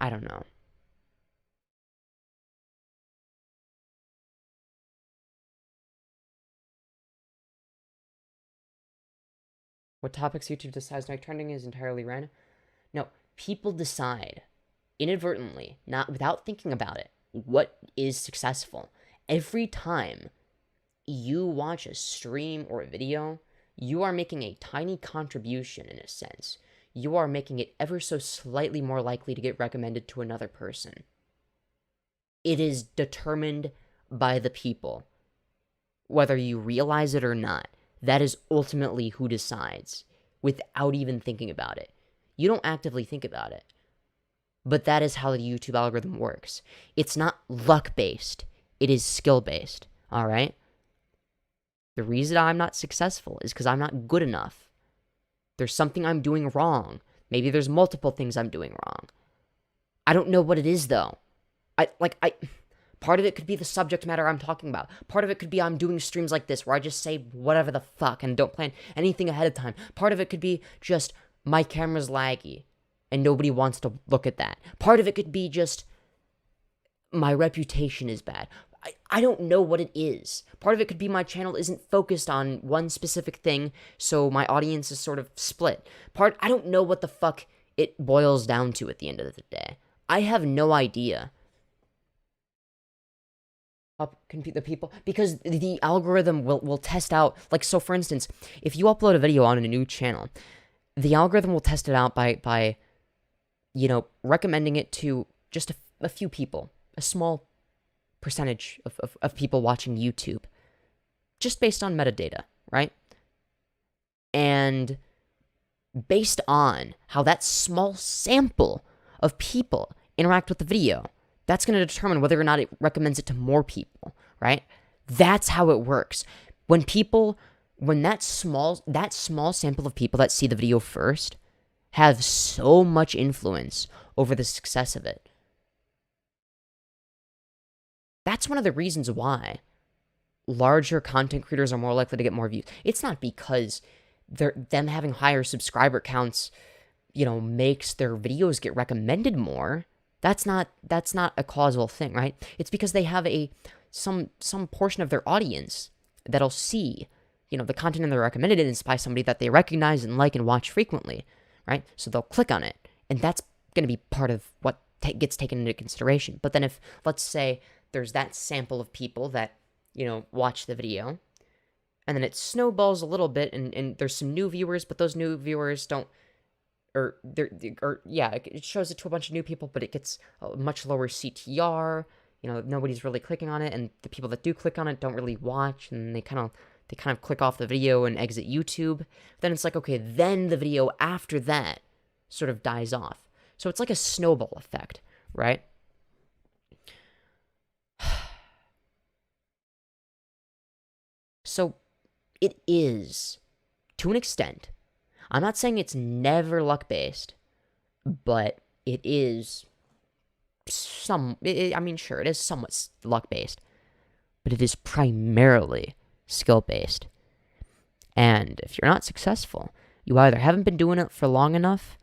Speaker 1: I don't know. What topics YouTube decides to make trending is entirely random. No, people decide inadvertently, not without thinking about it, what is successful. Every time you watch a stream or a video, you are making a tiny contribution in a sense. You are making it ever so slightly more likely to get recommended to another person. It is determined by the people. Whether you realize it or not, that is ultimately who decides, without even thinking about it. You don't actively think about it. But that is how the YouTube algorithm works. It's not luck-based. It is skill-based, alright? The reason I'm not successful is because I'm not good enough. There's something I'm doing wrong. Maybe there's multiple things I'm doing wrong. I don't know what it is, though. Part of it could be the subject matter I'm talking about. Part of it could be I'm doing streams like this where I just say whatever the fuck and don't plan anything ahead of time. Part of it could be just my camera's laggy and nobody wants to look at that. Part of it could be just my reputation is bad. I don't know what it is. Part of it could be my channel isn't focused on one specific thing, so my audience is sort of split. I don't know what the fuck it boils down to at the end of the day. I have no idea. Compute the people, because the algorithm will test out, like, so for instance, if you upload a video on a new channel, the algorithm will test it out by you know, recommending it to just a few people, a small percentage of people watching YouTube, just based on metadata, right? And based on how that small sample of people interact with the video, that's going to determine whether or not it recommends it to more people, right? That's how it works. When that small sample of people that see the video first have so much influence over the success of it. That's one of the reasons why larger content creators are more likely to get more views. It's not because them having higher subscriber counts, you know, makes their videos get recommended more. That's not a causal thing, right? It's because they have some portion of their audience that'll see, you know, the content in their recommended is by somebody that they recognize and like and watch frequently, right? So they'll click on it, and that's going to be part of what gets taken into consideration. But then if, let's say, there's that sample of people that, you know, watch the video, and then it snowballs a little bit, and there's some new viewers, but those new viewers don't, it shows it to a bunch of new people, but it gets a much lower CTR. You know, nobody's really clicking on it, and the people that do click on it don't really watch, and they kind of click off the video and exit YouTube. Then it's like, okay, then the video after that sort of dies off. So it's like a snowball effect, right? So it is, to an extent. I'm not saying it's never luck-based, but it is it is somewhat luck-based, but it is primarily skill-based. And if you're not successful, you either haven't been doing it for long enough,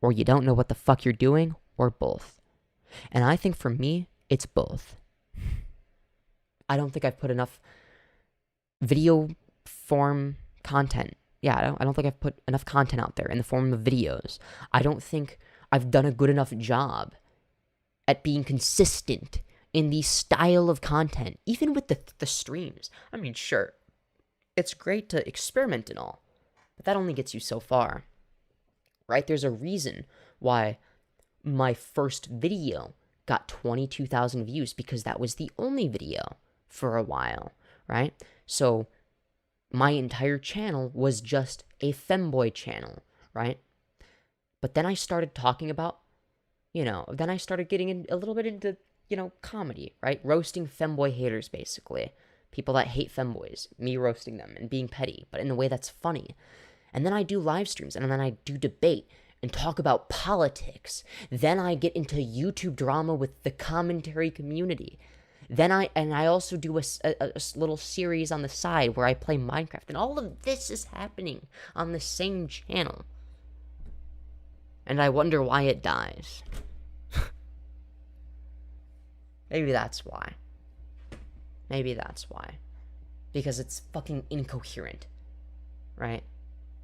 Speaker 1: or you don't know what the fuck you're doing, or both. And I think for me, it's both. I don't think I've put enough video form content. Yeah, I don't think I've put enough content out there in the form of videos. I don't think I've done a good enough job at being consistent in the style of content, even with the streams. I mean, sure, it's great to experiment and all, but that only gets you so far, right? There's a reason why my first video got 22,000 views, because that was the only video for a while, right? So my entire channel was just a femboy channel, right? But then I started talking about, then I started getting a little bit into, comedy, right? Roasting femboy haters, basically. People that hate femboys, me roasting them and being petty, but in a way that's funny. And then I do live streams, and then I do debate and talk about politics. Then I get into YouTube drama with the commentary community. Then I also do a little series on the side where I play Minecraft. And all of this is happening on the same channel. And I wonder why it dies. Maybe that's why. Maybe that's why. Because it's fucking incoherent. Right?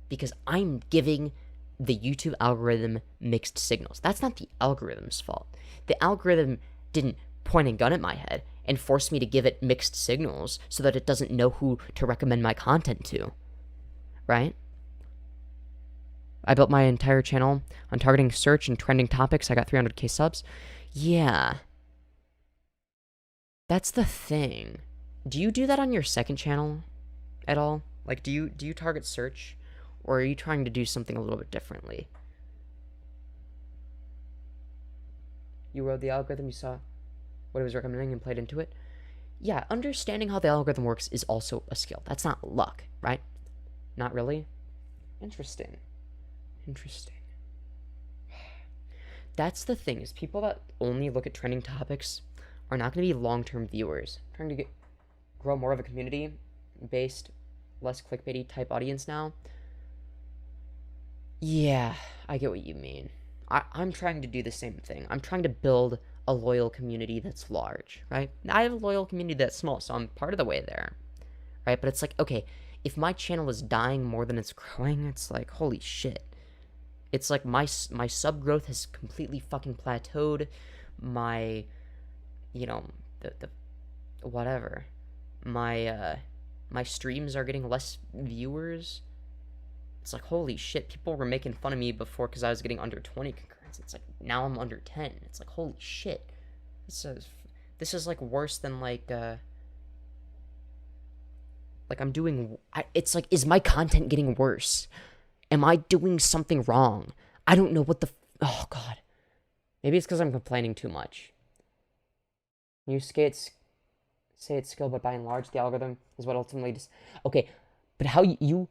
Speaker 1: Because I'm giving the YouTube algorithm mixed signals. That's not the algorithm's fault. The algorithm didn't point a gun at my head and force me to give it mixed signals so that it doesn't know who to recommend my content to. Right? I built my entire channel on targeting search and trending topics. I got 300k subs. Yeah. That's the thing. Do you do that on your second channel at all? Like, do you target search? Or are you trying to do something a little bit differently? You rode the algorithm, you saw what it was recommending and played into it? Yeah, understanding how the algorithm works is also a skill. That's not luck, right? Not really? Interesting. That's the thing, is people that only look at trending topics are not going to be long-term viewers. I'm trying to grow more of a community-based, less clickbaity type audience now. Yeah, I get what you mean. I'm trying to do the same thing. I'm trying to build a loyal community that's large, right? I have a loyal community that's small, so I'm part of the way there, right? But it's like, okay, if my channel is dying more than it's growing, it's like, holy shit. It's like my sub growth has completely fucking plateaued. My, the whatever. My streams are getting less viewers. It's like, holy shit, people were making fun of me before because I was getting under 20 concurrents. It's like, now I'm under 10. It's like, holy shit. This is like worse than like I'm doing, it's like, is my content getting worse? Am I doing something wrong? I don't know what oh god. Maybe it's because I'm complaining too much. You say it's skill, but by and large, the algorithm is what ultimately okay, but how you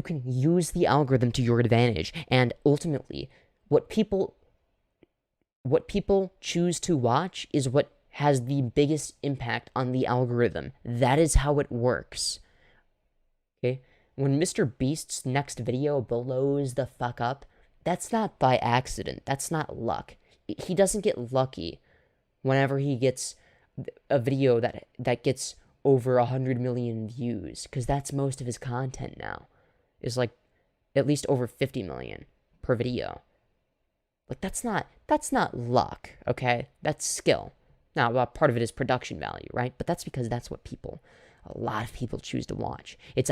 Speaker 1: can use the algorithm to your advantage, and ultimately, what people choose to watch is what has the biggest impact on the algorithm. That is how it works. Okay? When Mr. Beast's next video blows the fuck up, that's not by accident. That's not luck. He doesn't get lucky whenever he gets a video that gets over 100 million views, because that's most of his content now. Is like at least over 50 million per video. Like, that's not luck, okay? That's skill. Now, part of it is production value, right? But that's because that's what a lot of people choose to watch. It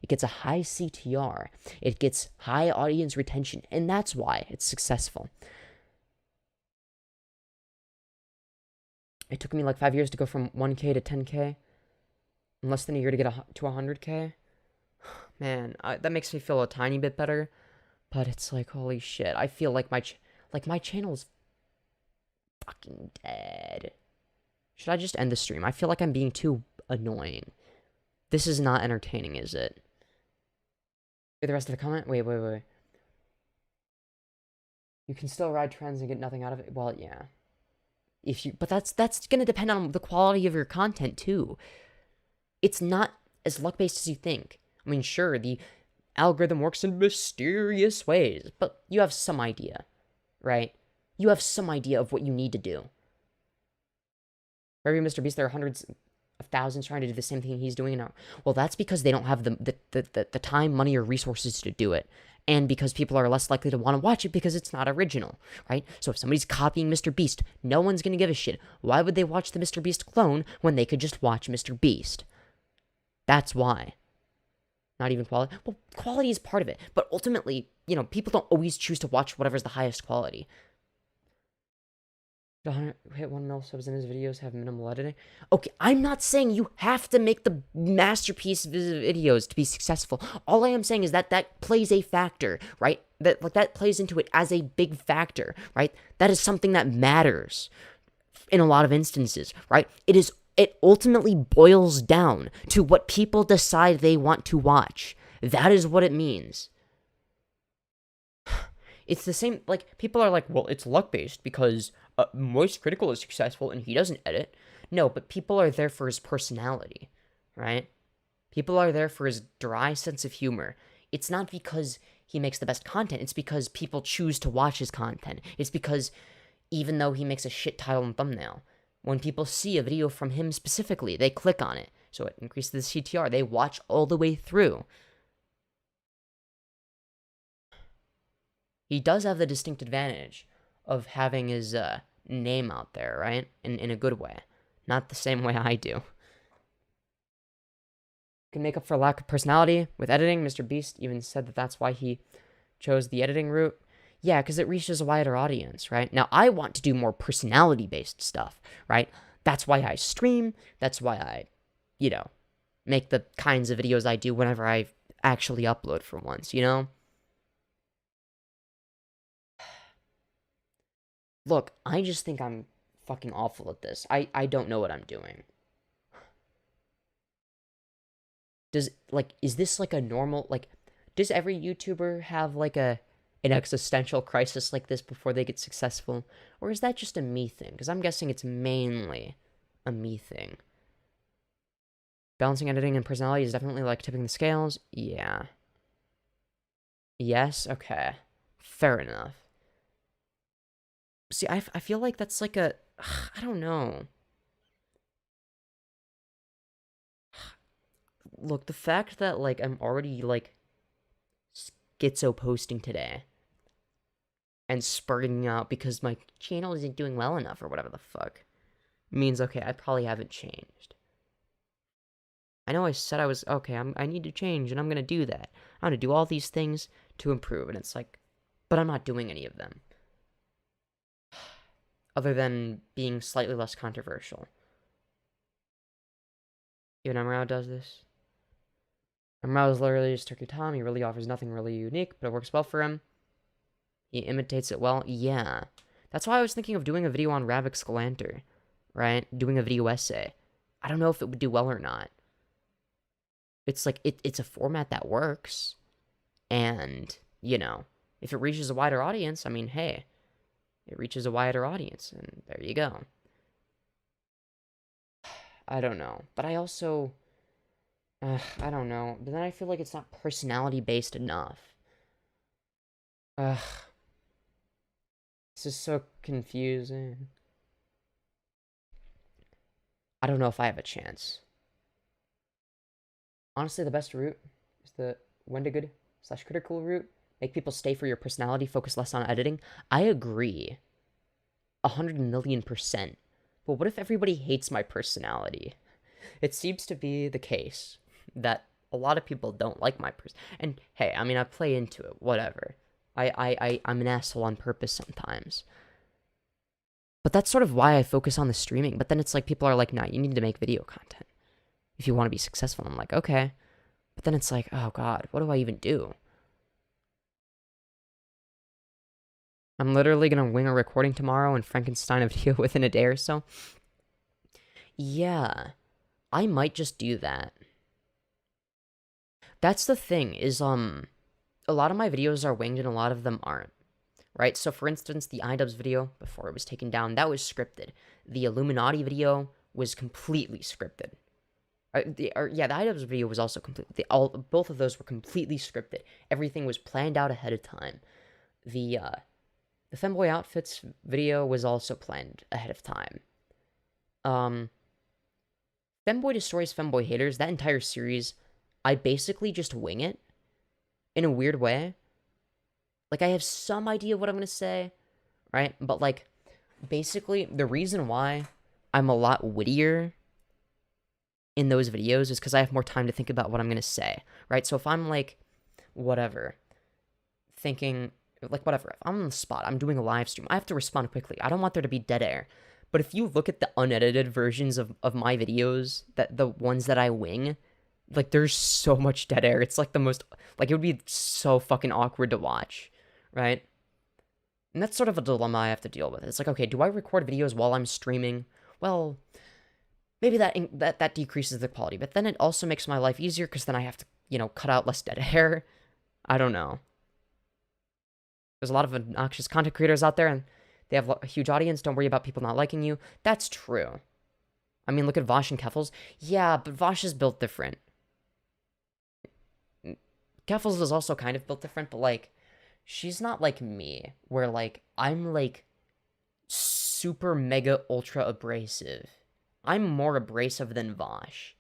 Speaker 1: gets a high CTR. It gets high audience retention, and that's why it's successful. It took me like 5 years to go from 1K to 10K. In less than a year to get to 100K. Man, that makes me feel a tiny bit better, but it's like, holy shit, I feel like my channel's fucking dead. Should I just end the stream? I feel like I'm being too annoying. This is not entertaining, is it? The rest of the comment? Wait. You can still ride trends and get nothing out of it? Well, yeah. But that's gonna depend on the quality of your content, too. It's not as luck-based as you think. I mean, sure, the algorithm works in mysterious ways, but you have some idea, right? you have some idea of what you need to do. For every Mr. Beast, there are hundreds of thousands trying to do the same thing he's doing now. Well, that's because they don't have the time, money, or resources to do it. And because people are less likely to want to watch it because it's not original, right? So if somebody's copying Mr. Beast, no one's going to give a shit. Why would they watch the Mr. Beast clone when they could just watch Mr. Beast? That's why. Not even quality. Well, quality is part of it. But ultimately, you know, people don't always choose to watch whatever's the highest quality. Hit 1 mil subs in his videos, have minimal editing. Okay, I'm not saying you have to make the masterpiece videos to be successful. All I am saying is that that plays a factor, right? That plays into it as a big factor, right? That is something that matters in a lot of instances, right? It ultimately boils down to what people decide they want to watch. That is what it means. It's the same, like, people are like, well, it's luck-based because Moist Critical is successful and he doesn't edit. No, but people are there for his personality, right? People are there for his dry sense of humor. It's not because he makes the best content. It's because people choose to watch his content. It's because even though he makes a shit title and thumbnail, when people see a video from him specifically, they click on it. So it increases the CTR. They watch all the way through. He does have the distinct advantage of having his name out there, right? In a good way. Not the same way I do. Can make up for lack of personality with editing. Mr. Beast even said that that's why he chose the editing route. Yeah, because it reaches a wider audience, right? Now, I want to do more personality-based stuff, right? That's why I stream. That's why I, you know, make the kinds of videos I do whenever I actually upload for once, you know? Look, I just think I'm fucking awful at this. I don't know what I'm doing. Is this like a normal, like, does every YouTuber have like an existential crisis like this before they get successful? Or is that just a me thing? Because I'm guessing it's mainly a me thing. Balancing editing and personality is definitely like tipping the scales. Yeah. Yes? Okay. Fair enough. See, I feel like that's like a... I don't know. Look, the fact that, like, I'm already, like, schizo posting today and spurting out because my channel isn't doing well enough or whatever the fuck means, okay, I probably haven't changed. I know I said I was, okay, I need to change, and I'm gonna do that. I'm gonna do all these things to improve, and it's like, but I'm not doing any of them. Other than being slightly less controversial. Even Amrao does this. Amrao is literally just Turkey Tom. He really offers nothing really unique, but it works well for him. He imitates it well. Yeah. That's why I was thinking of doing a video on Ravix Galanter, right? Doing a video essay. I don't know if it would do well or not. It's like, it's a format that works. And, you know, if it reaches a wider audience, I mean, hey, it reaches a wider audience, and there you go. I don't know. But I also... I don't know. But then I feel like it's not personality-based enough. This is so confusing. I don't know if I have a chance. Honestly, the best route is the Wendigood/critical route. Make people stay for your personality, focus less on editing. I agree. 100,000,000%. But what if everybody hates my personality? It seems to be the case that a lot of people don't like my and hey, I mean, I play into it, whatever. I'm an asshole on purpose sometimes. But that's sort of why I focus on the streaming. But then it's like, people are like, nah, you need to make video content if you want to be successful. I'm like, okay. But then it's like, oh god, what do I even do? I'm literally gonna wing a recording tomorrow and Frankenstein a video within a day or so. Yeah, I might just do that. That's the thing, is, a lot of my videos are winged and a lot of them aren't, right? So, for instance, the iDubbbz video, before it was taken down, that was scripted. The Illuminati video was completely scripted. The iDubbbz video was also completely... Both of those were completely scripted. Everything was planned out ahead of time. The The femboy outfits video was also planned ahead of time. Femboy Destroys Femboy Haters, that entire series, I basically just wing it in a weird way. Like, I have some idea of what I'm going to say, right? But, like, basically, the reason why I'm a lot wittier in those videos is because I have more time to think about what I'm going to say, right? So if I'm, like, whatever, thinking, like, whatever, if I'm on the spot, I'm doing a live stream, I have to respond quickly. I don't want there to be dead air. But if you look at the unedited versions of my videos, the ones that I wing, like, there's so much dead air. It's, like, the most, like, it would be so fucking awkward to watch, right? And that's sort of a dilemma I have to deal with. It's like, okay, do I record videos while I'm streaming? Well, maybe that decreases the quality, but then it also makes my life easier because then I have to, you know, cut out less dead air. I don't know. There's a lot of obnoxious content creators out there, and they have a huge audience. Don't worry about people not liking you. That's true. I mean, look at Vosh and Keffels. Yeah, but Vosh is built different. Keffels is also kind of built different, but, like, she's not like me, where, like, I'm, like, super mega ultra abrasive. I'm more abrasive than Vosh.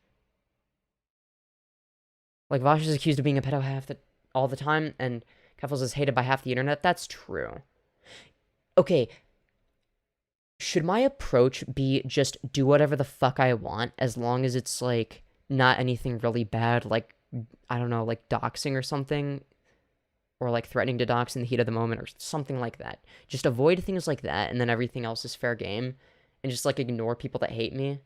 Speaker 1: Like, Vosh is accused of being a pedo all the time, and Keffels is hated by half the internet. That's true. Okay, should my approach be just do whatever the fuck I want, as long as it's, like, not anything really bad, like, I don't know, like doxing or something? Or, like, threatening to dox in the heat of the moment or something like that. Just avoid things like that, and then everything else is fair game. And just, like, ignore people that hate me.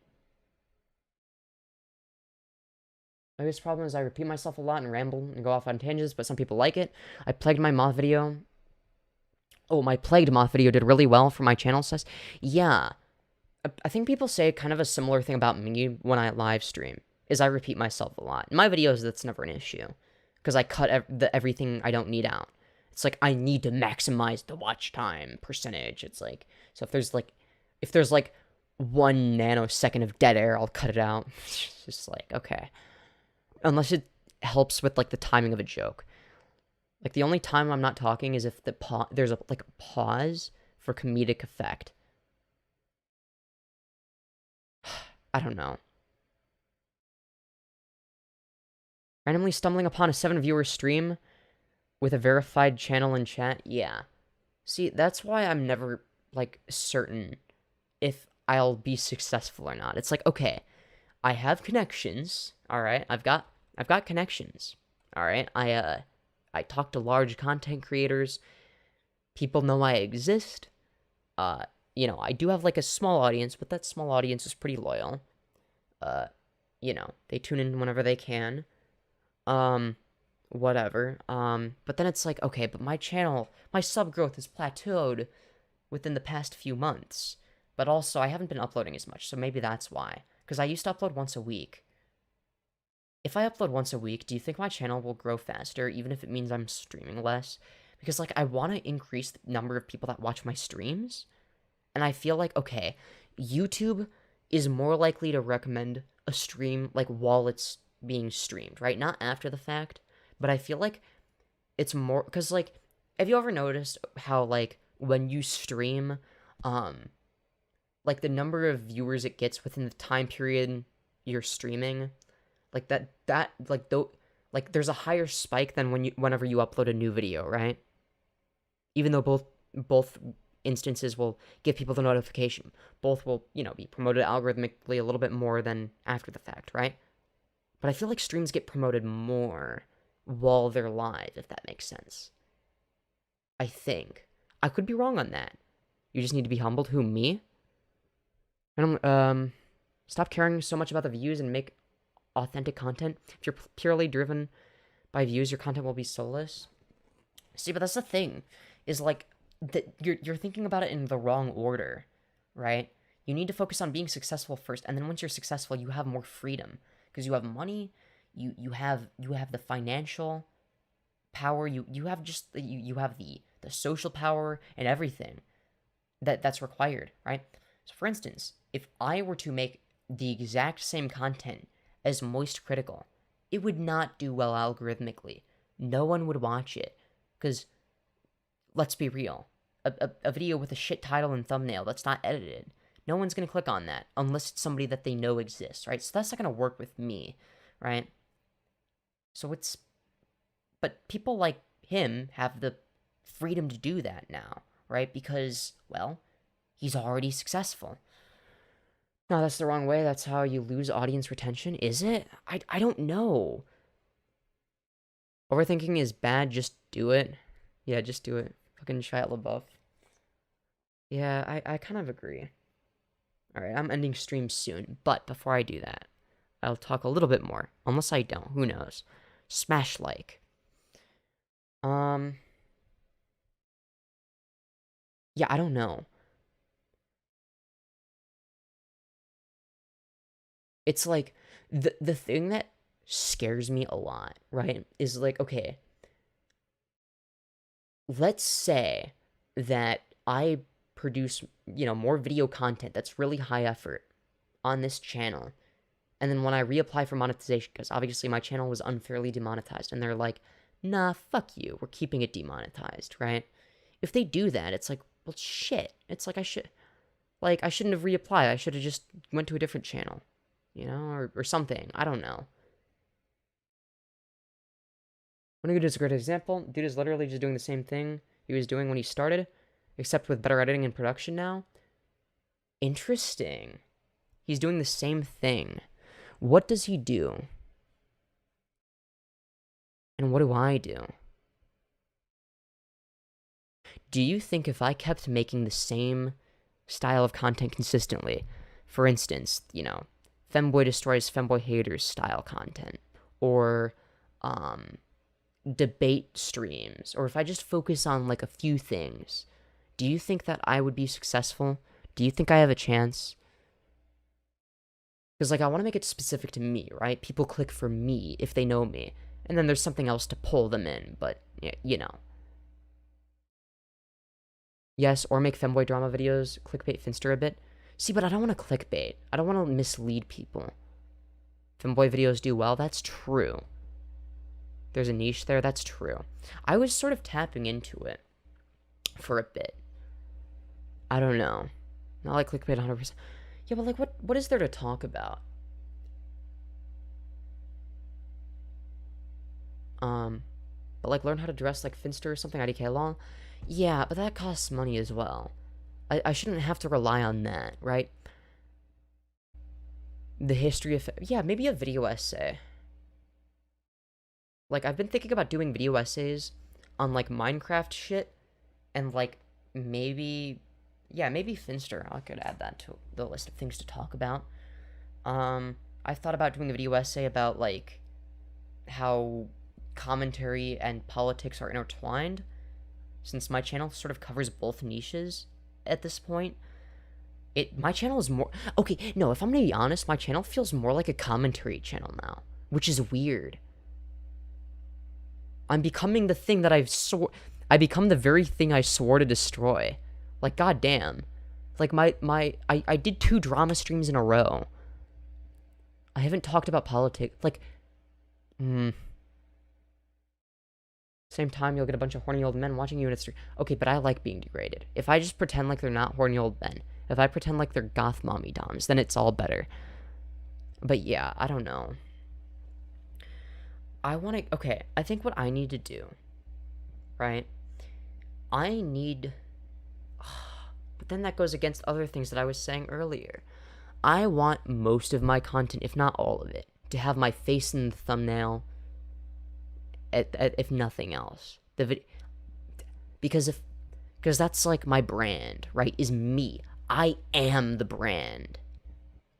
Speaker 1: My biggest problem is I repeat myself a lot and ramble and go off on tangents, but some people like it. I plagued my moth video. Oh, my plagued moth video did really well for my channel size. Yeah. I think people say kind of a similar thing about me when I live stream, is I repeat myself a lot. In my videos, that's never an issue, because I cut everything I don't need out. It's like, I need to maximize the watch time percentage. It's like, so if there's like 1 nanosecond of dead air, I'll cut it out. It's just like, okay. Unless it helps with, like, the timing of a joke. Like, the only time I'm not talking is if there's a pause for comedic effect. I don't know. Randomly stumbling upon a 7-viewer stream with a verified channel in chat? Yeah. See, that's why I'm never, like, certain if I'll be successful or not. It's like, okay, I have connections, alright? I've got connections, alright? I talk to large content creators. People know I exist. You know, I do have, like, a small audience, but that small audience is pretty loyal. You know, they tune in whenever they can. Whatever. But then it's like, okay, but my channel, my sub growth has plateaued within the past few months. But also, I haven't been uploading as much, so maybe that's why. Because I used to upload once a week. If I upload once a week, do you think my channel will grow faster, even if it means I'm streaming less? Because, like, I want to increase the number of people that watch my streams. And I feel like, okay, YouTube is more likely to recommend a stream, like, while it's being streamed, right? Not after the fact, but I feel like it's more, because, like, have you ever noticed how, like, when you stream, like, the number of viewers it gets within the time period you're streaming, like, like, there's a higher spike than whenever you upload a new video, right? Even though both instances will give people the notification. Both will, you know, be promoted algorithmically a little bit more than after the fact, right? But I feel like streams get promoted more while they're live, if that makes sense. I think. I could be wrong on that. You just need to be humbled. Who, me? And stop caring so much about the views and make authentic content. If you're purely driven by views, your content will be soulless. See, but that's the thing, is, like, that you're thinking about it in the wrong order, right? You need to focus on being successful first, and then once you're successful, you have more freedom. Because you have money, you have the financial power, you have just, you have the social power and everything that's required, right? So for instance, if I were to make the exact same content as Moist Critical, it would not do well algorithmically. No one would watch it. Because, let's be real, a video with a shit title and thumbnail that's not edited. No one's gonna click on that unless it's somebody that they know exists, right? So that's not gonna work with me, right? So but people like him have the freedom to do that now, right? Because, well, he's already successful. No, that's the wrong way. That's how you lose audience retention, is it? I don't know. Overthinking is bad, just do it. Yeah, just do it. Fucking Shia LaBeouf. Yeah, I kind of agree. Alright, I'm ending stream soon, but before I do that, I'll talk a little bit more. Unless I don't, who knows. Smash like. Yeah, I don't know. It's like, the thing that scares me a lot, right, is like, okay, let's say that I produce, more video content that's really high effort on this channel, and then when I reapply for monetization, because obviously my channel was unfairly demonetized, and they're like, nah, fuck you, we're keeping it demonetized, right? If they do that, it's like, well, shit. It's like I shouldn't have reapplied. I should have just went to a different channel, or something. I don't know. Dude is a great example. Dude is literally just doing the same thing he was doing when he started, except with better editing and production now. Interesting. He's doing the same thing. What does he do? And what do I do? Do you think if I kept making the same style of content consistently, for instance, Femboy Destroys Femboy Haters style content, or debate streams, or if I just focus on like a few things, do you think that I would be successful? Do you think I have a chance? Because I want to make it specific to me, right? People click for me if they know me, and then there's something else to pull them in, but Yes, or make femboy drama videos, clickbait Finster a bit. See, but I don't want to clickbait. I don't want to mislead people. Femboy videos do well, that's true. There's a niche there, that's true. I was sort of tapping into it for a bit. I don't know. Not like clickbait 100%. Yeah, but what is there to talk about? But learn how to dress like Finster or something, IDK long. Yeah, but that costs money as well. I shouldn't have to rely on that, right? The history of... Yeah, maybe a video essay. I've been thinking about doing video essays on, Minecraft shit, and, maybe... Yeah, maybe Finster. I could add that to the list of things to talk about. I thought about doing a video essay about, how commentary and politics are intertwined, since my channel sort of covers both niches at this point. My channel is more... Okay, no, if I'm gonna be honest, my channel feels more like a commentary channel now, which is weird. I'm becoming the thing that I become the very thing I swore to destroy. Goddamn. I did 2 drama streams in a row. I haven't talked about politics. Same time, you'll get a bunch of horny old men watching you in a stream. Okay, but I like being degraded. If I just pretend like they're not horny old men, if I pretend like they're goth mommy doms, then it's all better. But yeah, I don't know. Okay, I think what I need to do, right? But then that goes against other things that I was saying earlier. I want most of my content, if not all of it, to have my face in the thumbnail, if nothing else. Because that's my brand, right? Is me. I am the brand.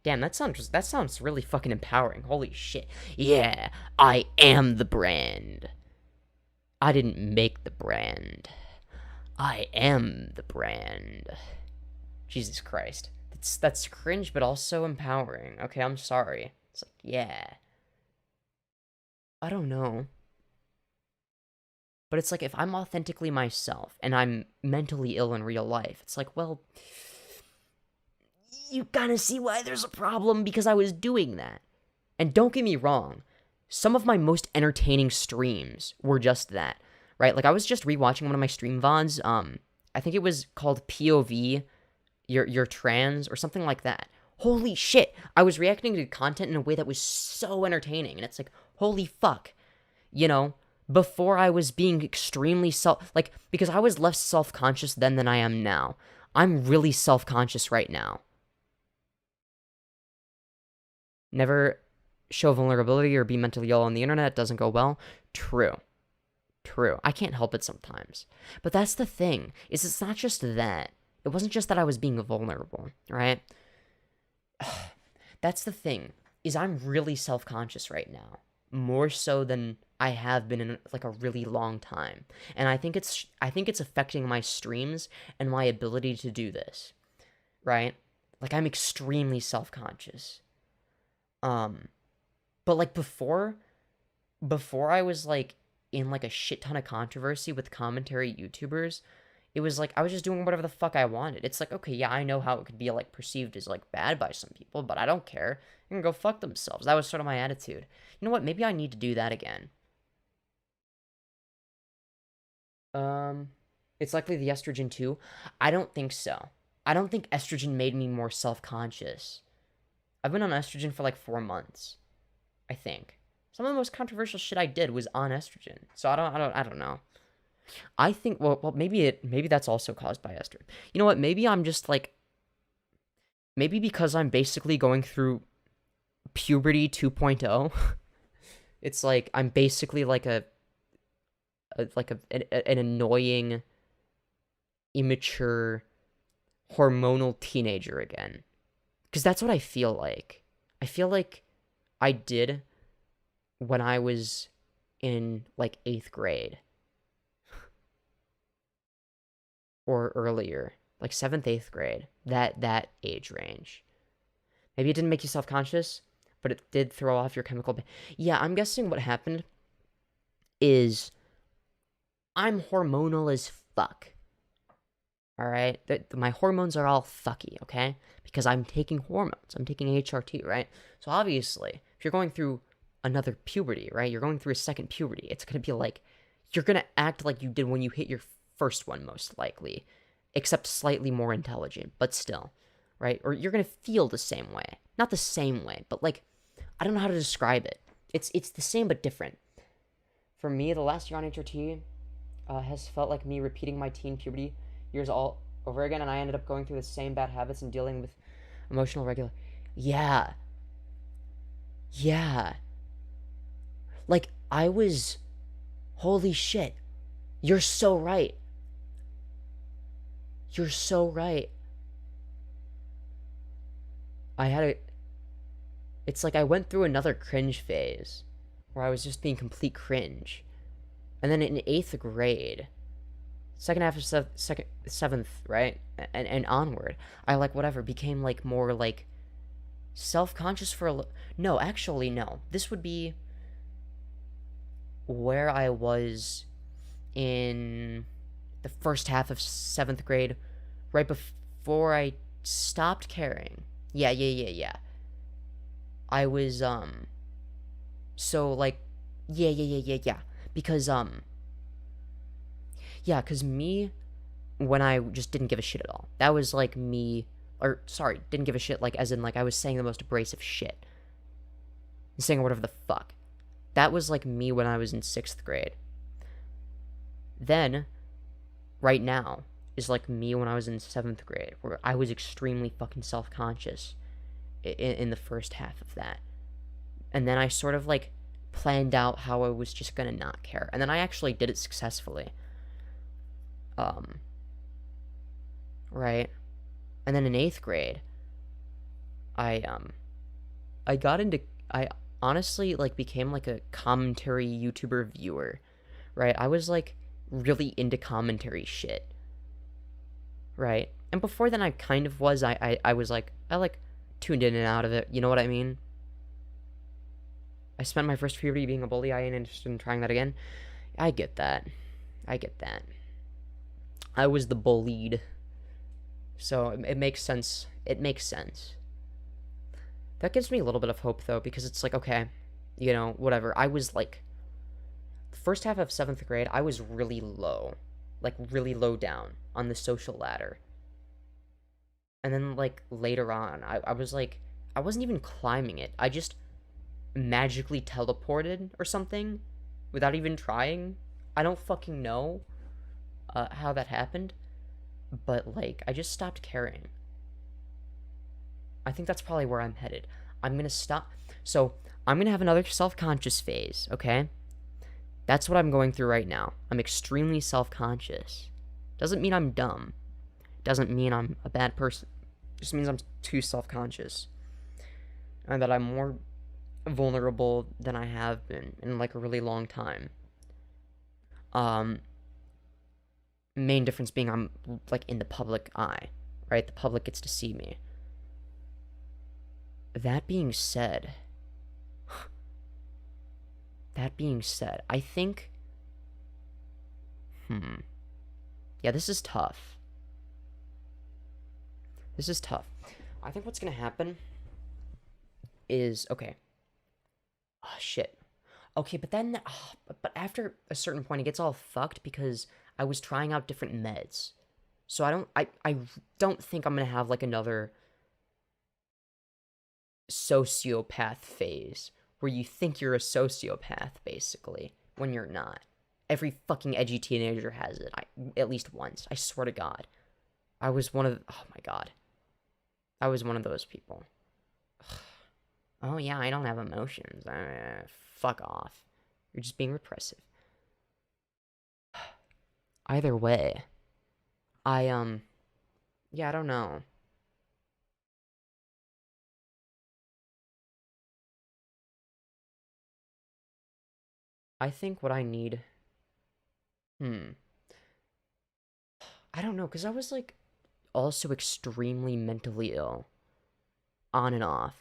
Speaker 1: Damn, that sounds really fucking empowering. Holy shit. Yeah, I am the brand. I didn't make the brand. I am the brand. Jesus Christ. That's cringe, but also empowering. Okay, I'm sorry. It's yeah. I don't know. But it's if I'm authentically myself, and I'm mentally ill in real life, it's well, you gotta see why there's a problem, because I was doing that. And don't get me wrong, some of my most entertaining streams were just that, right? I was just rewatching one of my stream VODs, I think it was called POV, you're trans, or something like that. Holy shit, I was reacting to content in a way that was so entertaining, and it's like, holy fuck, you know, before I was being extremely because I was less self-conscious then than I am now. I'm really self-conscious right now. Never show vulnerability or be mentally ill on the internet. It doesn't go well. True. I can't help it sometimes. But that's the thing, is it's not just that. It wasn't just that I was being vulnerable, right? That's the thing, is I'm really self-conscious right now. More so than I have been in like a really long time. And I think it's affecting my streams and my ability to do this. Right? Like, I'm extremely self-conscious. But like before I was like in like a shit ton of controversy with commentary YouTubers, it was like I was just doing whatever the fuck I wanted. It's like, okay, yeah, I know how it could be like perceived as like bad by some people, but I don't care. They can go fuck themselves. That was sort of my attitude. You know what? Maybe I need to do that again. It's likely the estrogen too. I don't think so. I don't think estrogen made me more self-conscious. I've been on estrogen for like 4 months, I think. Some of the most controversial shit I did was on estrogen. So I don't know. I think well maybe that's also caused by estrogen. You know what? Maybe I'm just like, maybe because I'm basically going through puberty 2.0. It's like I'm basically like an annoying, immature, hormonal teenager again. Because that's what I feel like. I feel like I did when I was in like 8th grade. Or earlier. Like 7th, 8th grade. That age range. Maybe it didn't make you self-conscious, but it did throw off your chemical... Yeah, I'm guessing what happened is I'm hormonal as fuck. Alright? My hormones are all fucky, okay? Because I'm taking hormones. I'm taking HRT, right? So obviously, if you're going through another puberty, right? You're going through a second puberty. It's going to be like, you're going to act like you did when you hit your first one, most likely. Except slightly more intelligent, but still, right? Or you're going to feel the same way. Not the same way, but like, I don't know how to describe it. It's the same but different. For me, the last year on HRT has felt like me repeating my teen puberty years all over again, and I ended up going through the same bad habits and dealing with emotional regular. Yeah. Like, I was... Holy shit. You're so right. You're so right. It's like I went through another cringe phase where I was just being complete cringe. And then in 8th grade, second half of 7th, right? And onward, I like whatever became like more like self-conscious for no, actually no. This would be where I was in the first half of 7th grade, right before I stopped caring. Yeah. I was, so, like, yeah. Because, because me, when I just didn't give a shit at all. That was, like, me, or, sorry, didn't give a shit, like, as in, like, I was saying the most abrasive shit. Saying whatever the fuck. That was, like, me when I was in 6th grade. Then, right now, is, like, me when I was in 7th grade, where I was extremely fucking self-conscious in the first half of that. And then I sort of, like, planned out how I was just gonna not care. And then I actually did it successfully. Right? And then in 8th grade, I honestly, like, became, like, a commentary YouTuber viewer, right? I was, like, really into commentary shit, right? And before then, I kind of was, I was, like, I, like, tuned in and out of it, you know what I mean? I spent my first puberty being a bully. I ain't interested in trying that again. I get that. I was the bullied. So, it makes sense. That gives me a little bit of hope, though, because it's like, okay, you know, whatever. I was, like, the first half of 7th grade, I was really low. like really low down on the social ladder. And then like later on, I was like, I wasn't even climbing it. I just magically teleported or something without even trying. I don't fucking know how that happened, but like I just stopped caring. I think that's probably where I'm headed. I'm gonna stop. So I'm gonna have another self-conscious phase, okay? That's what I'm going through right now. I'm extremely self-conscious. Doesn't mean I'm dumb. Doesn't mean I'm a bad person. Just means I'm too self-conscious. And that I'm more vulnerable than I have been in like a really long time. Main difference being I'm like in the public eye, right? The public gets to see me. That being said, I think, yeah, this is tough. I think what's gonna happen is, okay. Oh, shit. Okay, but then, but after a certain point, it gets all fucked because I was trying out different meds. So I don't think I'm gonna have, like, another sociopath phase where you think you're a sociopath, basically, when you're not. Every fucking edgy teenager has it, at least once. I swear to God. I was one of, oh my God. I was one of those people. Oh yeah, I don't have emotions. Fuck off. You're just being repressive. Either way, yeah, I don't know. I think what I need, I don't know, because I was, like, also extremely mentally ill. On and off.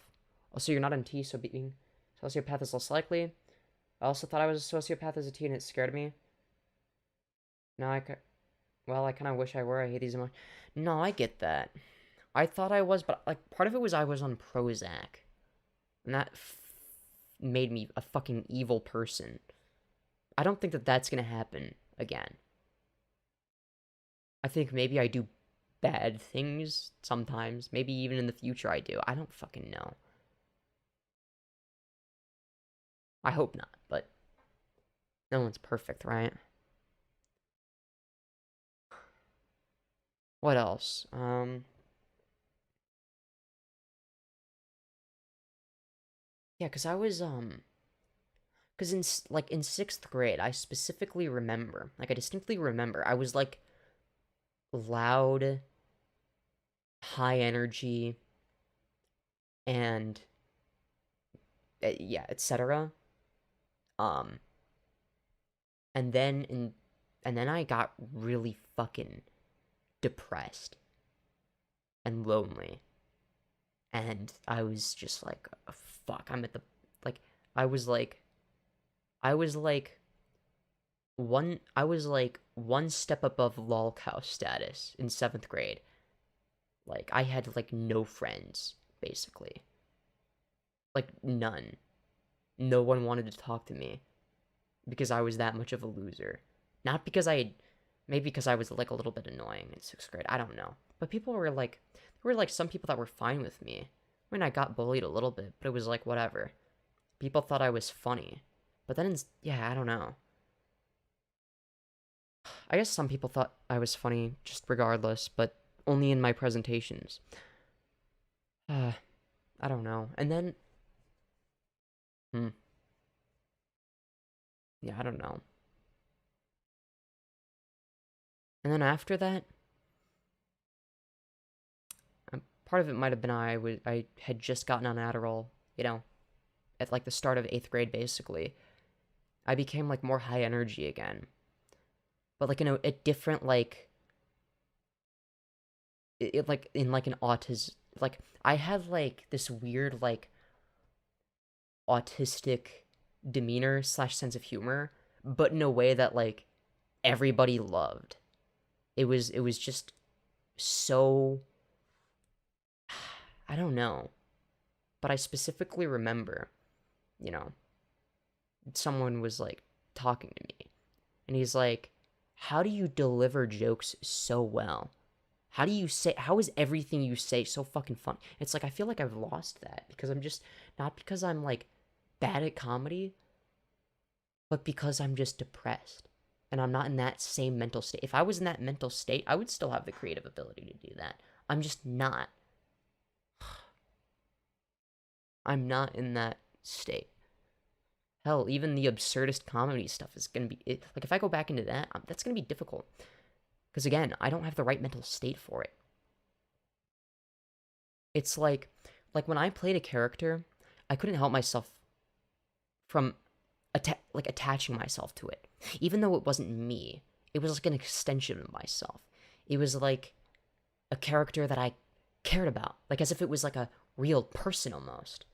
Speaker 1: Also, you're not in T, so being sociopath is less likely. I also thought I was a sociopath as a teen, it scared me. Now well, I kind of wish I were. I hate these emotions. No, I get that. I thought I was, but, like, part of it was I was on Prozac. And that made me a fucking evil person. I don't think that that's gonna happen again. I think maybe I do bad things sometimes. Maybe even in the future I do. I don't fucking know. I hope not, but no one's perfect, right? What else? Yeah, because I was, because in 6th grade, I specifically remember, like, I distinctly remember, I was, like, loud, high energy, and, yeah, etc. And then I got really fucking depressed and lonely. And I was just like, oh, fuck, I'm at the, like, I was like one step above lolcow status in 7th grade. Like, I had, like, no friends, basically. Like, none. No one wanted to talk to me because I was that much of a loser. Not because maybe because I was, like, a little bit annoying in 6th grade. I don't know. But people were, like, there were, like, some people that were fine with me. I mean, I got bullied a little bit, but it was, like, whatever. People thought I was funny. But then, yeah, I don't know. I guess some people thought I was funny just regardless, but only in my presentations. I don't know. And then, yeah, I don't know. And then after that, part of it might have been I had just gotten on Adderall, you know, at, like, the start of 8th grade, basically. I became, like, more high energy again. But, like, in a different, like, like, in, like, an autism, like, I had, like, this weird, like, autistic demeanor / sense of humor, but in a way that, like, everybody loved. It was just so, I don't know. But I specifically remember, you know, someone was, like, talking to me. And he's like, how do you deliver jokes so well? How is everything you say so fucking fun? It's like, I feel like I've lost that because I'm just, not because I'm like bad at comedy, but because I'm just depressed and I'm not in that same mental state. If I was in that mental state, I would still have the creative ability to do that. I'm just not. I'm not in that state. Hell, even the absurdist comedy stuff is gonna be, like, if I go back into that, that's gonna be difficult. Because again, I don't have the right mental state for it. It's like when I played a character, I couldn't help myself from attaching myself to it. Even though it wasn't me, it was like an extension of myself. It was like a character that I cared about, like as if it was like a real person almost.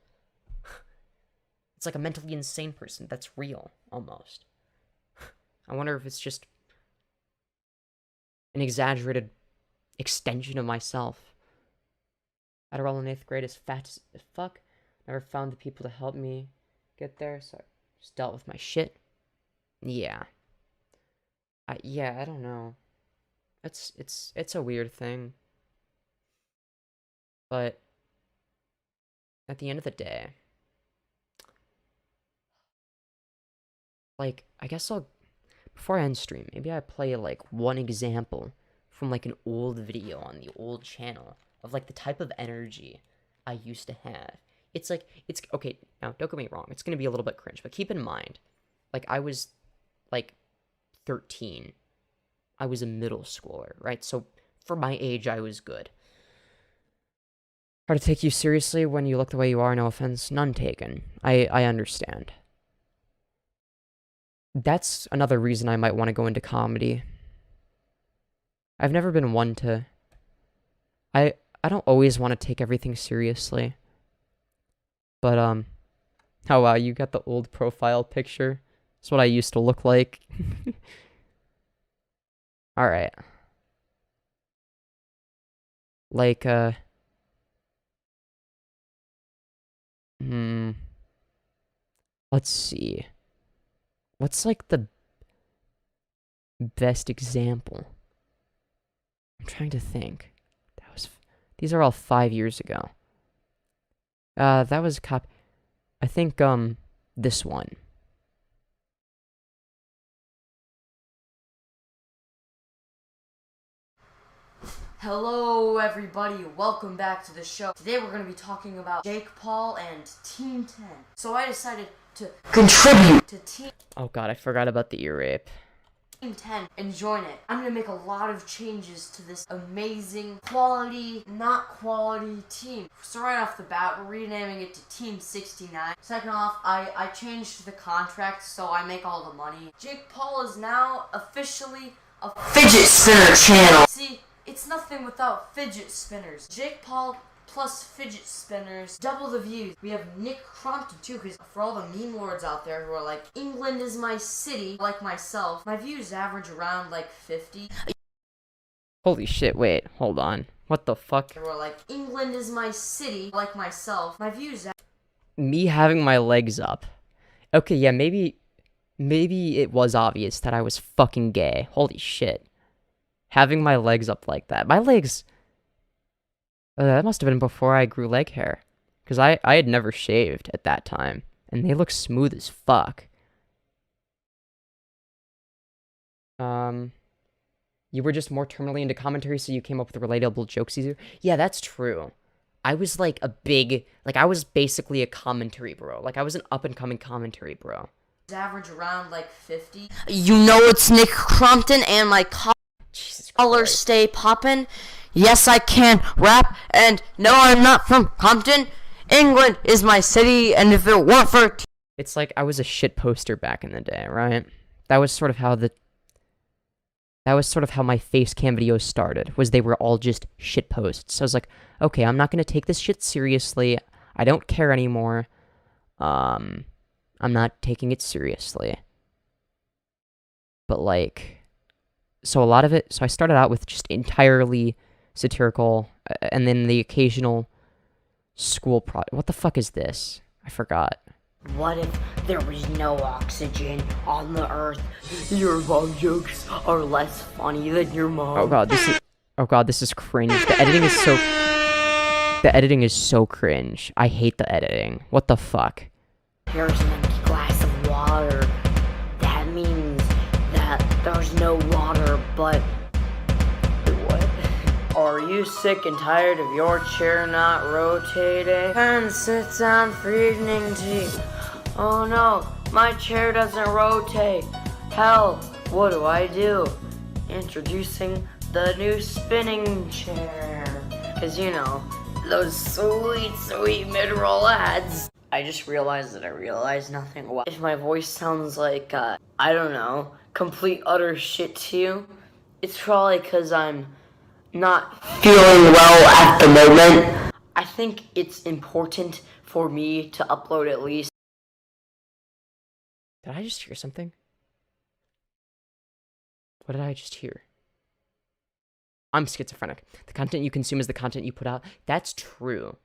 Speaker 1: It's like a mentally insane person that's real, almost. I wonder if it's just an exaggerated extension of myself. Adderall in 8th grade is fat as fuck. Never found the people to help me get there, so I just dealt with my shit. Yeah. I don't know. It's a weird thing. But at the end of the day, like, I guess before I end stream, maybe I play, like, one example from, like, an old video on the old channel of, like, the type of energy I used to have. It's, like, okay, now, don't get me wrong, it's gonna be a little bit cringe, but keep in mind, like, I was, like, 13. I was a middle schooler, right? So, for my age, I was good. Hard to take you seriously when you look the way you are, no offense, none taken. I understand. That's another reason I might want to go into comedy. I've never been one to... I don't always want to take everything seriously. But, oh wow, you got the old profile picture. That's what I used to look like. Alright. Like, let's see. What's, like, the best example? I'm trying to think. These are all 5 years ago. That was I think, this one. Hello, everybody. Welcome back to the show. Today we're going to be talking about Jake Paul and Team 10. So I decided to contribute to Team... Oh god, I forgot about the ear rape. Team 10 and join it. I'm going to make a lot of changes to this amazing quality, not quality team. So right off the bat, we're renaming it to Team 69. Second off, I changed the contract so I make all the money. Jake Paul is now officially a fidget spinner channel. See, it's nothing without fidget spinners. Jake Paul plus fidget spinners, double the views. We have Nick Crompton too, because for all the meme lords out there who are like, England is my city, like myself, my views average around like 50. Holy shit, wait, hold on. What the fuck? Who are like, England is my city, like myself, my views me having my legs up. Okay, yeah, maybe it was obvious that I was fucking gay. Holy shit. Having my legs up like that. My legs... that must have been before I grew leg hair. Because I had never shaved at that time. And they look smooth as fuck. You were just more terminally into commentary, so you came up with relatable jokes easier? Yeah, that's true. I was like I was basically a commentary bro. Like, I was an up-and-coming commentary bro. Average around like 50. You know it's Nick Crompton and my colors stay poppin'. Yes, I can rap, and no, I'm not from Compton. England is my city, and if it weren't for... It's like I was a shit poster back in the day, right? That was sort of how my face cam videos started, was they were all just shit posts. So I was like, okay, I'm not going to take this shit seriously. I don't care anymore. I'm not taking it seriously. But, like... So a lot of it... So I started out with just entirely... satirical, and then the occasional school project. What the fuck is this? I forgot.
Speaker 9: What if there was no oxygen on the earth? Your mom jokes are less funny than your mom.
Speaker 1: Oh god, this is cringe. The editing is so cringe. I hate the editing. What the fuck?
Speaker 9: Here's an empty glass of water. That means that there's no water, but... What? Are you sick and tired of your chair not rotating? Come sit down for evening tea. Oh no, my chair doesn't rotate. Hell, what do? Introducing the new spinning chair. Cause you know, those sweet mid-roll ads. I just realized that I realized nothing. If my voice sounds like, I don't know, complete utter shit to you, it's probably cause I'm not feeling well at the moment. I think it's important for me to upload at least.
Speaker 1: Did I just hear something? What did I just hear? I'm schizophrenic. The content you consume is the content you put out. That's true.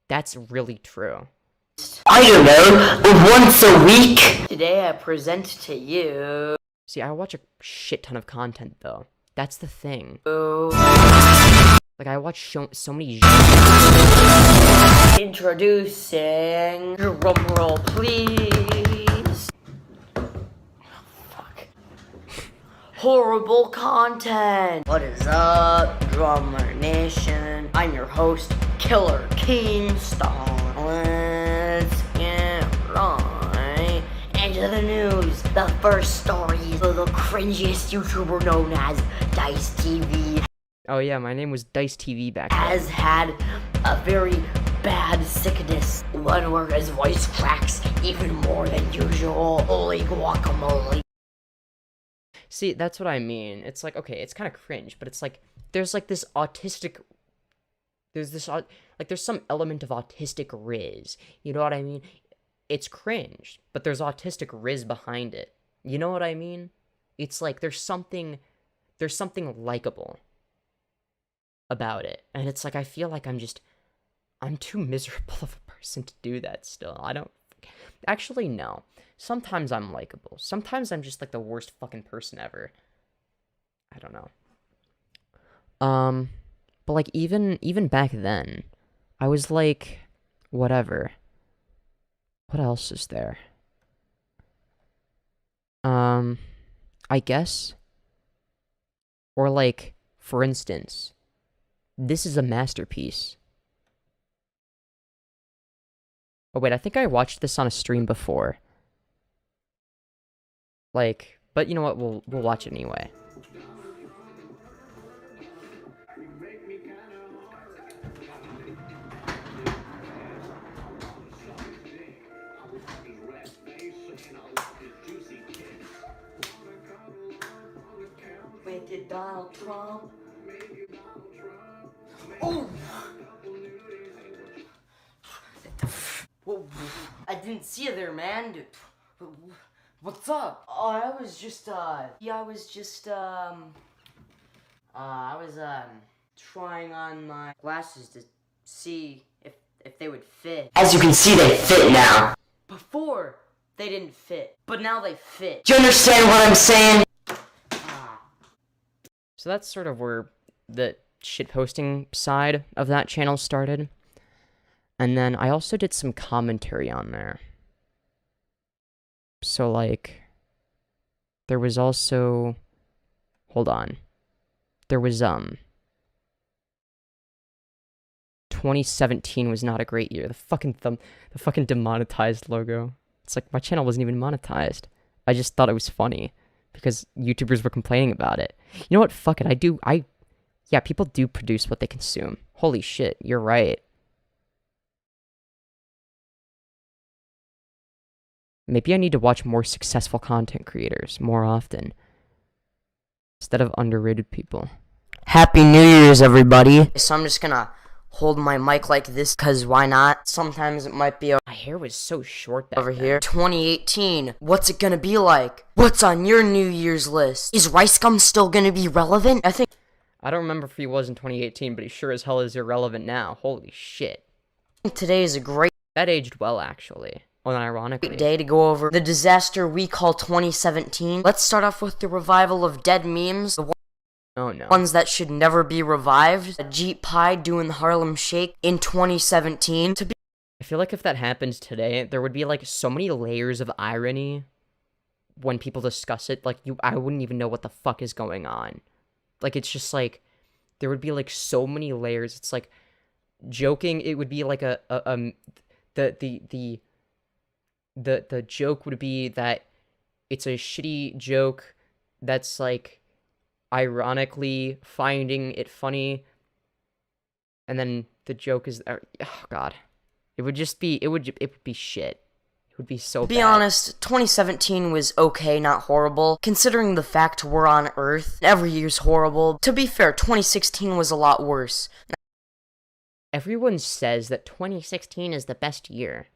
Speaker 1: That's really true.
Speaker 9: I don't know, once a week. Today I present to you.
Speaker 1: See, I watch a shit ton of content though. That's the thing. Like I watch so many.
Speaker 9: Introducing. Drumroll, please. Fuck. Horrible content. What is up, Drummer Nation? I'm your host, Killer Keemstar. Let's get right into the news. The first story is of the cringiest YouTuber known as Dice TV.
Speaker 1: Oh yeah, my name was Dice TV back then.
Speaker 9: Has had a very bad sickness. One where his voice cracks even more than usual. Holy guacamole.
Speaker 1: See, that's what I mean. It's like, okay, it's kind of cringe, but it's like, there's like this autistic, there's some element of autistic riz. You know what I mean? It's cringe, but there's autistic riz behind it. You know what I mean? It's like, there's something likable about it. And it's like, I feel like I'm too miserable of a person to do that still. Actually, no. Sometimes I'm likable. Sometimes I'm just like the worst fucking person ever. I don't know. But like even back then, I was like, whatever. What else is there? I guess. Or like, for instance, this is a masterpiece. Oh wait, I think I watched this on a stream before. Like, but you know what? We'll watch it anyway.
Speaker 9: Wait, did Donald Trump? Oh! Whoa, I didn't see you there, man. What's up? Oh, I was just trying on my glasses to see if they would fit. As you can see, they fit now. Before, they didn't fit, but now they fit. Do you understand what I'm saying?
Speaker 1: So that's sort of where the shitposting side of that channel started. And then I also did some commentary on there. So, like, there was also... Hold on. There was, 2017 was not a great year. The fucking demonetized logo. It's like, my channel wasn't even monetized. I just thought it was funny. Because YouTubers were complaining about it. You know what? Fuck it. Yeah, people do produce what they consume. Holy shit, you're right. Maybe I need to watch more successful content creators more often. Instead of underrated people.
Speaker 9: Happy New Year's, everybody. So I'm just gonna hold my mic like this, cause why not? Sometimes it might be
Speaker 1: my hair was so short back
Speaker 9: over
Speaker 1: then.
Speaker 9: here. 2018, what's it gonna be like? What's on your New Year's list? Is Rice Gum still gonna be relevant?
Speaker 1: I don't remember if he was in 2018, but he sure as hell is irrelevant now. Holy shit.
Speaker 9: Today is a great...
Speaker 1: That aged well, actually. unironically.
Speaker 9: Day to go over the disaster we call 2017. Let's start off with the revival of dead memes. The
Speaker 1: Oh no.
Speaker 9: ones that should never be revived. Jeep Pie doing the Harlem Shake in 2017.
Speaker 1: I feel like if that happened today, there would be like so many layers of irony when people discuss it. Like I wouldn't even know what the fuck is going on. Like it's just like there would be like so many layers. It's like joking. It would be like the joke would be that it's a shitty joke that's like ironically finding it funny, and then the joke is oh god. It would be shit. It would be so bad.
Speaker 9: To be honest, 2017 was okay, not horrible. Considering the fact we're on Earth, every year's horrible. To be fair, 2016 was a lot worse.
Speaker 1: Everyone says that 2016 is the best year.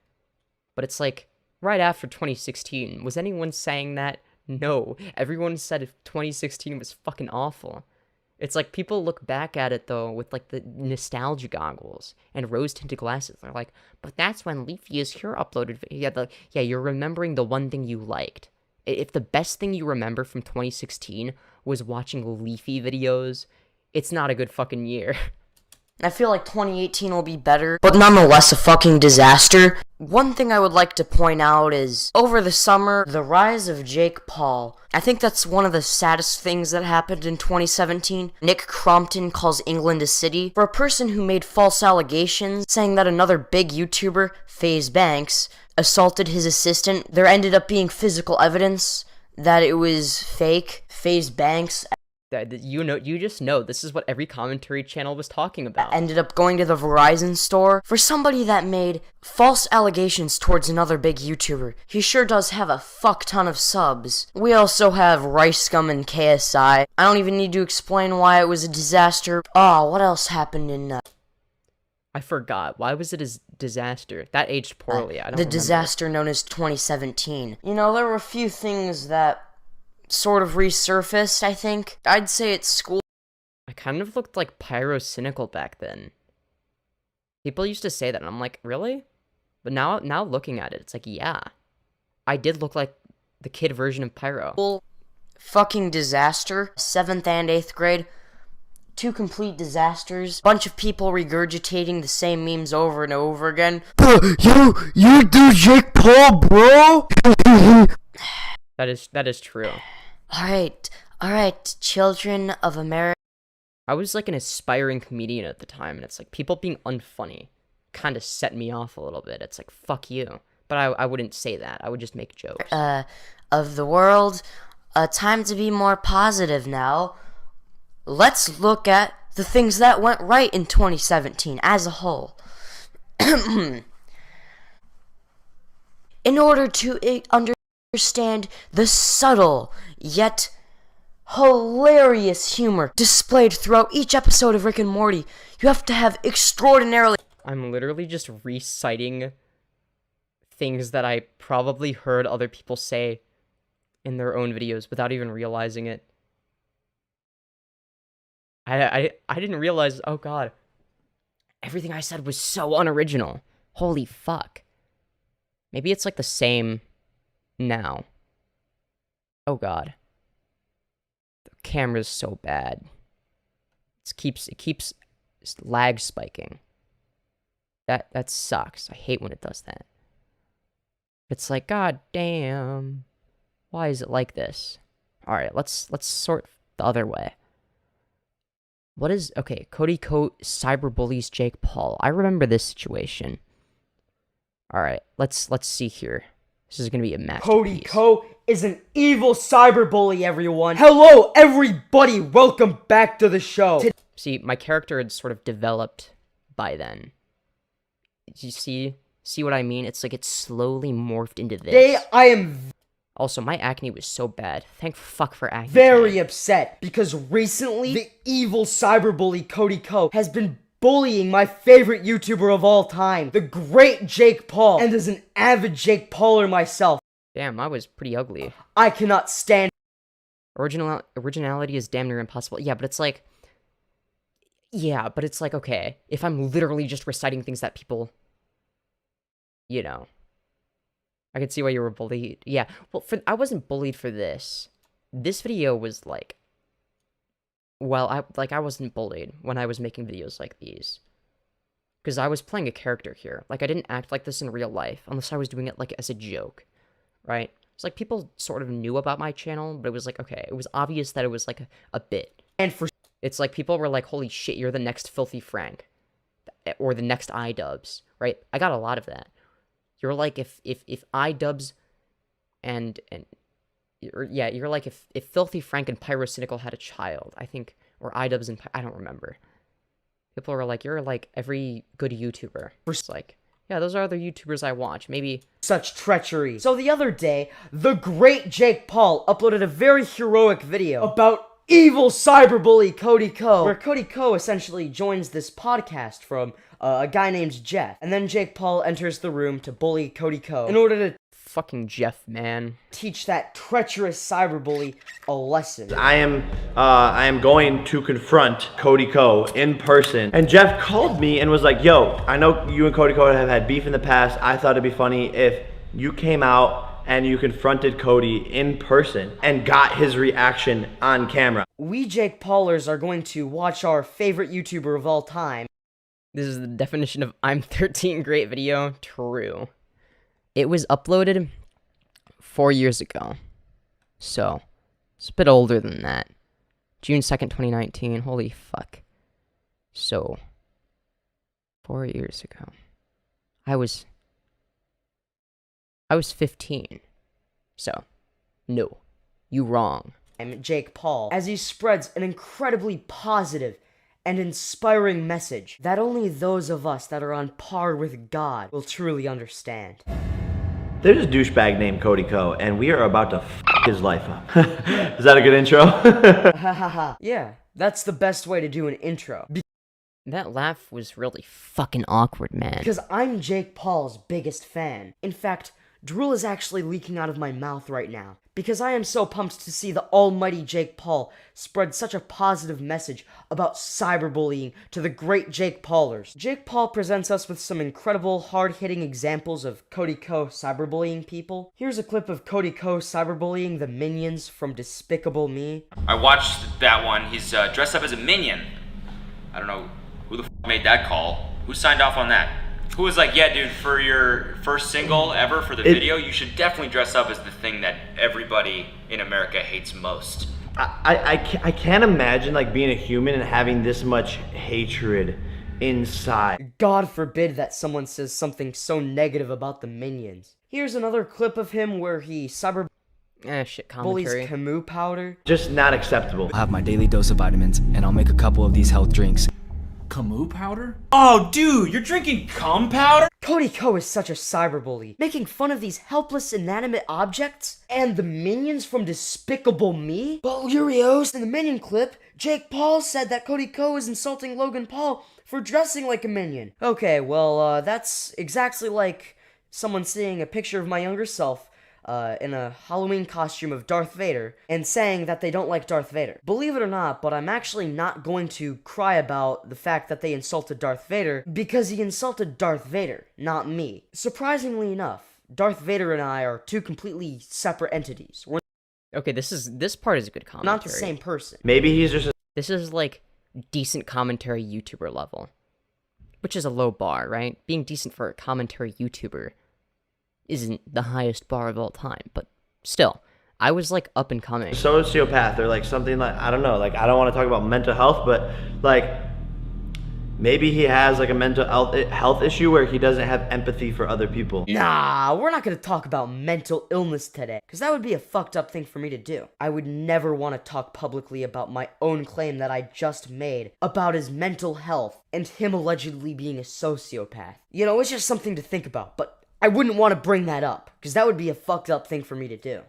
Speaker 1: But it's like, right after 2016, was anyone saying that? No. Everyone said 2016 was fucking awful. It's like people look back at it though with like the nostalgia goggles and rose-tinted glasses. They're like, but that's when Leafy is here uploaded. Yeah, you're remembering the one thing you liked. If the best thing you remember from 2016 was watching Leafy videos, it's not a good fucking year.
Speaker 9: I feel like 2018 will be better, but nonetheless a fucking disaster. One thing I would like to point out is, over the summer, the rise of Jake Paul. I think that's one of the saddest things that happened in 2017. Nick Crompton calls England a city for a person who made false allegations, saying that another big YouTuber, FaZe Banks, assaulted his assistant. There ended up being physical evidence that it was fake. FaZe Banks
Speaker 1: You just know this is what every commentary channel was talking about.
Speaker 9: ended up going to the Verizon store for somebody that made false allegations towards another big YouTuber. He sure does have a fuck ton of subs. We also have Rice Scum and KSI. I don't even need to explain why it was a disaster. Oh, what else happened in
Speaker 1: I forgot. Why was it a disaster? That aged poorly. I don't
Speaker 9: the
Speaker 1: remember.
Speaker 9: disaster known as 2017? You know, there were a few things that sort of resurfaced, I think. I'd say it's school.
Speaker 1: I kind of looked like pyrocynical back then. People used to say that, and I'm like, really? But now looking at it, it's like, yeah. I did look like the kid version of Pyro.
Speaker 9: Fucking disaster. 7th and 8th grade. 2 complete disasters. Bunch of people regurgitating the same memes over and over again. You do Jake Paul, bro?
Speaker 1: That is true.
Speaker 9: Alright, children of America.
Speaker 1: I was like an aspiring comedian at the time, and it's like people being unfunny kind of set me off a little bit. It's like, fuck you. But I wouldn't say that. I would just make jokes.
Speaker 9: Of the world. Time to be more positive now. Let's look at the things that went right in 2017 as a whole. In order to understand the subtle yet hilarious humor displayed throughout each episode of Rick and Morty, you have to have extraordinarily...
Speaker 1: I'm literally just reciting things that I probably heard other people say in their own videos without even realizing it. I didn't realize, oh god, everything I said was so unoriginal. Holy fuck. Maybe it's like the same now. Oh god. The camera's so bad. It keeps lag spiking. That sucks. I hate when it does that. It's like, god damn. Why is it like this? Alright, let's sort the other way. Okay, Cody Coat cyberbullies Jake Paul. I remember this situation. Alright, let's see here. This is gonna be a masterpiece.
Speaker 10: Cody Coat is an evil cyberbully, everyone. Hello, everybody. Welcome back to the show.
Speaker 1: See, my character had sort of developed by then. Do you see what I mean? It's like it slowly morphed into this.
Speaker 10: Today, I am
Speaker 1: Also, my acne was so bad. Thank fuck for acne.
Speaker 10: very upset because recently, the evil cyberbully Cody Coat has been bullying my favorite YouTuber of all time, the great Jake Paul. And as an avid Jake Pauler myself,
Speaker 1: Damn, I was pretty ugly.
Speaker 10: I cannot stand
Speaker 1: Originality is damn near impossible. Yeah, but it's like... Yeah, but it's like, okay, if I'm literally just reciting things that people... You know... I could see why you were bullied. Yeah, well, I wasn't bullied for this. This video was like, well, I wasn't bullied when I was making videos like these. Because I was playing a character here. Like, I didn't act like this in real life, unless I was doing it, like, as a joke, right? It's like, people sort of knew about my channel, but it was like, okay, it was obvious that it was, like, a bit. And it's like, people were like, holy shit, you're the next Filthy Frank. Or the next iDubbbz, right? I got a lot of that. You're like, if iDubbbz you're like if Filthy Frank and Pyrocynical had a child, I think, or iDubbbz and I don't remember. People were like, you're like every good YouTuber. It's like, yeah, those are other YouTubers I watch. Maybe
Speaker 10: such treachery. So the other day, the great Jake Paul uploaded a very heroic video about evil cyberbully Cody Ko, where Cody Ko essentially joins this podcast from a guy named Jeff, and then Jake Paul enters the room to bully Cody Ko in order to
Speaker 1: fucking Jeff, man,
Speaker 10: teach that treacherous cyberbully a lesson.
Speaker 11: I am going to confront Cody Ko in person. And Jeff called me and was like, yo, I know you and Cody Ko have had beef in the past. I thought it'd be funny if you came out and you confronted Cody in person and got his reaction on camera.
Speaker 10: We Jake Paulers are going to watch our favorite YouTuber of all time.
Speaker 1: This is the definition of I'm 13 great video. True. It was uploaded 4 years ago. So, it's a bit older than that. June 2nd, 2019. Holy fuck. So, 4 years ago. I was 15. So, no. You wrong.
Speaker 10: I'm Jake Paul, as he spreads an incredibly positive and inspiring message that only those of us that are on par with God will truly understand.
Speaker 11: There's a douchebag named Cody Ko, and we are about to f*** his life up. Is that a good intro?
Speaker 10: Yeah, that's the best way to do an intro.
Speaker 1: That laugh was really fucking awkward, man.
Speaker 10: Because I'm Jake Paul's biggest fan. In fact, drool is actually leaking out of my mouth right now. Because I am so pumped to see the almighty Jake Paul spread such a positive message about cyberbullying to the great Jake Paulers. Jake Paul presents us with some incredible, hard-hitting examples of Cody Ko cyberbullying people. Here's a clip of Cody Ko cyberbullying the minions from Despicable Me.
Speaker 12: I watched that one. He's dressed up as a minion. I don't know who the f*** made that call. Who signed off on that? Who was like, yeah, dude, for your first single ever for the video, you should definitely dress up as the thing that everybody in America hates most.
Speaker 11: I can't imagine like being a human and having this much hatred inside.
Speaker 10: God forbid that someone says something so negative about the minions. Here's another clip of him where he
Speaker 1: shit commentary.
Speaker 10: bullies Camus powder.
Speaker 11: Just not acceptable.
Speaker 13: I'll have my daily dose of vitamins, and I'll make a couple of these health drinks.
Speaker 12: Camus powder? Oh, dude, you're drinking cum powder?
Speaker 10: Cody Ko is such a cyberbully, making fun of these helpless inanimate objects and the minions from Despicable Me. But Lurios, in the minion clip, Jake Paul said that Cody Ko is insulting Logan Paul for dressing like a minion. Okay, well, that's exactly like someone seeing a picture of my younger self in a Halloween costume of Darth Vader and saying that they don't like Darth Vader. Believe it or not, but I'm actually not going to cry about the fact that they insulted Darth Vader because he insulted Darth Vader, not me. Surprisingly enough, Darth Vader and I are two completely separate entities. We're
Speaker 1: Okay, this part is a good commentary.
Speaker 10: not the same person.
Speaker 11: Maybe he's just
Speaker 1: This is like decent commentary YouTuber level, which is a low bar, right? Being decent for a commentary YouTuber isn't the highest bar of all time, but still, I was like up and coming.
Speaker 11: sociopath or like something like, I don't know, like I don't want to talk about mental health, but like maybe he has like a mental health issue where he doesn't have empathy for other people.
Speaker 10: Nah, we're not gonna talk about mental illness today, because that would be a fucked up thing for me to do. I would never want to talk publicly about my own claim that I just made about his mental health and him allegedly being a sociopath. You know, it's just something to think about, but I wouldn't want to bring that up, because that would be a fucked up thing for me to do.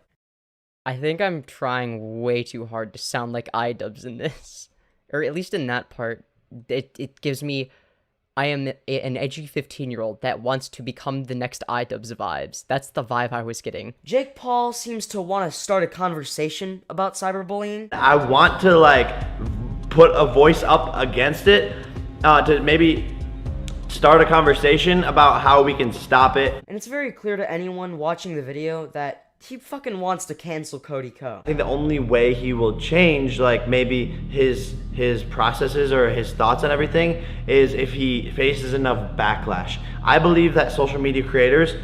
Speaker 1: I think I'm trying way too hard to sound like iDubbbz in this. Or at least in that part. It gives me... I am an edgy 15-year-old that wants to become the next iDubbbz vibes. That's the vibe I was getting.
Speaker 10: Jake Paul seems to want to start a conversation about cyberbullying.
Speaker 11: I want to like put a voice up against it to maybe start a conversation about how we can stop it.
Speaker 10: And it's very clear to anyone watching the video that he fucking wants to cancel Cody Ko.
Speaker 11: I think the only way he will change, like maybe his processes or his thoughts and everything, is if he faces enough backlash. I believe that social media creators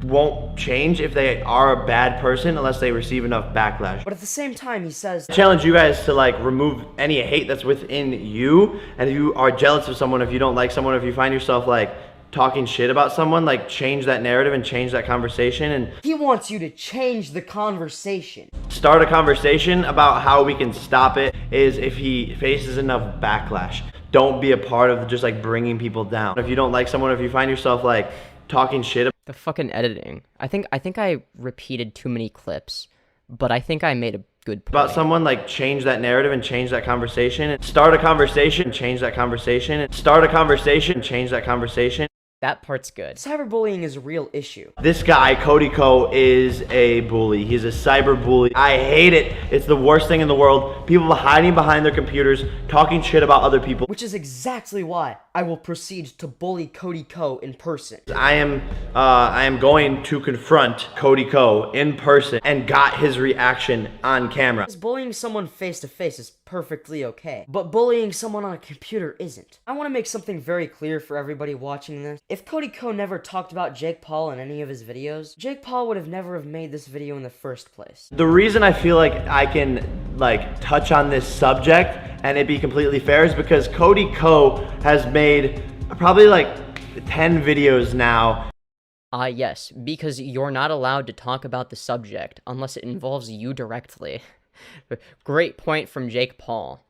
Speaker 11: won't change if they are a bad person unless they receive enough backlash.
Speaker 10: But at the same time, he says,
Speaker 11: challenge you guys to like remove any hate that's within you, and if you are jealous of someone, if you don't like someone, if you find yourself like talking shit about someone, like change that narrative and change that conversation. And
Speaker 10: he wants you to change the conversation.
Speaker 11: Start a conversation about how we can stop it, is if he faces enough backlash. Don't be a part of just like bringing people down. If you don't like someone, if you find yourself like talking shit.
Speaker 1: The fucking editing. I think I repeated too many clips, but I think I made a good point.
Speaker 11: About someone, like change that narrative and change that conversation. Start a conversation, change that conversation. Start a conversation, change that conversation.
Speaker 1: That part's good.
Speaker 10: Cyberbullying is a real issue.
Speaker 11: This guy, Cody Ko, is a bully. He's a cyber bully. I hate it. It's the worst thing in the world. People hiding behind their computers, talking shit about other people.
Speaker 10: Which is exactly why I will proceed to bully Cody Ko in person.
Speaker 11: I am going to confront Cody Ko in person and got his reaction on camera.
Speaker 10: Because bullying someone face to face is perfectly okay, but bullying someone on a computer isn't. I want to make something very clear for everybody watching this. If Cody Ko never talked about Jake Paul in any of his videos, Jake Paul would have never made this video in the first place.
Speaker 11: The reason I feel like I can like touch on this subject and it be completely fair is because Cody Ko has made probably like 10 videos now.
Speaker 1: Yes, because you're not allowed to talk about the subject unless it involves you directly. Great point from Jake Paul.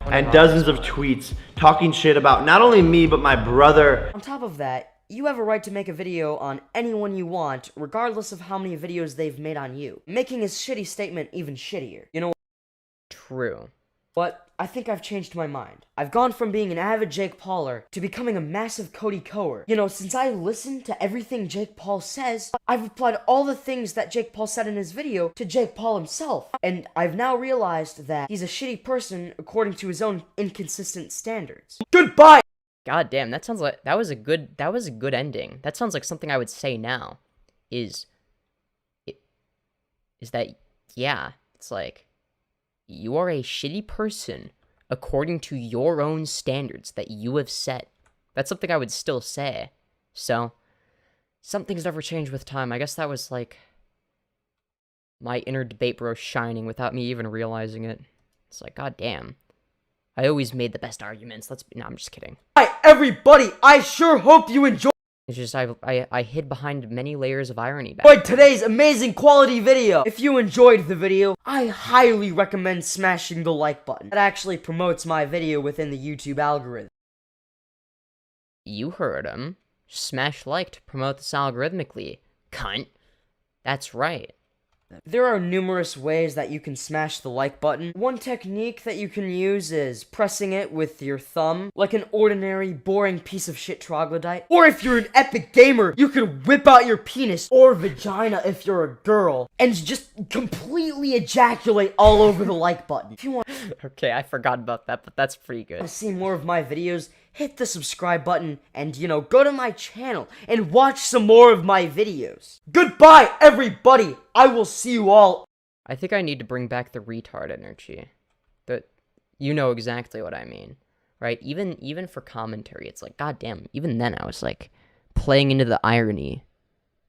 Speaker 11: And dozens of tweets talking shit about not only me, but my brother.
Speaker 10: On top of that, you have a right to make a video on anyone you want, regardless of how many videos they've made on you, making his shitty statement even shittier. You know what?
Speaker 1: True.
Speaker 10: But I think I've changed my mind. I've gone from being an avid Jake Pauler to becoming a massive Cody Koer. You know, since I listened to everything Jake Paul says, I've applied all the things that Jake Paul said in his video to Jake Paul himself. And I've now realized that he's a shitty person according to his own inconsistent standards. Goodbye!
Speaker 1: God damn, that sounds like that was a good ending. That sounds like something I would say now. Is that yeah, it's like you are a shitty person according to your own standards that you have set. That's something I would still say. So, some things never change with time. I guess that was like my inner debate bro shining without me even realizing it. It's like, god damn. I always made the best arguments. No, I'm just kidding.
Speaker 10: Hi, everybody! I sure hope you enjoyed.
Speaker 1: It's just I hid behind many layers of irony back.
Speaker 10: Enjoyed today's amazing quality video. If you enjoyed the video, I highly recommend smashing the like button. That actually promotes my video within the YouTube algorithm.
Speaker 1: You heard him. Smash like to promote this algorithmically, cunt. That's right.
Speaker 10: There are numerous ways that you can smash the like button. One technique that you can use is pressing it with your thumb, like an ordinary, boring piece of shit troglodyte. Or if you're an epic gamer, you could whip out your penis, or vagina if you're a girl, and just completely ejaculate all over the like button. If you want
Speaker 1: Okay, I forgot about that, but that's pretty good.
Speaker 10: to see more of my videos, hit the subscribe button and, you know, go to my channel and watch some more of my videos. Goodbye, everybody! I will see you all.
Speaker 1: I think I need to bring back the retard energy. You know exactly what I mean, right? Even for commentary, it's like, goddamn, even then I was like playing into the irony.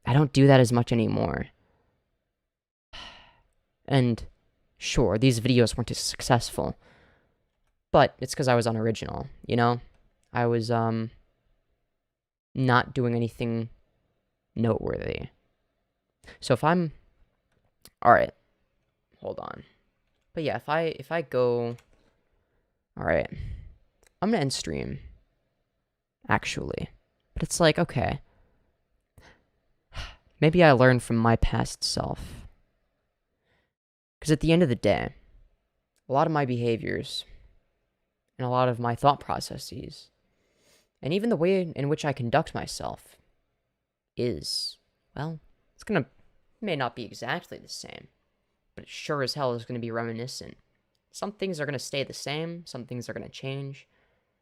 Speaker 1: I don't do that as much anymore. And sure, these videos weren't as successful, but it's because I was unoriginal, you know? I was, not doing anything noteworthy. So if I'm... Alright. Hold on. But yeah, if I go... Alright. I'm gonna end stream. Actually. But it's like, okay. Maybe I learned from my past self. Because at the end of the day, a lot of my behaviors, and a lot of my thought processes, and even the way in which I conduct myself is, well, may not be exactly the same, but it sure as hell is going to be reminiscent. Some things are going to stay the same, some things are going to change,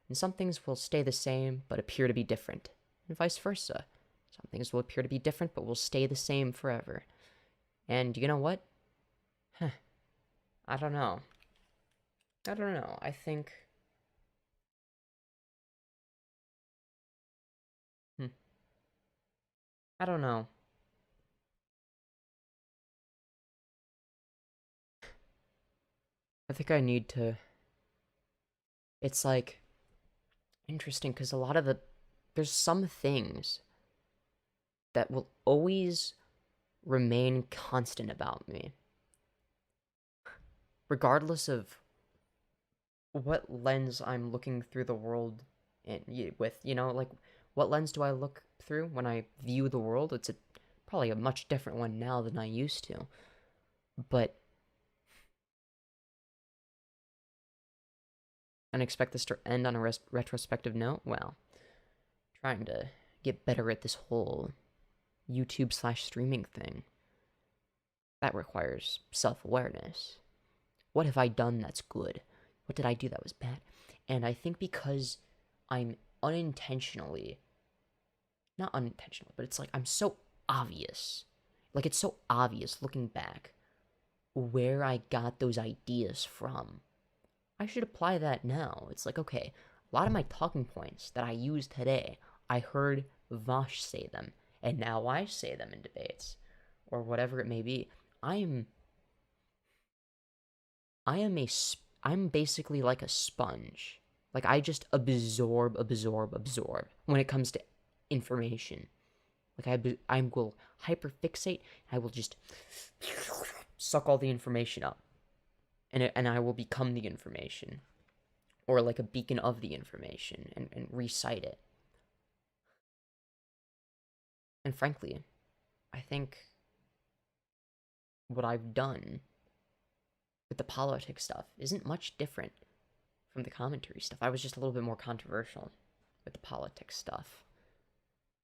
Speaker 1: And some things will stay the same but appear to be different, and vice versa. Some things will appear to be different but will stay the same forever. And you know what? I don't know. I think... I don't know. I think I need to... It's like... interesting, because a lot of the... There's some things that will always remain constant about me. Regardless of what lens I'm looking through the world with, you know, like, what lens do I look through when I view the world? It's probably a much different one now than I used to. But... and expect this to end on a retrospective note? Well, trying to get better at this whole YouTube/streaming thing. That requires self-awareness. What have I done that's good? What did I do that was bad? And I think because I'm unintentionally... not unintentional, but it's like I'm so obvious. Like, it's so obvious looking back where I got those ideas from. I should apply that now. It's like, okay, a lot of my talking points that I use today, I heard Vosh say them, and now I say them in debates, or whatever it may be. I'm basically like a sponge. Like, I just absorb when it comes to information. Like, I will hyperfixate, I will just suck all the information up. And I will become the information. Or like a beacon of the information, and recite it. And frankly, I think what I've done with the politics stuff isn't much different from the commentary stuff. I was just a little bit more controversial with the politics stuff.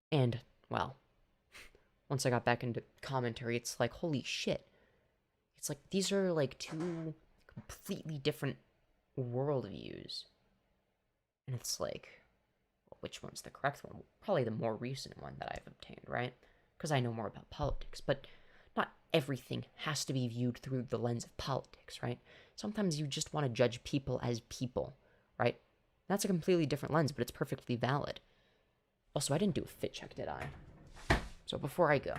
Speaker 1: And, well, once I got back into commentary, it's like, holy shit. It's like, these are like two completely different worldviews. And it's like, well, which one's the correct one? Probably the more recent one that I've obtained, right? Because I know more about politics, but not everything has to be viewed through the lens of politics, right? Sometimes you just want to judge people as people, right? That's a completely different lens, but it's perfectly valid. Also, I didn't do a fit check, did I? So before I go...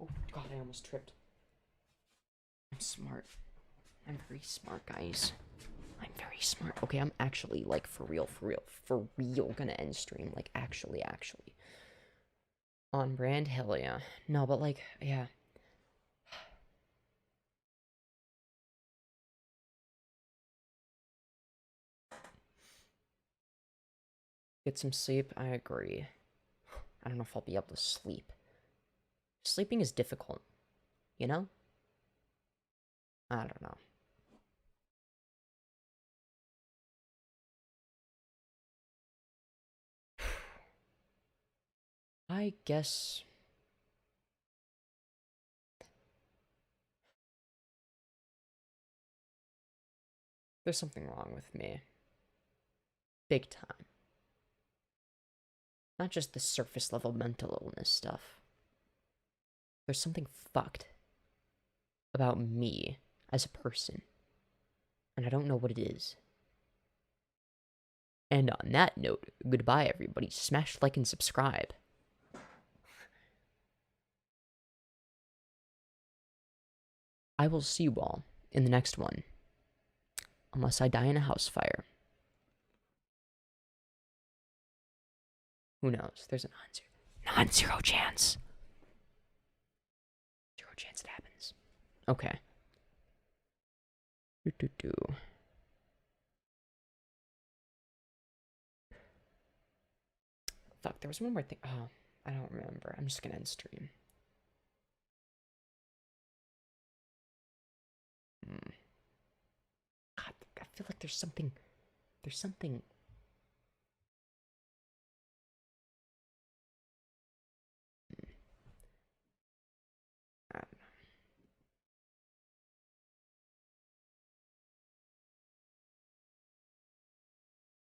Speaker 1: oh god, I almost tripped. I'm smart. I'm very smart, guys. I'm very smart. Okay, I'm actually, like, for real gonna end stream. Like, actually. On brand, hell yeah. No, but, like, yeah. Get some sleep, I agree. I don't know if I'll be able to sleep. Sleeping is difficult, you know? I don't know. I guess... there's something wrong with me. Big time. Not just the surface level mental illness stuff. There's something fucked about me as a person. And I don't know what it is. And on that note, goodbye everybody. Smash like and subscribe. I will see you all in the next one. Unless I die in a house fire. Who knows? There's a non-zero chance. Zero chance it happens. Okay. Fuck, there was one more thing. Oh, I don't remember. I'm just gonna end stream. God, I feel like there's something There's something